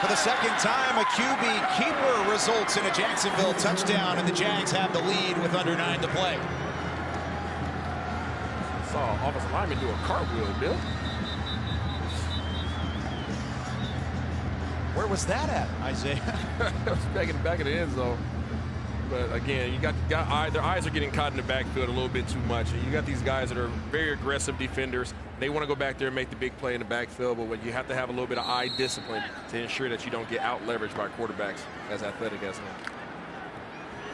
For the second time, a QB keeper results in a Jacksonville touchdown, and the Jags have the lead with under 9 to play. Saw offensive lineman do a cartwheel, Bill. Where was that at, Isaiah? It was back in the back of the end zone. But again, you got their eyes are getting caught in the backfield a little bit too much. And you got these guys that are very aggressive defenders. They want to go back there and make the big play in the backfield, but you have to have a little bit of eye discipline to ensure that you don't get out leveraged by quarterbacks as athletic as them.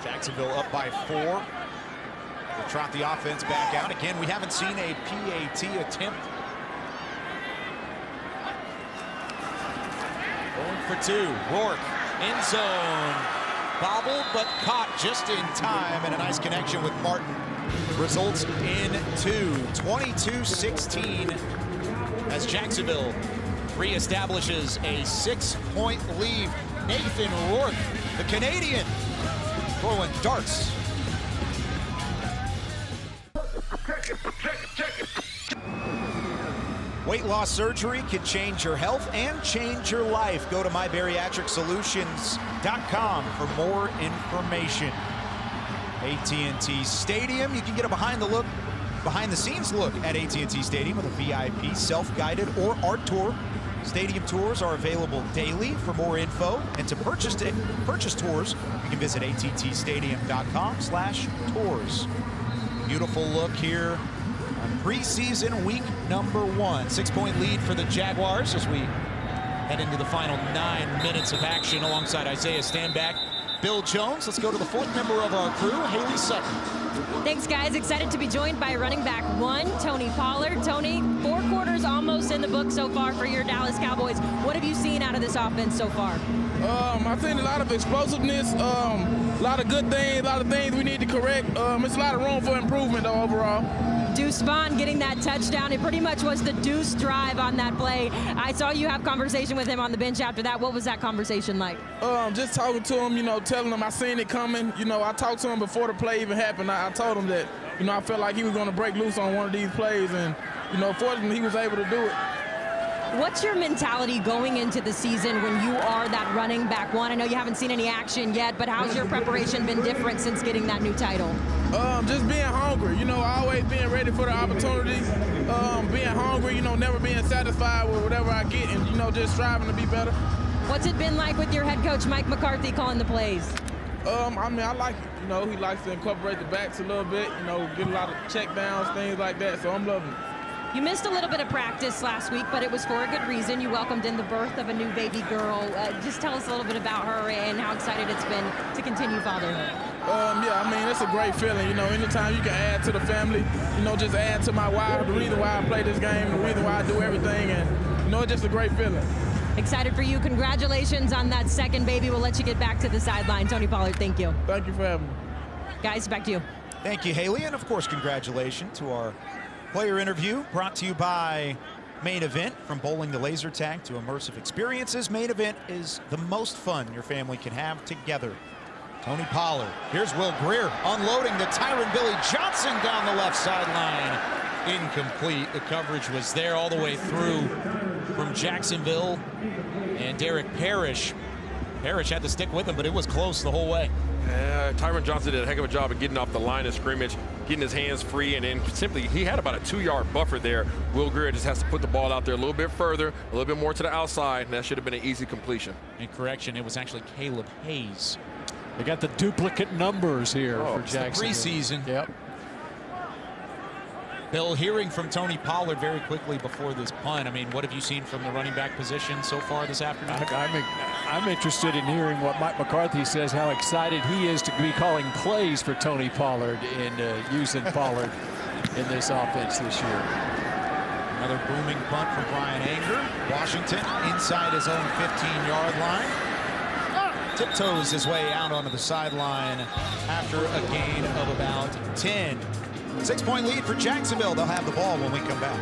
Jacksonville up by 4. They'll trot the offense back out. Again, we haven't seen a PAT attempt. Going for 2. Rourke, end zone. Bobbled, but caught just in time, and a nice connection with Martin. Results in 2. 22-16 as Jacksonville reestablishes a 6-point lead. Nathan Rourke, the Canadian, throwing darts. Weight loss surgery can change your health and change your life. Go to mybariatricsolutions.com for more information. AT&T Stadium. You can get a behind-the-scenes look at AT&T Stadium with a VIP, self-guided, or art tour. Stadium tours are available daily. For more info and to purchase tours, you can visit attstadium.com/tours. Beautiful look here on preseason week number 1. 6-point lead for the Jaguars as we head into the final 9 minutes of action alongside Isaiah Stanback, Bill Jones. Let's go to the 4th member of our crew, Haley Sutton. Thanks, guys. Excited to be joined by running back 1, Tony Pollard. Tony, 4 quarters almost in the book so far for your Dallas Cowboys. What have you seen out of this offense so far? I've seen a lot of explosiveness, a lot of good things, a lot of things we need to correct. It's a lot of room for improvement, though, overall. Deuce Vaughn getting that touchdown. It pretty much was the Deuce drive on that play. I saw you have conversation with him on the bench after that. What was that conversation like? Just talking to him, telling him I seen it coming. I talked to him before the play even happened. I told him that, I felt like he was going to break loose on one of these plays, and, fortunately, he was able to do it. What's your mentality going into the season when you are that running back 1? I know you haven't seen any action yet, but how's your preparation been different since getting that new title? Just being hungry, always being ready for the opportunity, being hungry, never being satisfied with whatever I get, and, just striving to be better. What's it been like with your head coach, Mike McCarthy, calling the plays? I like it. He likes to incorporate the backs a little bit, get a lot of check downs, things like that, so I'm loving it. You missed a little bit of practice last week, but it was for a good reason. You welcomed in the birth of a new baby girl. Just tell us a little bit about her and how excited it's been to continue fatherhood. It's a great feeling. Anytime you can add to the family, just add to my why, the reason why I play this game, the reason why I do everything, and, it's just a great feeling. Excited for you. Congratulations on that second baby. We'll let you get back to the sideline. Tony Pollard, thank you. Thank you for having me. Guys, back to you. Thank you, Haley, and of course, congratulations to our player interview brought to you by Main Event. From bowling to laser tag to immersive experiences, Main Event is the most fun your family can have together. Tony Pollard. Here's Will Greer unloading the Tyron Billy Johnson down the left sideline. Incomplete. The coverage was there all the way through from Jacksonville. And Derek Parrish Parrish had to stick with him, but it was close the whole way. Yeah, Tyron Johnson did a heck of a job of getting off the line of scrimmage, getting his hands free, and then simply he had about a 2-yard buffer there. Will Greer just has to put the ball out there a little bit further, a little bit more to the outside, and that should have been an easy completion. In correction, it was actually Caleb Hayes. They got the duplicate numbers here for Jacksonville. Preseason. Yep. Bill, hearing from Tony Pollard very quickly before this punt, I mean, what have you seen from the running back position so far this afternoon? I'm interested in hearing what Mike McCarthy says, how excited he is to be calling plays for Tony Pollard and using Pollard in this offense this year. Another booming punt from Brian Anger. Washington inside his own 15-yard line. Tiptoes his way out onto the sideline after a gain of about 10. 6-point lead for Jacksonville. They'll have the ball when we come back.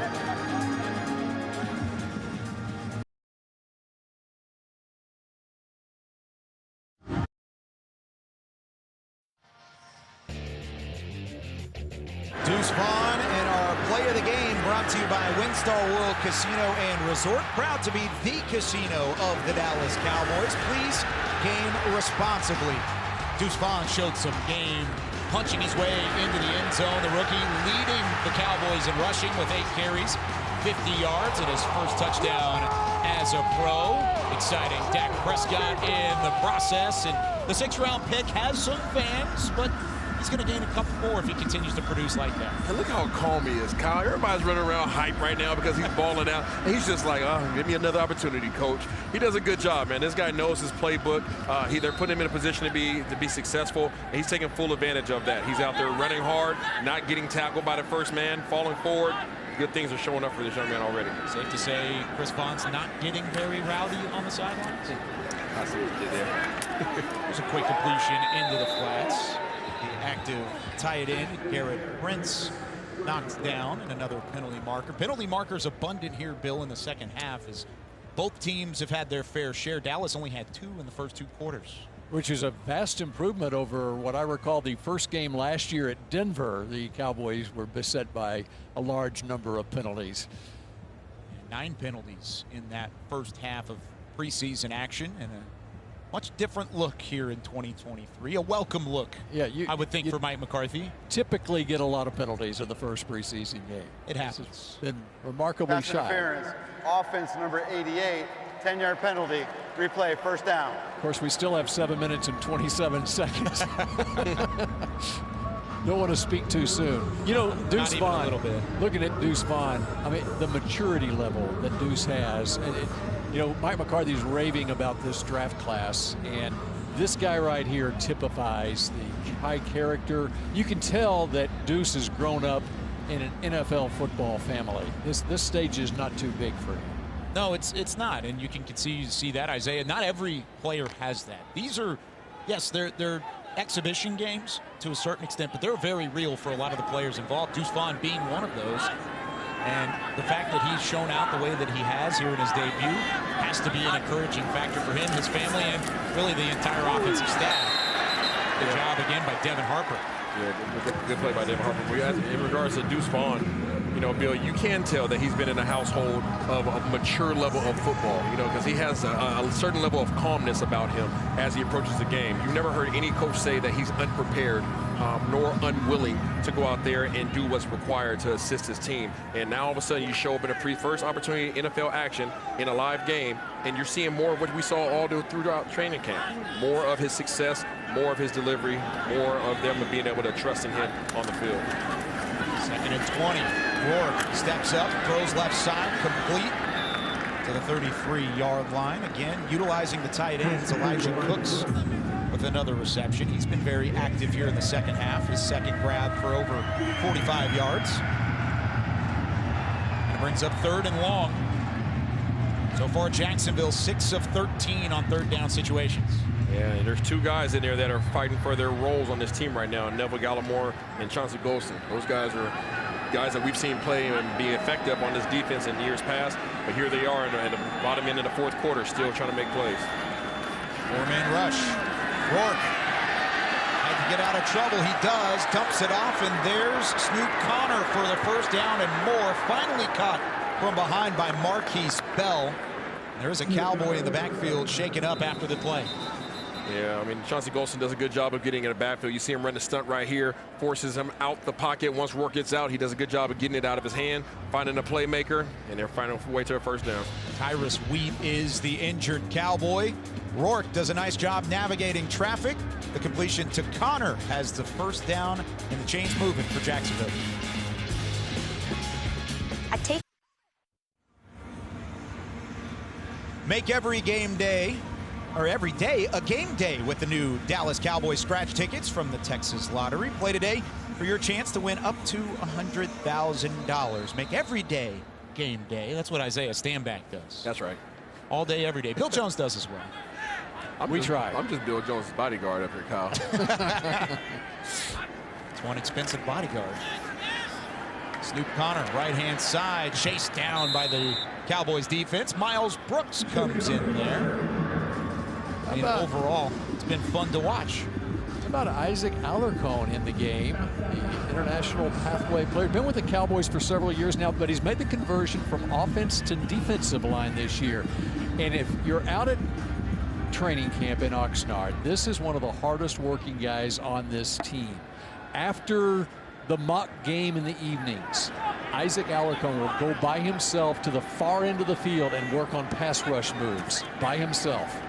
Deuce Vaughn and our play of the game brought to you by Windstar World Casino and Resort. Proud to be the casino of the Dallas Cowboys. Please game responsibly. Deuce Vaughn showed some game, punching his way into the end zone. The rookie leading the Cowboys in rushing with 8 carries, 50 yards, and his first touchdown as a pro. Exciting. Dak Prescott in the process, and the 6th-round pick has some fans, but he's going to gain a couple more if he continues to produce like that. And look how calm he is, Kyle. Everybody's running around hype right now because he's balling out. And he's just like, oh, give me another opportunity, coach. He does a good job, man. This guy knows his playbook. They're putting him in a position to be successful, and he's taking full advantage of that. He's out there running hard, not getting tackled by the first man, falling forward. Good things are showing up for this young man already. Safe to say Chris Vaughn's not getting very rowdy on the sidelines. I see what he did there. There's a quick completion into the flats. The active tight end, Garrett Prince, knocked down, and another penalty marker. Penalty markers abundant here, Bill, in the second half, as both teams have had their fair share. Dallas only had 2 in the first 2 quarters. Which is a vast improvement over what I recall the first game last year at Denver. The Cowboys were beset by a large number of penalties. 9 penalties in that first half of preseason action, and a much different look here in 2023. A welcome look, I would think, for Mike McCarthy. Typically get a lot of penalties in the first preseason game. It happens. It's been remarkably Pass shy. interference. Offense number 88, 10-yard penalty. Replay, first down. Of course, we still have 7 minutes and 27 seconds. Don't want to speak too soon. You know, Deuce Vaughn, a little bit. Looking at Deuce Vaughn, I mean, the maturity level that Deuce has. And you know, Mike McCarthy's raving about this draft class, and this guy right here typifies the high character. You can tell that Deuce has grown up in an NFL football family. This stage is not too big for him. No, it's not, and you can see that, Isaiah. Not every player has that. These are, yes, they're exhibition games to a certain extent, but they're very real for a lot of the players involved. Deuce Vaughn being one of those. And the fact that he's shown out the way that he has here in his debut has to be an encouraging factor for him, his family, and really the entire offensive staff. Good job again by Devin Harper. Yeah, good play by Devin Harper. In regards to Deuce Vaughn, you know, Bill, you can tell that he's been in a household of a mature level of football, you know, because he has a certain level of calmness about him as he approaches the game. You've never heard any coach say that he's unprepared nor unwilling to go out there and do what's required to assist his team. And now all of a sudden you show up in a first opportunity NFL action in a live game, and you're seeing more of what we saw all throughout training camp. More of his success, more of his delivery, more of them being able to trust in him on the field. 2nd and 20. Rourke steps up, throws left side, complete to the 33-yard line. Again, utilizing the tight ends, Elijah Cooks with another reception. He's been very active here in the second half. His second grab for over 45 yards. And it brings up 3rd and long. So far, Jacksonville 6 of 13 on 3rd down situations. Yeah, and there's 2 guys in there that are fighting for their roles on this team right now, Neville Gallimore and Chauncey Golston. Those guys are guys that we've seen play and be effective on this defense in years past, but here they are at the bottom end of the 4th quarter, still trying to make plays. 4-man rush. Rourke had to get out of trouble. He does, dumps it off, and there's Snoop Connor for the first down and more. Finally caught from behind by Marquise Bell. There's a Cowboy in the backfield shaken up after the play. Yeah, I mean, Chauncey Golston does a good job of getting in the backfield. You see him run the stunt right here, forces him out the pocket. Once Rourke gets out, he does a good job of getting it out of his hand, finding a playmaker, and they're finding a way to a first down. Tyrus Wheat is the injured Cowboy. Rourke does a nice job navigating traffic. The completion to Connor has the first down, and the chains moving for Jacksonville. Make every game day, or every day, a game day with the new Dallas Cowboys scratch tickets from the Texas Lottery. Play today for your chance to win up to $100,000. Make every day game day. That's what Isaiah Stanback does. That's right. All day, every day. Bill Jones does as well. I'm just Bill Jones' bodyguard up here, Kyle. It's one expensive bodyguard. Snoop Connor, right-hand side, chased down by the Cowboys defense. Miles Brooks comes in there. And overall, it's been fun to watch. How about Isaac Alarcon in the game, the international pathway player. Been with the Cowboys for several years now, but he's made the conversion from offense to defensive line this year. And if you're out at training camp in Oxnard, this is one of the hardest working guys on this team. After the mock game in the evenings, Isaac Alarcon will go by himself to the far end of the field and work on pass rush moves by himself.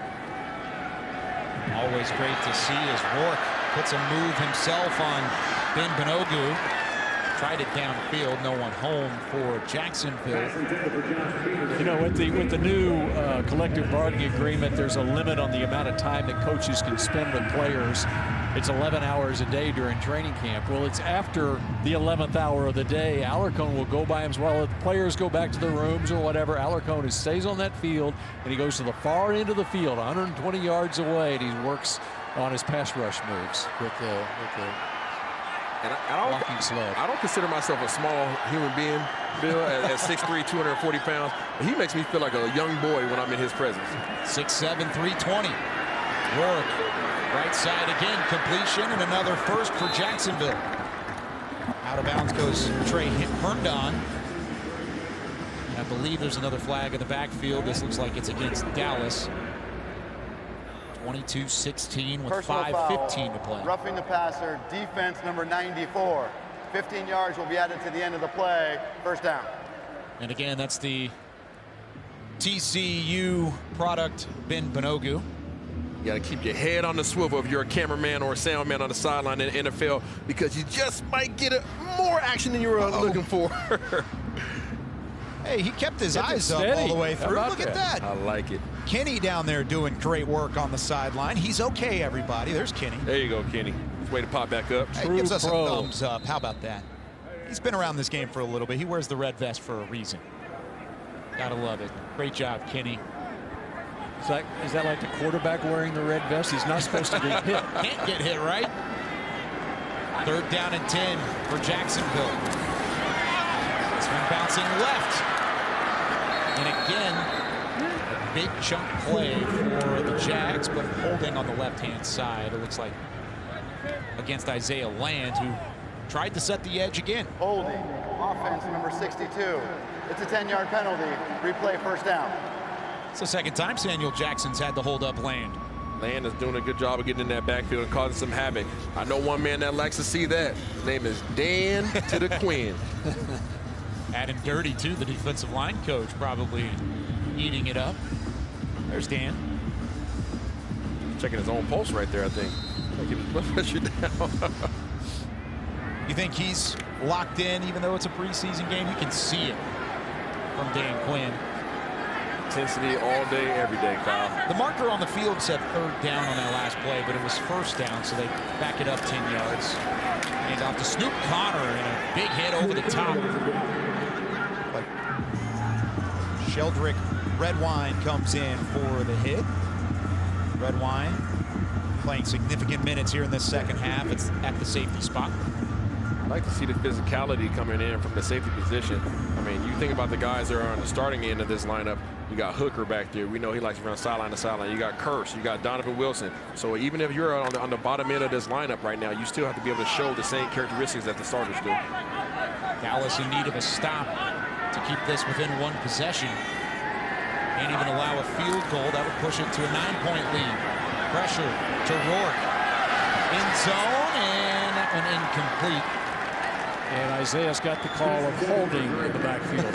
Always great to see as Rourke puts a move himself on Ben Benogu. Tried it downfield, no one home for Jacksonville. You know, with the new collective bargaining agreement, there's a limit on the amount of time that coaches can spend with players. It's 11 hours a day during training camp. Well, it's after the 11th hour of the day. Alarcon will go by him as well. If the players go back to their rooms or whatever, Alarcon stays on that field, and he goes to the far end of the field, 120 yards away, and he works on his pass rush moves with the walking sled. I don't consider myself a small human being, Bill, at 6'3", 240 pounds. But he makes me feel like a young boy when I'm in his presence. 6'7", 320. Rourke, right side again, completion, and another first for Jacksonville. Out of bounds goes Trey Herndon. And I believe there's another flag in the backfield. This looks like it's against Dallas. 22-16 with 5:15 to play. Roughing the passer, defense number 94. 15 yards will be added to the end of the play. First down. And again, that's the TCU product, Ben Benogu. You got to keep your head on the swivel if you're a cameraman or a sound man on the sideline in the NFL, because you just might get more action than you were looking for. Hey, he kept his eyes up all the way through. Look at that. I like it. Kenny down there doing great work on the sideline. He's okay, everybody. There's Kenny. There you go, Kenny. Way to pop back up. He gives us a thumbs up. How about that? He's been around this game for a little bit. He wears the red vest for a reason. Gotta love it. Great job, Kenny. Is that like the quarterback wearing the red vest? He's not supposed to get hit. Can't get hit, right? 3rd down and 10 for Jacksonville. This one bouncing left. And again, a big chunk play for the Jags, but holding on the left-hand side. It looks like against Isaiah Land, who tried to set the edge again. Holding, offense number 62. It's a 10-yard penalty. Replay, first down. It's the second time Samuel Jackson's had to hold up Land. Land is doing a good job of getting in that backfield and causing some havoc. I know one man that likes to see that. His name is Dan to the Quinn. Adding dirty, too, the defensive line coach probably eating it up. There's Dan. Checking his own pulse right there, I think. Blood pressure down. You think he's locked in, even though it's a preseason game? You can see it from Dan Quinn. Intensity all day, every day, Kyle. The marker on the field said 3rd down on that last play, but it was 1st down, so they back it up 10 yards. And off to Snoop Connor and a big hit over the top. But Sheldrick Redwine comes in for the hit. Redwine playing significant minutes here in this second half. It's at the safety spot. I'd like to see the physicality coming in from the safety position. I mean, you think about the guys that are on the starting end of this lineup. You got Hooker back there. We know he likes to run sideline to sideline. You got Curse. You got Donovan Wilson. So even if you're on the bottom end of this lineup right now, you still have to be able to show the same characteristics that the starters do. Dallas in need of a stop to keep this within one possession. Can't even allow a field goal. That would push it to a 9-point lead. Pressure to Rourke. In zone, and that one incomplete. And Isaiah's got the call of holding in the backfield.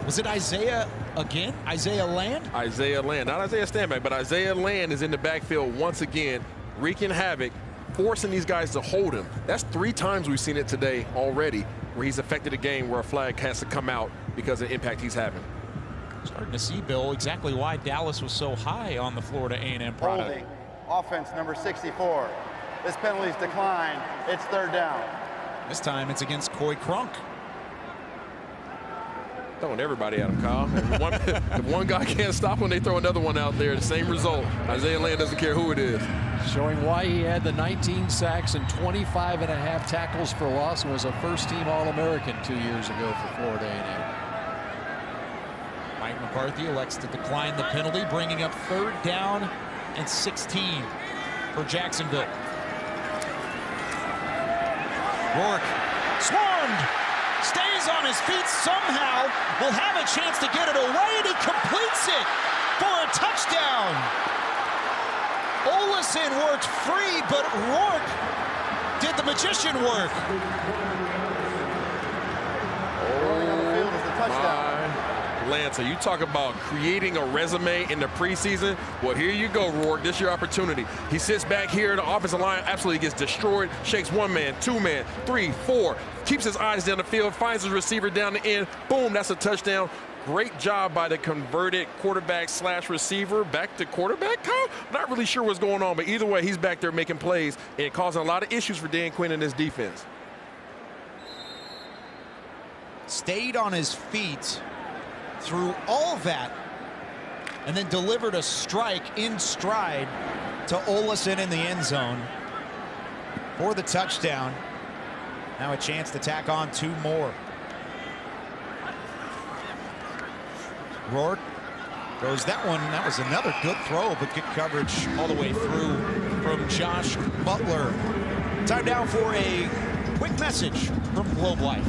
Was it Isaiah again? Isaiah Land? Isaiah Land. Not Isaiah Stanback, but Isaiah Land is in the backfield once again, wreaking havoc, forcing these guys to hold him. That's 3 times we've seen it today already, where he's affected a game where a flag has to come out because of the impact he's having. Starting to see, Bill, exactly why Dallas was so high on the Florida A&M product. Holding. Offense number 64. This penalty's declined. It's 3rd down. This time it's against Coy Crunk. Throwing everybody at him, Kyle. If one guy can't stop him, they throw another one out there. The same result. Isaiah Land doesn't care who it is. Showing why he had the 19 sacks and 25.5 tackles for loss and was a first-team All-American 2 years ago for Florida A&M. Mike McCarthy elects to decline the penalty, bringing up 3rd down and 16 for Jacksonville. Rourke swarmed, stays on his feet somehow, will have a chance to get it away, and he completes it for a touchdown. Olesen worked free, but Rourke did the magician work. Rolling on the field is the touchdown. Lancer, you talk about creating a resume in the preseason. Well, here you go, Rourke. This is your opportunity. He sits back here. The offensive line absolutely gets destroyed. Shakes 1 man, 2 man, 3, 4. Keeps his eyes down the field. Finds his receiver down the end. Boom, that's a touchdown. Great job by the converted quarterback / receiver. Back to quarterback, Kyle? Not really sure what's going on, but either way, he's back there making plays and causing a lot of issues for Dan Quinn and his defense. Stayed on his feet through all that, and then delivered a strike in stride to Olesen in the end zone for the touchdown. Now a chance to tack on 2 more. Rourke goes that one. That was another good throw, but good coverage all the way through from Josh Butler. Time now for a quick message from Globe Life.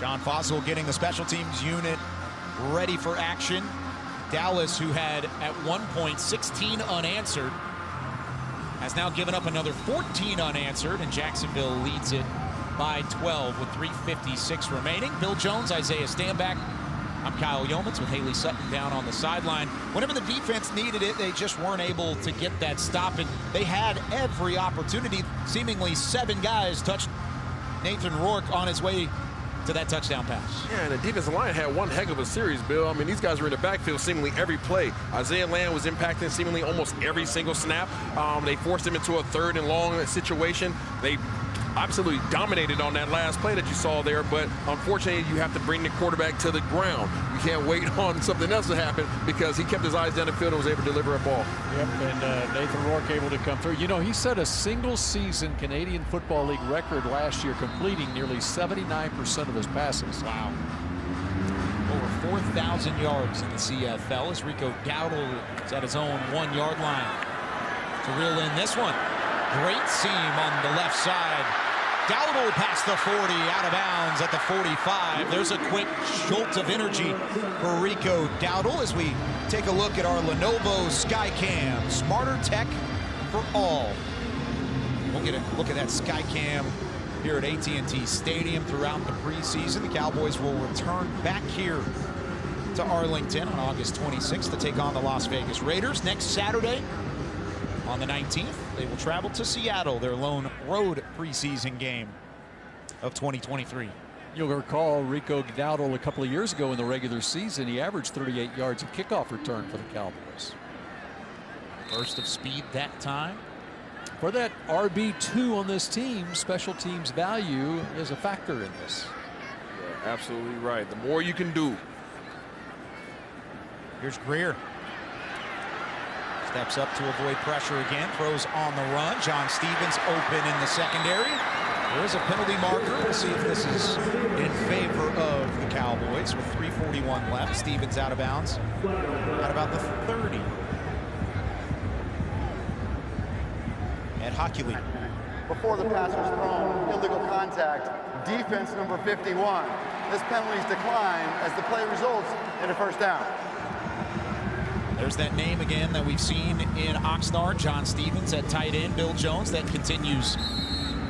John Fossil getting the special teams unit ready for action. Dallas, who had at one point 16 unanswered, has now given up another 14 unanswered, and Jacksonville leads it by 12 with 3:56 remaining. Bill Jones, Isaiah Stanback. I'm Kyle Yeomans with Haley Sutton down on the sideline. Whenever the defense needed it, they just weren't able to get that stop, and they had every opportunity. Seemingly 7 guys touched Nathan Rourke on his way to that touchdown pass. Yeah, and the defensive line had one heck of a series, Bill. I mean, these guys were in the backfield seemingly every play. Isaiah Land was impacting seemingly almost every single snap. They forced him into a 3rd and long situation. They absolutely dominated on that last play that you saw there, but unfortunately you have to bring the quarterback to the ground. You can't wait on something else to happen because he kept his eyes down the field and was able to deliver a ball. Yep, and Nathan Rourke able to come through. You know, he set a single-season Canadian Football League record last year, completing nearly 79% of his passes. Wow. Over 4,000 yards in the CFL as Rico Dowdle is at his own 1-yard line to reel in this one. Great seam on the left side. Dowdle past the 40, out of bounds at the 45. There's a quick jolt of energy for Rico Dowdle as we take a look at our Lenovo Skycam. Smarter tech for all. We'll get a look at that Skycam here at AT&T Stadium throughout the preseason. The Cowboys will return back here to Arlington on August 26th to take on the Las Vegas Raiders. Next Saturday, on the 19th, they will travel to Seattle, their lone road preseason game of 2023. You'll recall Rico Dowdle a couple of years ago in the regular season. He averaged 38 yards of kickoff return for the Cowboys. Burst of speed that time. For that RB2 on this team, special teams value is a factor in this. You're absolutely right. The more you can do. Here's Greer. Steps up to avoid pressure again. Throws on the run. John Stevens open in the secondary. There is a penalty marker. We'll see if this is in favor of the Cowboys with 3:41 left. Stevens out of bounds at about the 30. At Hockley. Before the pass was thrown, illegal contact, defense number 51. This penalty's declined as the play results in a first down. There's that name again that we've seen in Oxnard, John Stevens at tight end, Bill Jones, that continues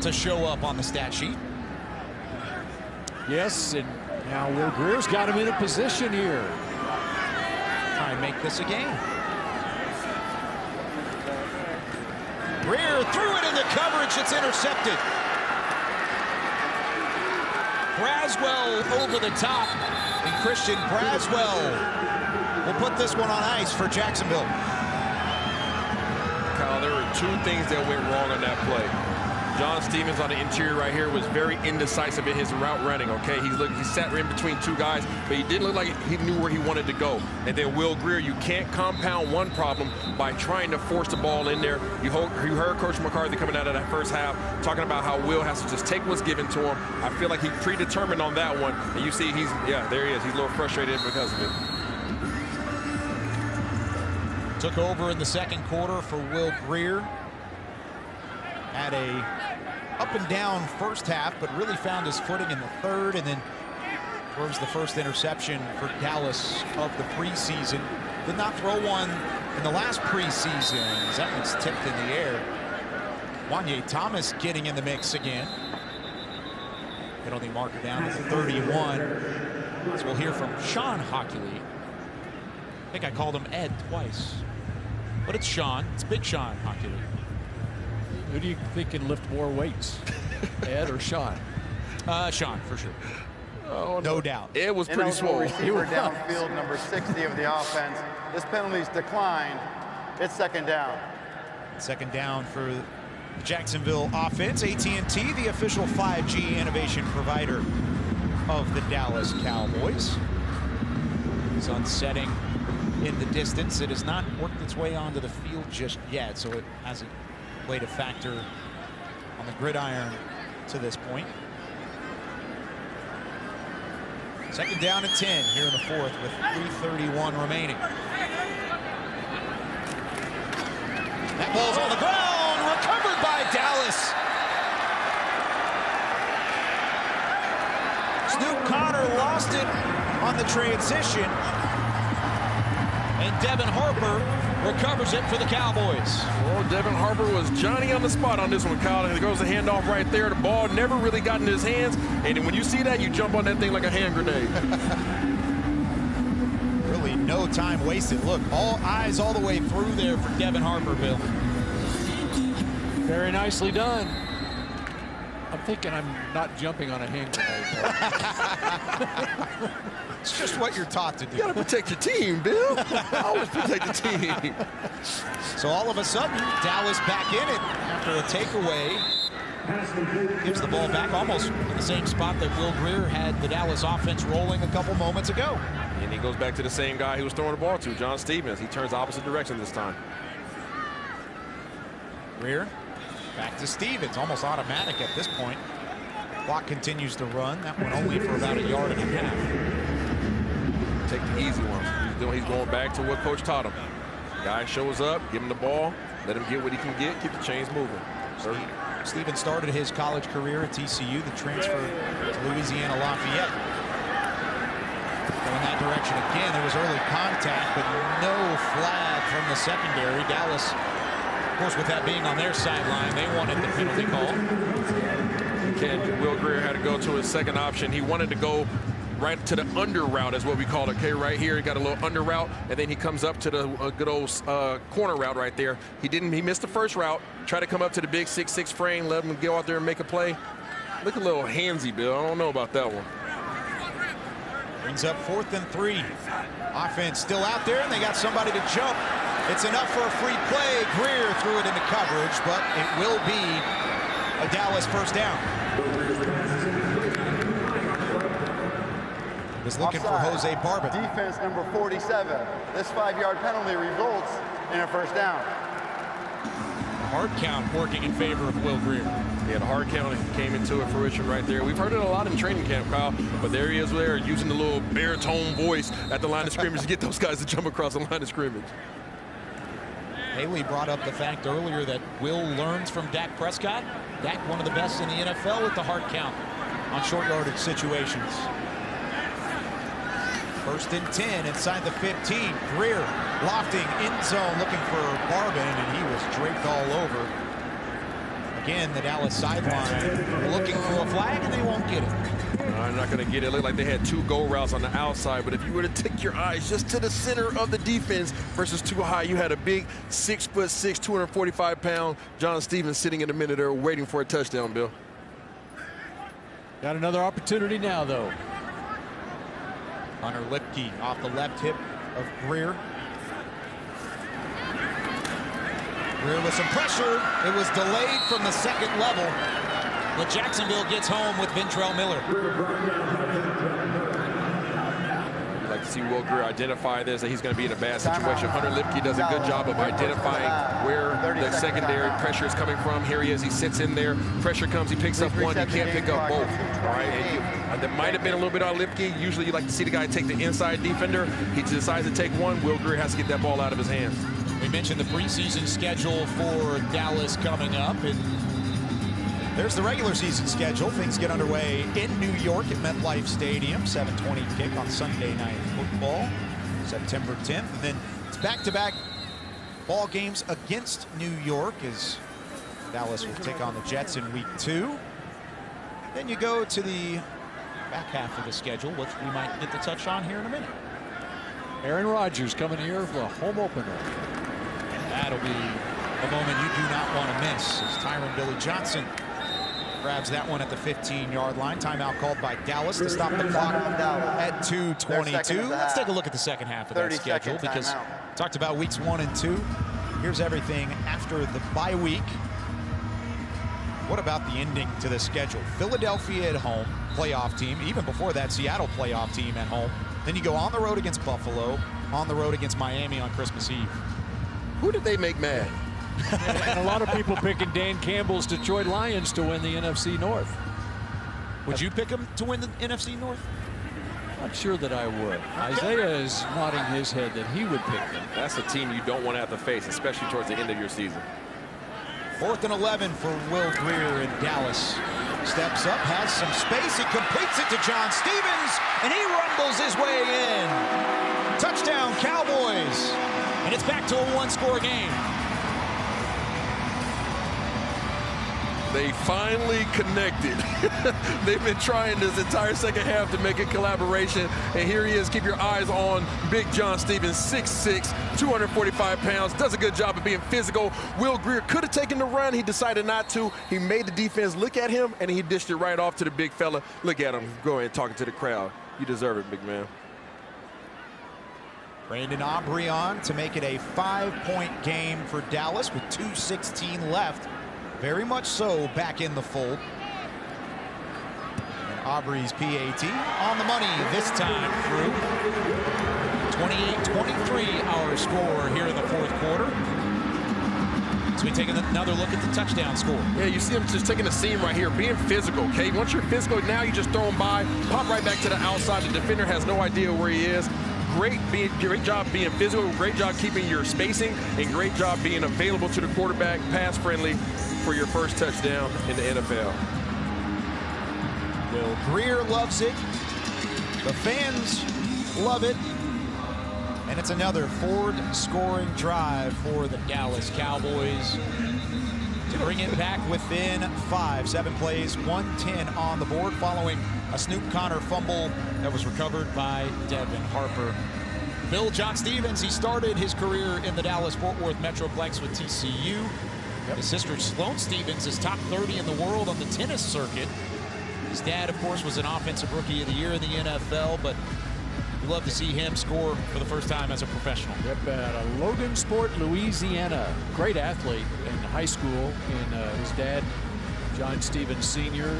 to show up on the stat sheet. Yes, and now Will Greer's got him in a position here. Try and make this a game. Greer threw it into coverage. It's intercepted. Braswell over the top, and Christian Braswell will put this one on ice for Jacksonville. Kyle, there were two things that went wrong on that play. John Stevens on the interior right here was very indecisive in his route running, okay? He sat in between two guys, but he didn't look like he knew where he wanted to go. And then Will Greer, you can't compound one problem by trying to force the ball in there. You heard Coach McCarthy coming out of that first half talking about how Will has to just take what's given to him. I feel like he's predetermined on that one. And you see there he is. He's a little frustrated because of it. Took over in the second quarter for Will Greer. Had a up and down first half, but really found his footing in the third, and then throws the first interception for Dallas of the preseason. Did not throw one in the last preseason, as that one's tipped in the air. Wanye Thomas getting in the mix again. Penalty marker down to the 31. So we'll hear from Sean Hockley. I think I called him Ed twice, but it's Sean. It's Big Sean Hockley. Who do you think can lift more weights, Ed or Sean? Sean, for sure. Oh, no doubt. Ed was pretty swole. Receiver downfield, number 60 of the offense. This penalty's declined. It's second down. Second down for the Jacksonville offense. AT&T, the official 5G innovation provider of the Dallas Cowboys. Sunsetting in the distance. It has not worked its way onto the field just yet, so it hasn't played a factor on the gridiron to this point. Second down and 10 here in the fourth with 3:31 remaining. That ball's on the ground, recovered by Dallas. Snoop Connor lost it on the transition, and Devin Harper recovers it for the Cowboys. Well, Devin Harper was Johnny on the spot on this one, Kyle. And it goes the handoff right there. The ball never really got in his hands. And when you see that, you jump on that thing like a hand grenade. Really no time wasted. Look, all eyes all the way through there for Devin Harper, Bill. Very nicely done. I'm thinking I'm not jumping on a hand grenade. It's just what you're taught to do. You got to protect your team, Bill. Always protect the team. So all of a sudden, Dallas back in it after a takeaway. Gives the ball back almost in the same spot that Will Greer had the Dallas offense rolling a couple moments ago. And he goes back to the same guy he was throwing the ball to, John Stevens. He turns opposite direction this time. Greer back to Stevens, almost automatic at this point. Clock continues to run. That one only for about 1.5 yards. Take the easy ones. He's going back to what coach taught him. Guy shows up, give him the ball, let him get what he can get, keep the chains moving. Stevens started his college career at TCU, the transfer to Louisiana Lafayette. Going that direction again. There was early contact, but no flag from the secondary. Dallas, of course, with that being on their sideline, they wanted the penalty call. Will Greer had to go to his second option. He wanted to go right to the under route, is what we call it. Okay, right here, he got a little under route, and then he comes up to the good old corner route right there. He missed the first route, tried to come up to the big 6'6" frame, let him go out there and make a play. Look a little handsy, Bill. I don't know about that one. Brings up 4th and 3. Offense still out there, and they got somebody to jump. It's enough for a free play. Greer threw it into coverage, but it will be a Dallas first down. Was looking for Jose Barba. Defense number 47. This 5-yard penalty results in a first down. Hard count working in favor of Will Greer. Yeah, the hard count came into fruition right there. We've heard it a lot in training camp, Kyle, but there he is there using the little baritone voice at the line of scrimmage to get those guys to jump across the line of scrimmage. Haley brought up the fact earlier that Will learns from Dak Prescott. Dak, one of the best in the NFL with the hard count on short yardage situations. 1st and 10 inside the 15. Greer lofting end zone looking for Barbin, and he was draped all over. Again, the Dallas sideline looking for a flag, and they won't get it. I'm not going to get it. It looked like they had 2 go routes on the outside, but if you were to take your eyes just to the center of the defense versus too high, you had a big 6'6", 245-pound John Stevens sitting in the middle there waiting for a touchdown, Bill. Got another opportunity now, though. Hunter Lipke off the left hip of Greer. Greer with some pressure. It was delayed from the 2nd level. But Jacksonville gets home with Ventrell Miller. You'd like to see Will Greer identify this, that he's going to be in a bad situation. Hunter Lipke does a good job of identifying where the secondary pressure is coming from. Here he is. He sits in there. Pressure comes. He picks up one. He can't pick up both. All right. And that might have been a little bit on Lipke. Usually you like to see the guy take the inside defender. He decides to take one. Will Greer has to get that ball out of his hands. We mentioned the preseason schedule for Dallas coming up, and there's the regular season schedule. Things get underway in New York at MetLife Stadium. 7:20 kick on Sunday Night Football, September 10th. And then it's back-to-back ball games against New York as Dallas will take on the Jets in week 2. Then you go to the back half of the schedule, which we might get to touch on here in a minute. Aaron Rodgers coming here for the home opener. That'll be a moment you do not want to miss as Tyron Billy Johnson grabs that one at the 15-yard line. Timeout called by Dallas to stop the clock at 2:22. Let's take a look at the second half of that schedule because we talked about weeks 1 and 2. Here's everything after the bye week. What about the ending to the schedule? Philadelphia at home, playoff team. Even before that, Seattle playoff team at home. Then you go on the road against Buffalo, on the road against Miami on Christmas Eve. Who did they make mad? And a lot of people picking Dan Campbell's Detroit Lions to win the NFC North. Would you pick them to win the NFC North? Not sure that I would. Isaiah is nodding his head that he would pick them. That's a team you don't want to have to face, especially towards the end of your season. 4th and 11 for Will Greer in Dallas. Steps up, has some space. He completes it to John Stevens, and he rumbles his way in. Touchdown, Cowboys. And it's back to a 1-score game. They finally connected. They've been trying this entire second half to make a collaboration, and here he is. Keep your eyes on Big John Stevens, 6'6", 245 pounds, does a good job of being physical. Will Greer could have taken the run. He decided not to. He made the defense look at him, and he dished it right off to the big fella. Look at him going and talking to the crowd. You deserve it, big man. Brandon Aubrey on to make it a 5-point game for Dallas with 2:16 left. Very much so back in the fold. And Aubrey's PAT on the money this time through. 28-23 our score here in the 4th quarter. So we take another look at the touchdown score. Yeah, you see him just taking a seam right here, being physical, okay? Once you're physical, now you just throw him by, pop right back to the outside. The defender has no idea where he is. Great job being physical, great job keeping your spacing, and great job being available to the quarterback, pass friendly for your first touchdown in the NFL. Will Greer loves it. The fans love it. And it's another forward-scoring drive for the Dallas Cowboys to bring it back within 5. 7 plays, 110 on the board following a Snoop Connor fumble that was recovered by Devin Harper. Bill John Stevens, he started his career in the Dallas-Fort Worth Metroplex with TCU. His sister Sloane Stevens is top 30 in the world on the tennis circuit. His dad, of course, was an Offensive Rookie of the Year in the NFL, but we love to see him score for the first time as a professional. Yep, at Logansport, Louisiana. Great athlete in high school. And his dad, John Stevens Sr.,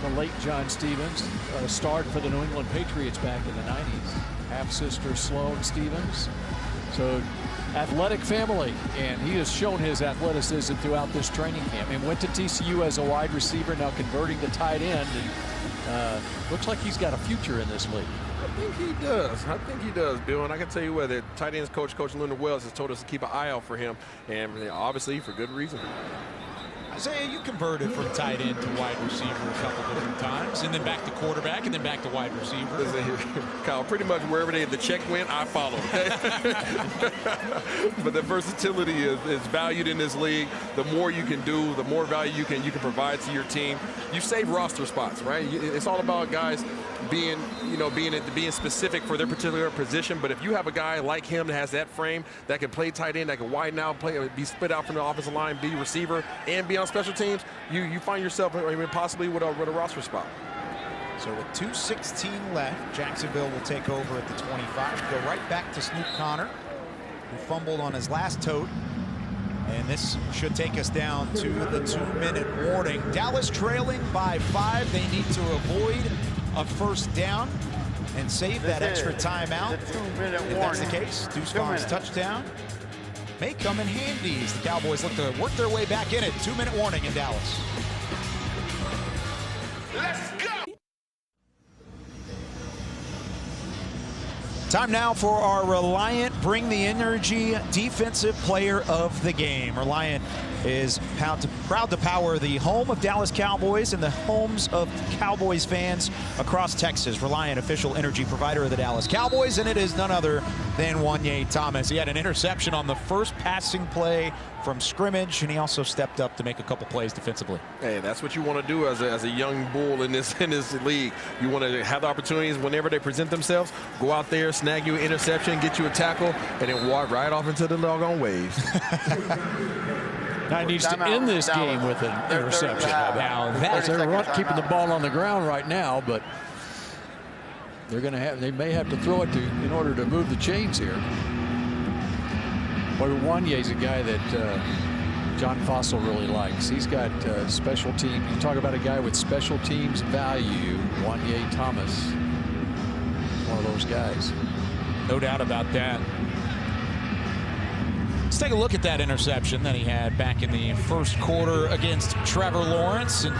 the late John Stevens, starred for the New England Patriots back in the 90s. Half-sister Sloane Stevens. So athletic family, and he has shown his athleticism throughout this training camp. And went to TCU as a wide receiver, now converting to tight end, and looks like he's got a future in this league. I think he does. I think he does, Bill. And I can tell you what, the tight ends coach, Coach Leonard Wells, has told us to keep an eye out for him, and obviously for good reason. Isaiah, you converted from tight end to wide receiver a couple different times, and then back to quarterback, and then back to wide receiver. Kyle, pretty much wherever the check went, I followed. But the versatility is valued in this league. The more you can do, the more value you can provide to your team. You save roster spots, right? It's all about guys being specific for their particular position. But if you have a guy like him that has that frame, that can play tight end, that can widen out, be split out from the offensive line, be receiver, and be on special teams, you find yourself possibly with a roster spot. So with 2:16 left, Jacksonville will take over at the 25. Go right back to Snoop Connor, who fumbled on his last tote. And this should take us down to the 2-minute warning. Dallas trailing by 5. They need to avoid a first down and save that extra timeout. If that's the case, Deuce Vaughn's touchdown may come in handy as the Cowboys look to work their way back in it. 2-minute warning in Dallas. Let's go! Time now for our Reliant Bring the Energy Defensive Player of the Game. Reliant is proud to power the home of Dallas Cowboys and the homes of Cowboys fans across Texas. Reliant, official energy provider of the Dallas Cowboys, and it is none other than Wanye Thomas. He had an interception on the first passing play from scrimmage, and he also stepped up to make a couple plays defensively. Hey, that's what you want to do as a young bull in this league. You want to have the opportunities whenever they present themselves. Go out there, snag you an interception, get you a tackle, and then walk right off into the doggone waves. Now he needs to end this game with an interception. Now they're keeping the ball on the ground right now, but they may have to throw it in order to move the chains here. Boy, Wanye's a guy that John Fossil really likes. He's got special teams. You talk about a guy with special teams value. Wanye Thomas, one of those guys. No doubt about that. Let's take a look at that interception that he had back in the first quarter against Trevor Lawrence. And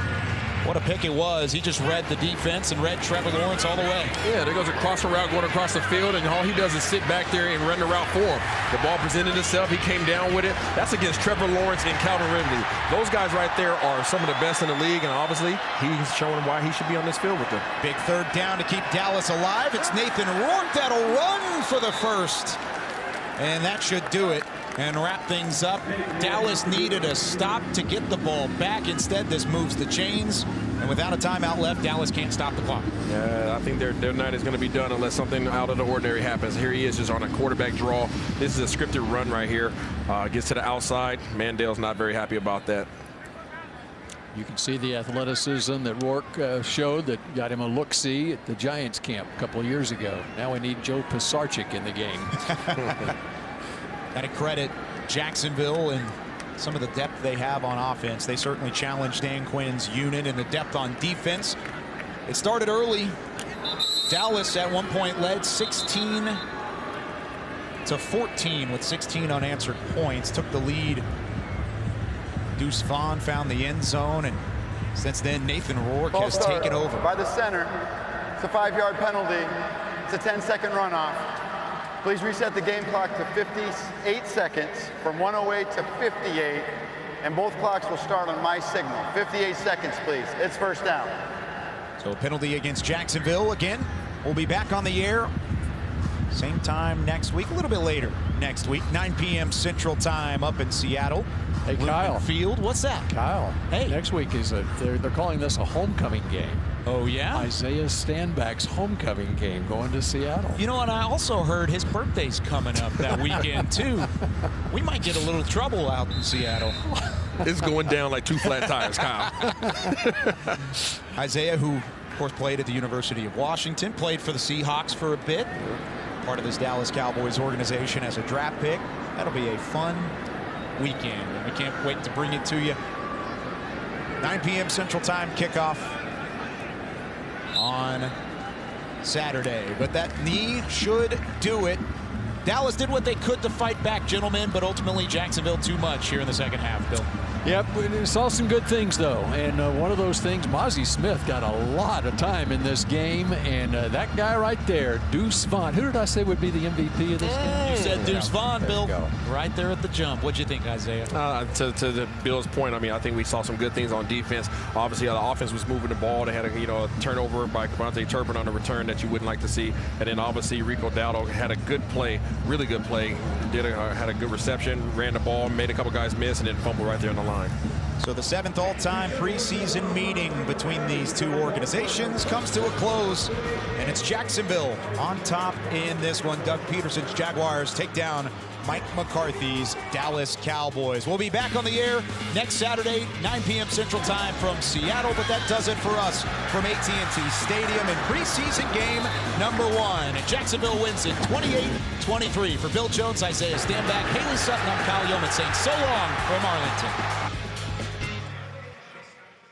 what a pick it was. He just read the defense and read Trevor Lawrence all the way. Yeah, there goes a crossing route going across the field, and all he does is sit back there and run the route for him. The ball presented itself. He came down with it. That's against Trevor Lawrence and Calvin Ridley. Those guys right there are some of the best in the league, and obviously he's showing why he should be on this field with them. Big third down to keep Dallas alive. It's Nathan Rourke that'll run for the first. And that should do it and wrap things up. Dallas needed a stop to get the ball back. Instead, this moves the chains. And without a timeout left, Dallas can't stop the clock. Yeah, I think their night is going to be done unless something out of the ordinary happens. Here he is just on a quarterback draw. This is a scripted run right here. Gets to the outside. Mandale's not very happy about that. You can see the athleticism that Rourke showed that got him a look-see at the Giants camp a couple of years ago. Now we need Joe Pisarcik in the game. Got to credit Jacksonville and some of the depth they have on offense. They certainly challenged Dan Quinn's unit and the depth on defense. It started early. Dallas at one point led 16-14 with 16 unanswered points. Took the lead. Deuce Vaughn found the end zone, and since then Nathan Rourke has taken over. By the center. It's a 5-yard penalty. It's a 10-second runoff. Please reset the game clock to 58 seconds from 108 to 58, and both clocks will start on my signal. 58 seconds, please. It's first down. So a penalty against Jacksonville. Again, we'll be back on the air same time next week, a little bit later next week, 9 p.m. Central Time up in Seattle. Hey, Kyle. Field. What's that? Kyle. Hey. Next week is they're calling this a homecoming game. Oh, yeah? Isaiah Stanback's homecoming game going to Seattle. You know what? I also heard his birthday's coming up that weekend, too. We might get a little trouble out in Seattle. It's going down like 2 flat tires, Kyle. Isaiah, who, of course, played at the University of Washington, played for the Seahawks for a bit. Part of this Dallas Cowboys organization as a draft pick. That'll be a fun weekend, and we can't wait to bring it to you. 9 p.m. Central Time kickoff on Saturday. But that knee should do it Dallas did what they could to fight back, gentlemen, but ultimately Jacksonville too much here in the second half, Bill. Yep, we saw some good things, though. And one of those things, Mozzie Smith got a lot of time in this game. And that guy right there, Deuce Vaughn. Who did I say would be the MVP of this game? You said Deuce Vaughn, Bill. Right there at the jump. What'd you think, Isaiah? To Bill's point, I mean, I think we saw some good things on defense. Obviously, the offense was moving the ball. They had a turnover by Devontae Turpin on the return that you wouldn't like to see. And then obviously Rico Dowdle had a good play, really good play. Had a good reception, ran the ball, made a couple guys miss, and then fumble right there on the line. So the 7th all-time preseason meeting between these two organizations comes to a close, and it's Jacksonville on top in this one. Doug Peterson's Jaguars take down Mike McCarthy's Dallas Cowboys. We'll be back on the air next Saturday, 9 p.m. Central Time from Seattle, but that does it for us from AT&T Stadium in preseason game number 1. Jacksonville wins it 28-23. For Bill Jones, Isaiah Stanback, Haley Sutton, I'm Kyle Yeoman saying so long from Arlington.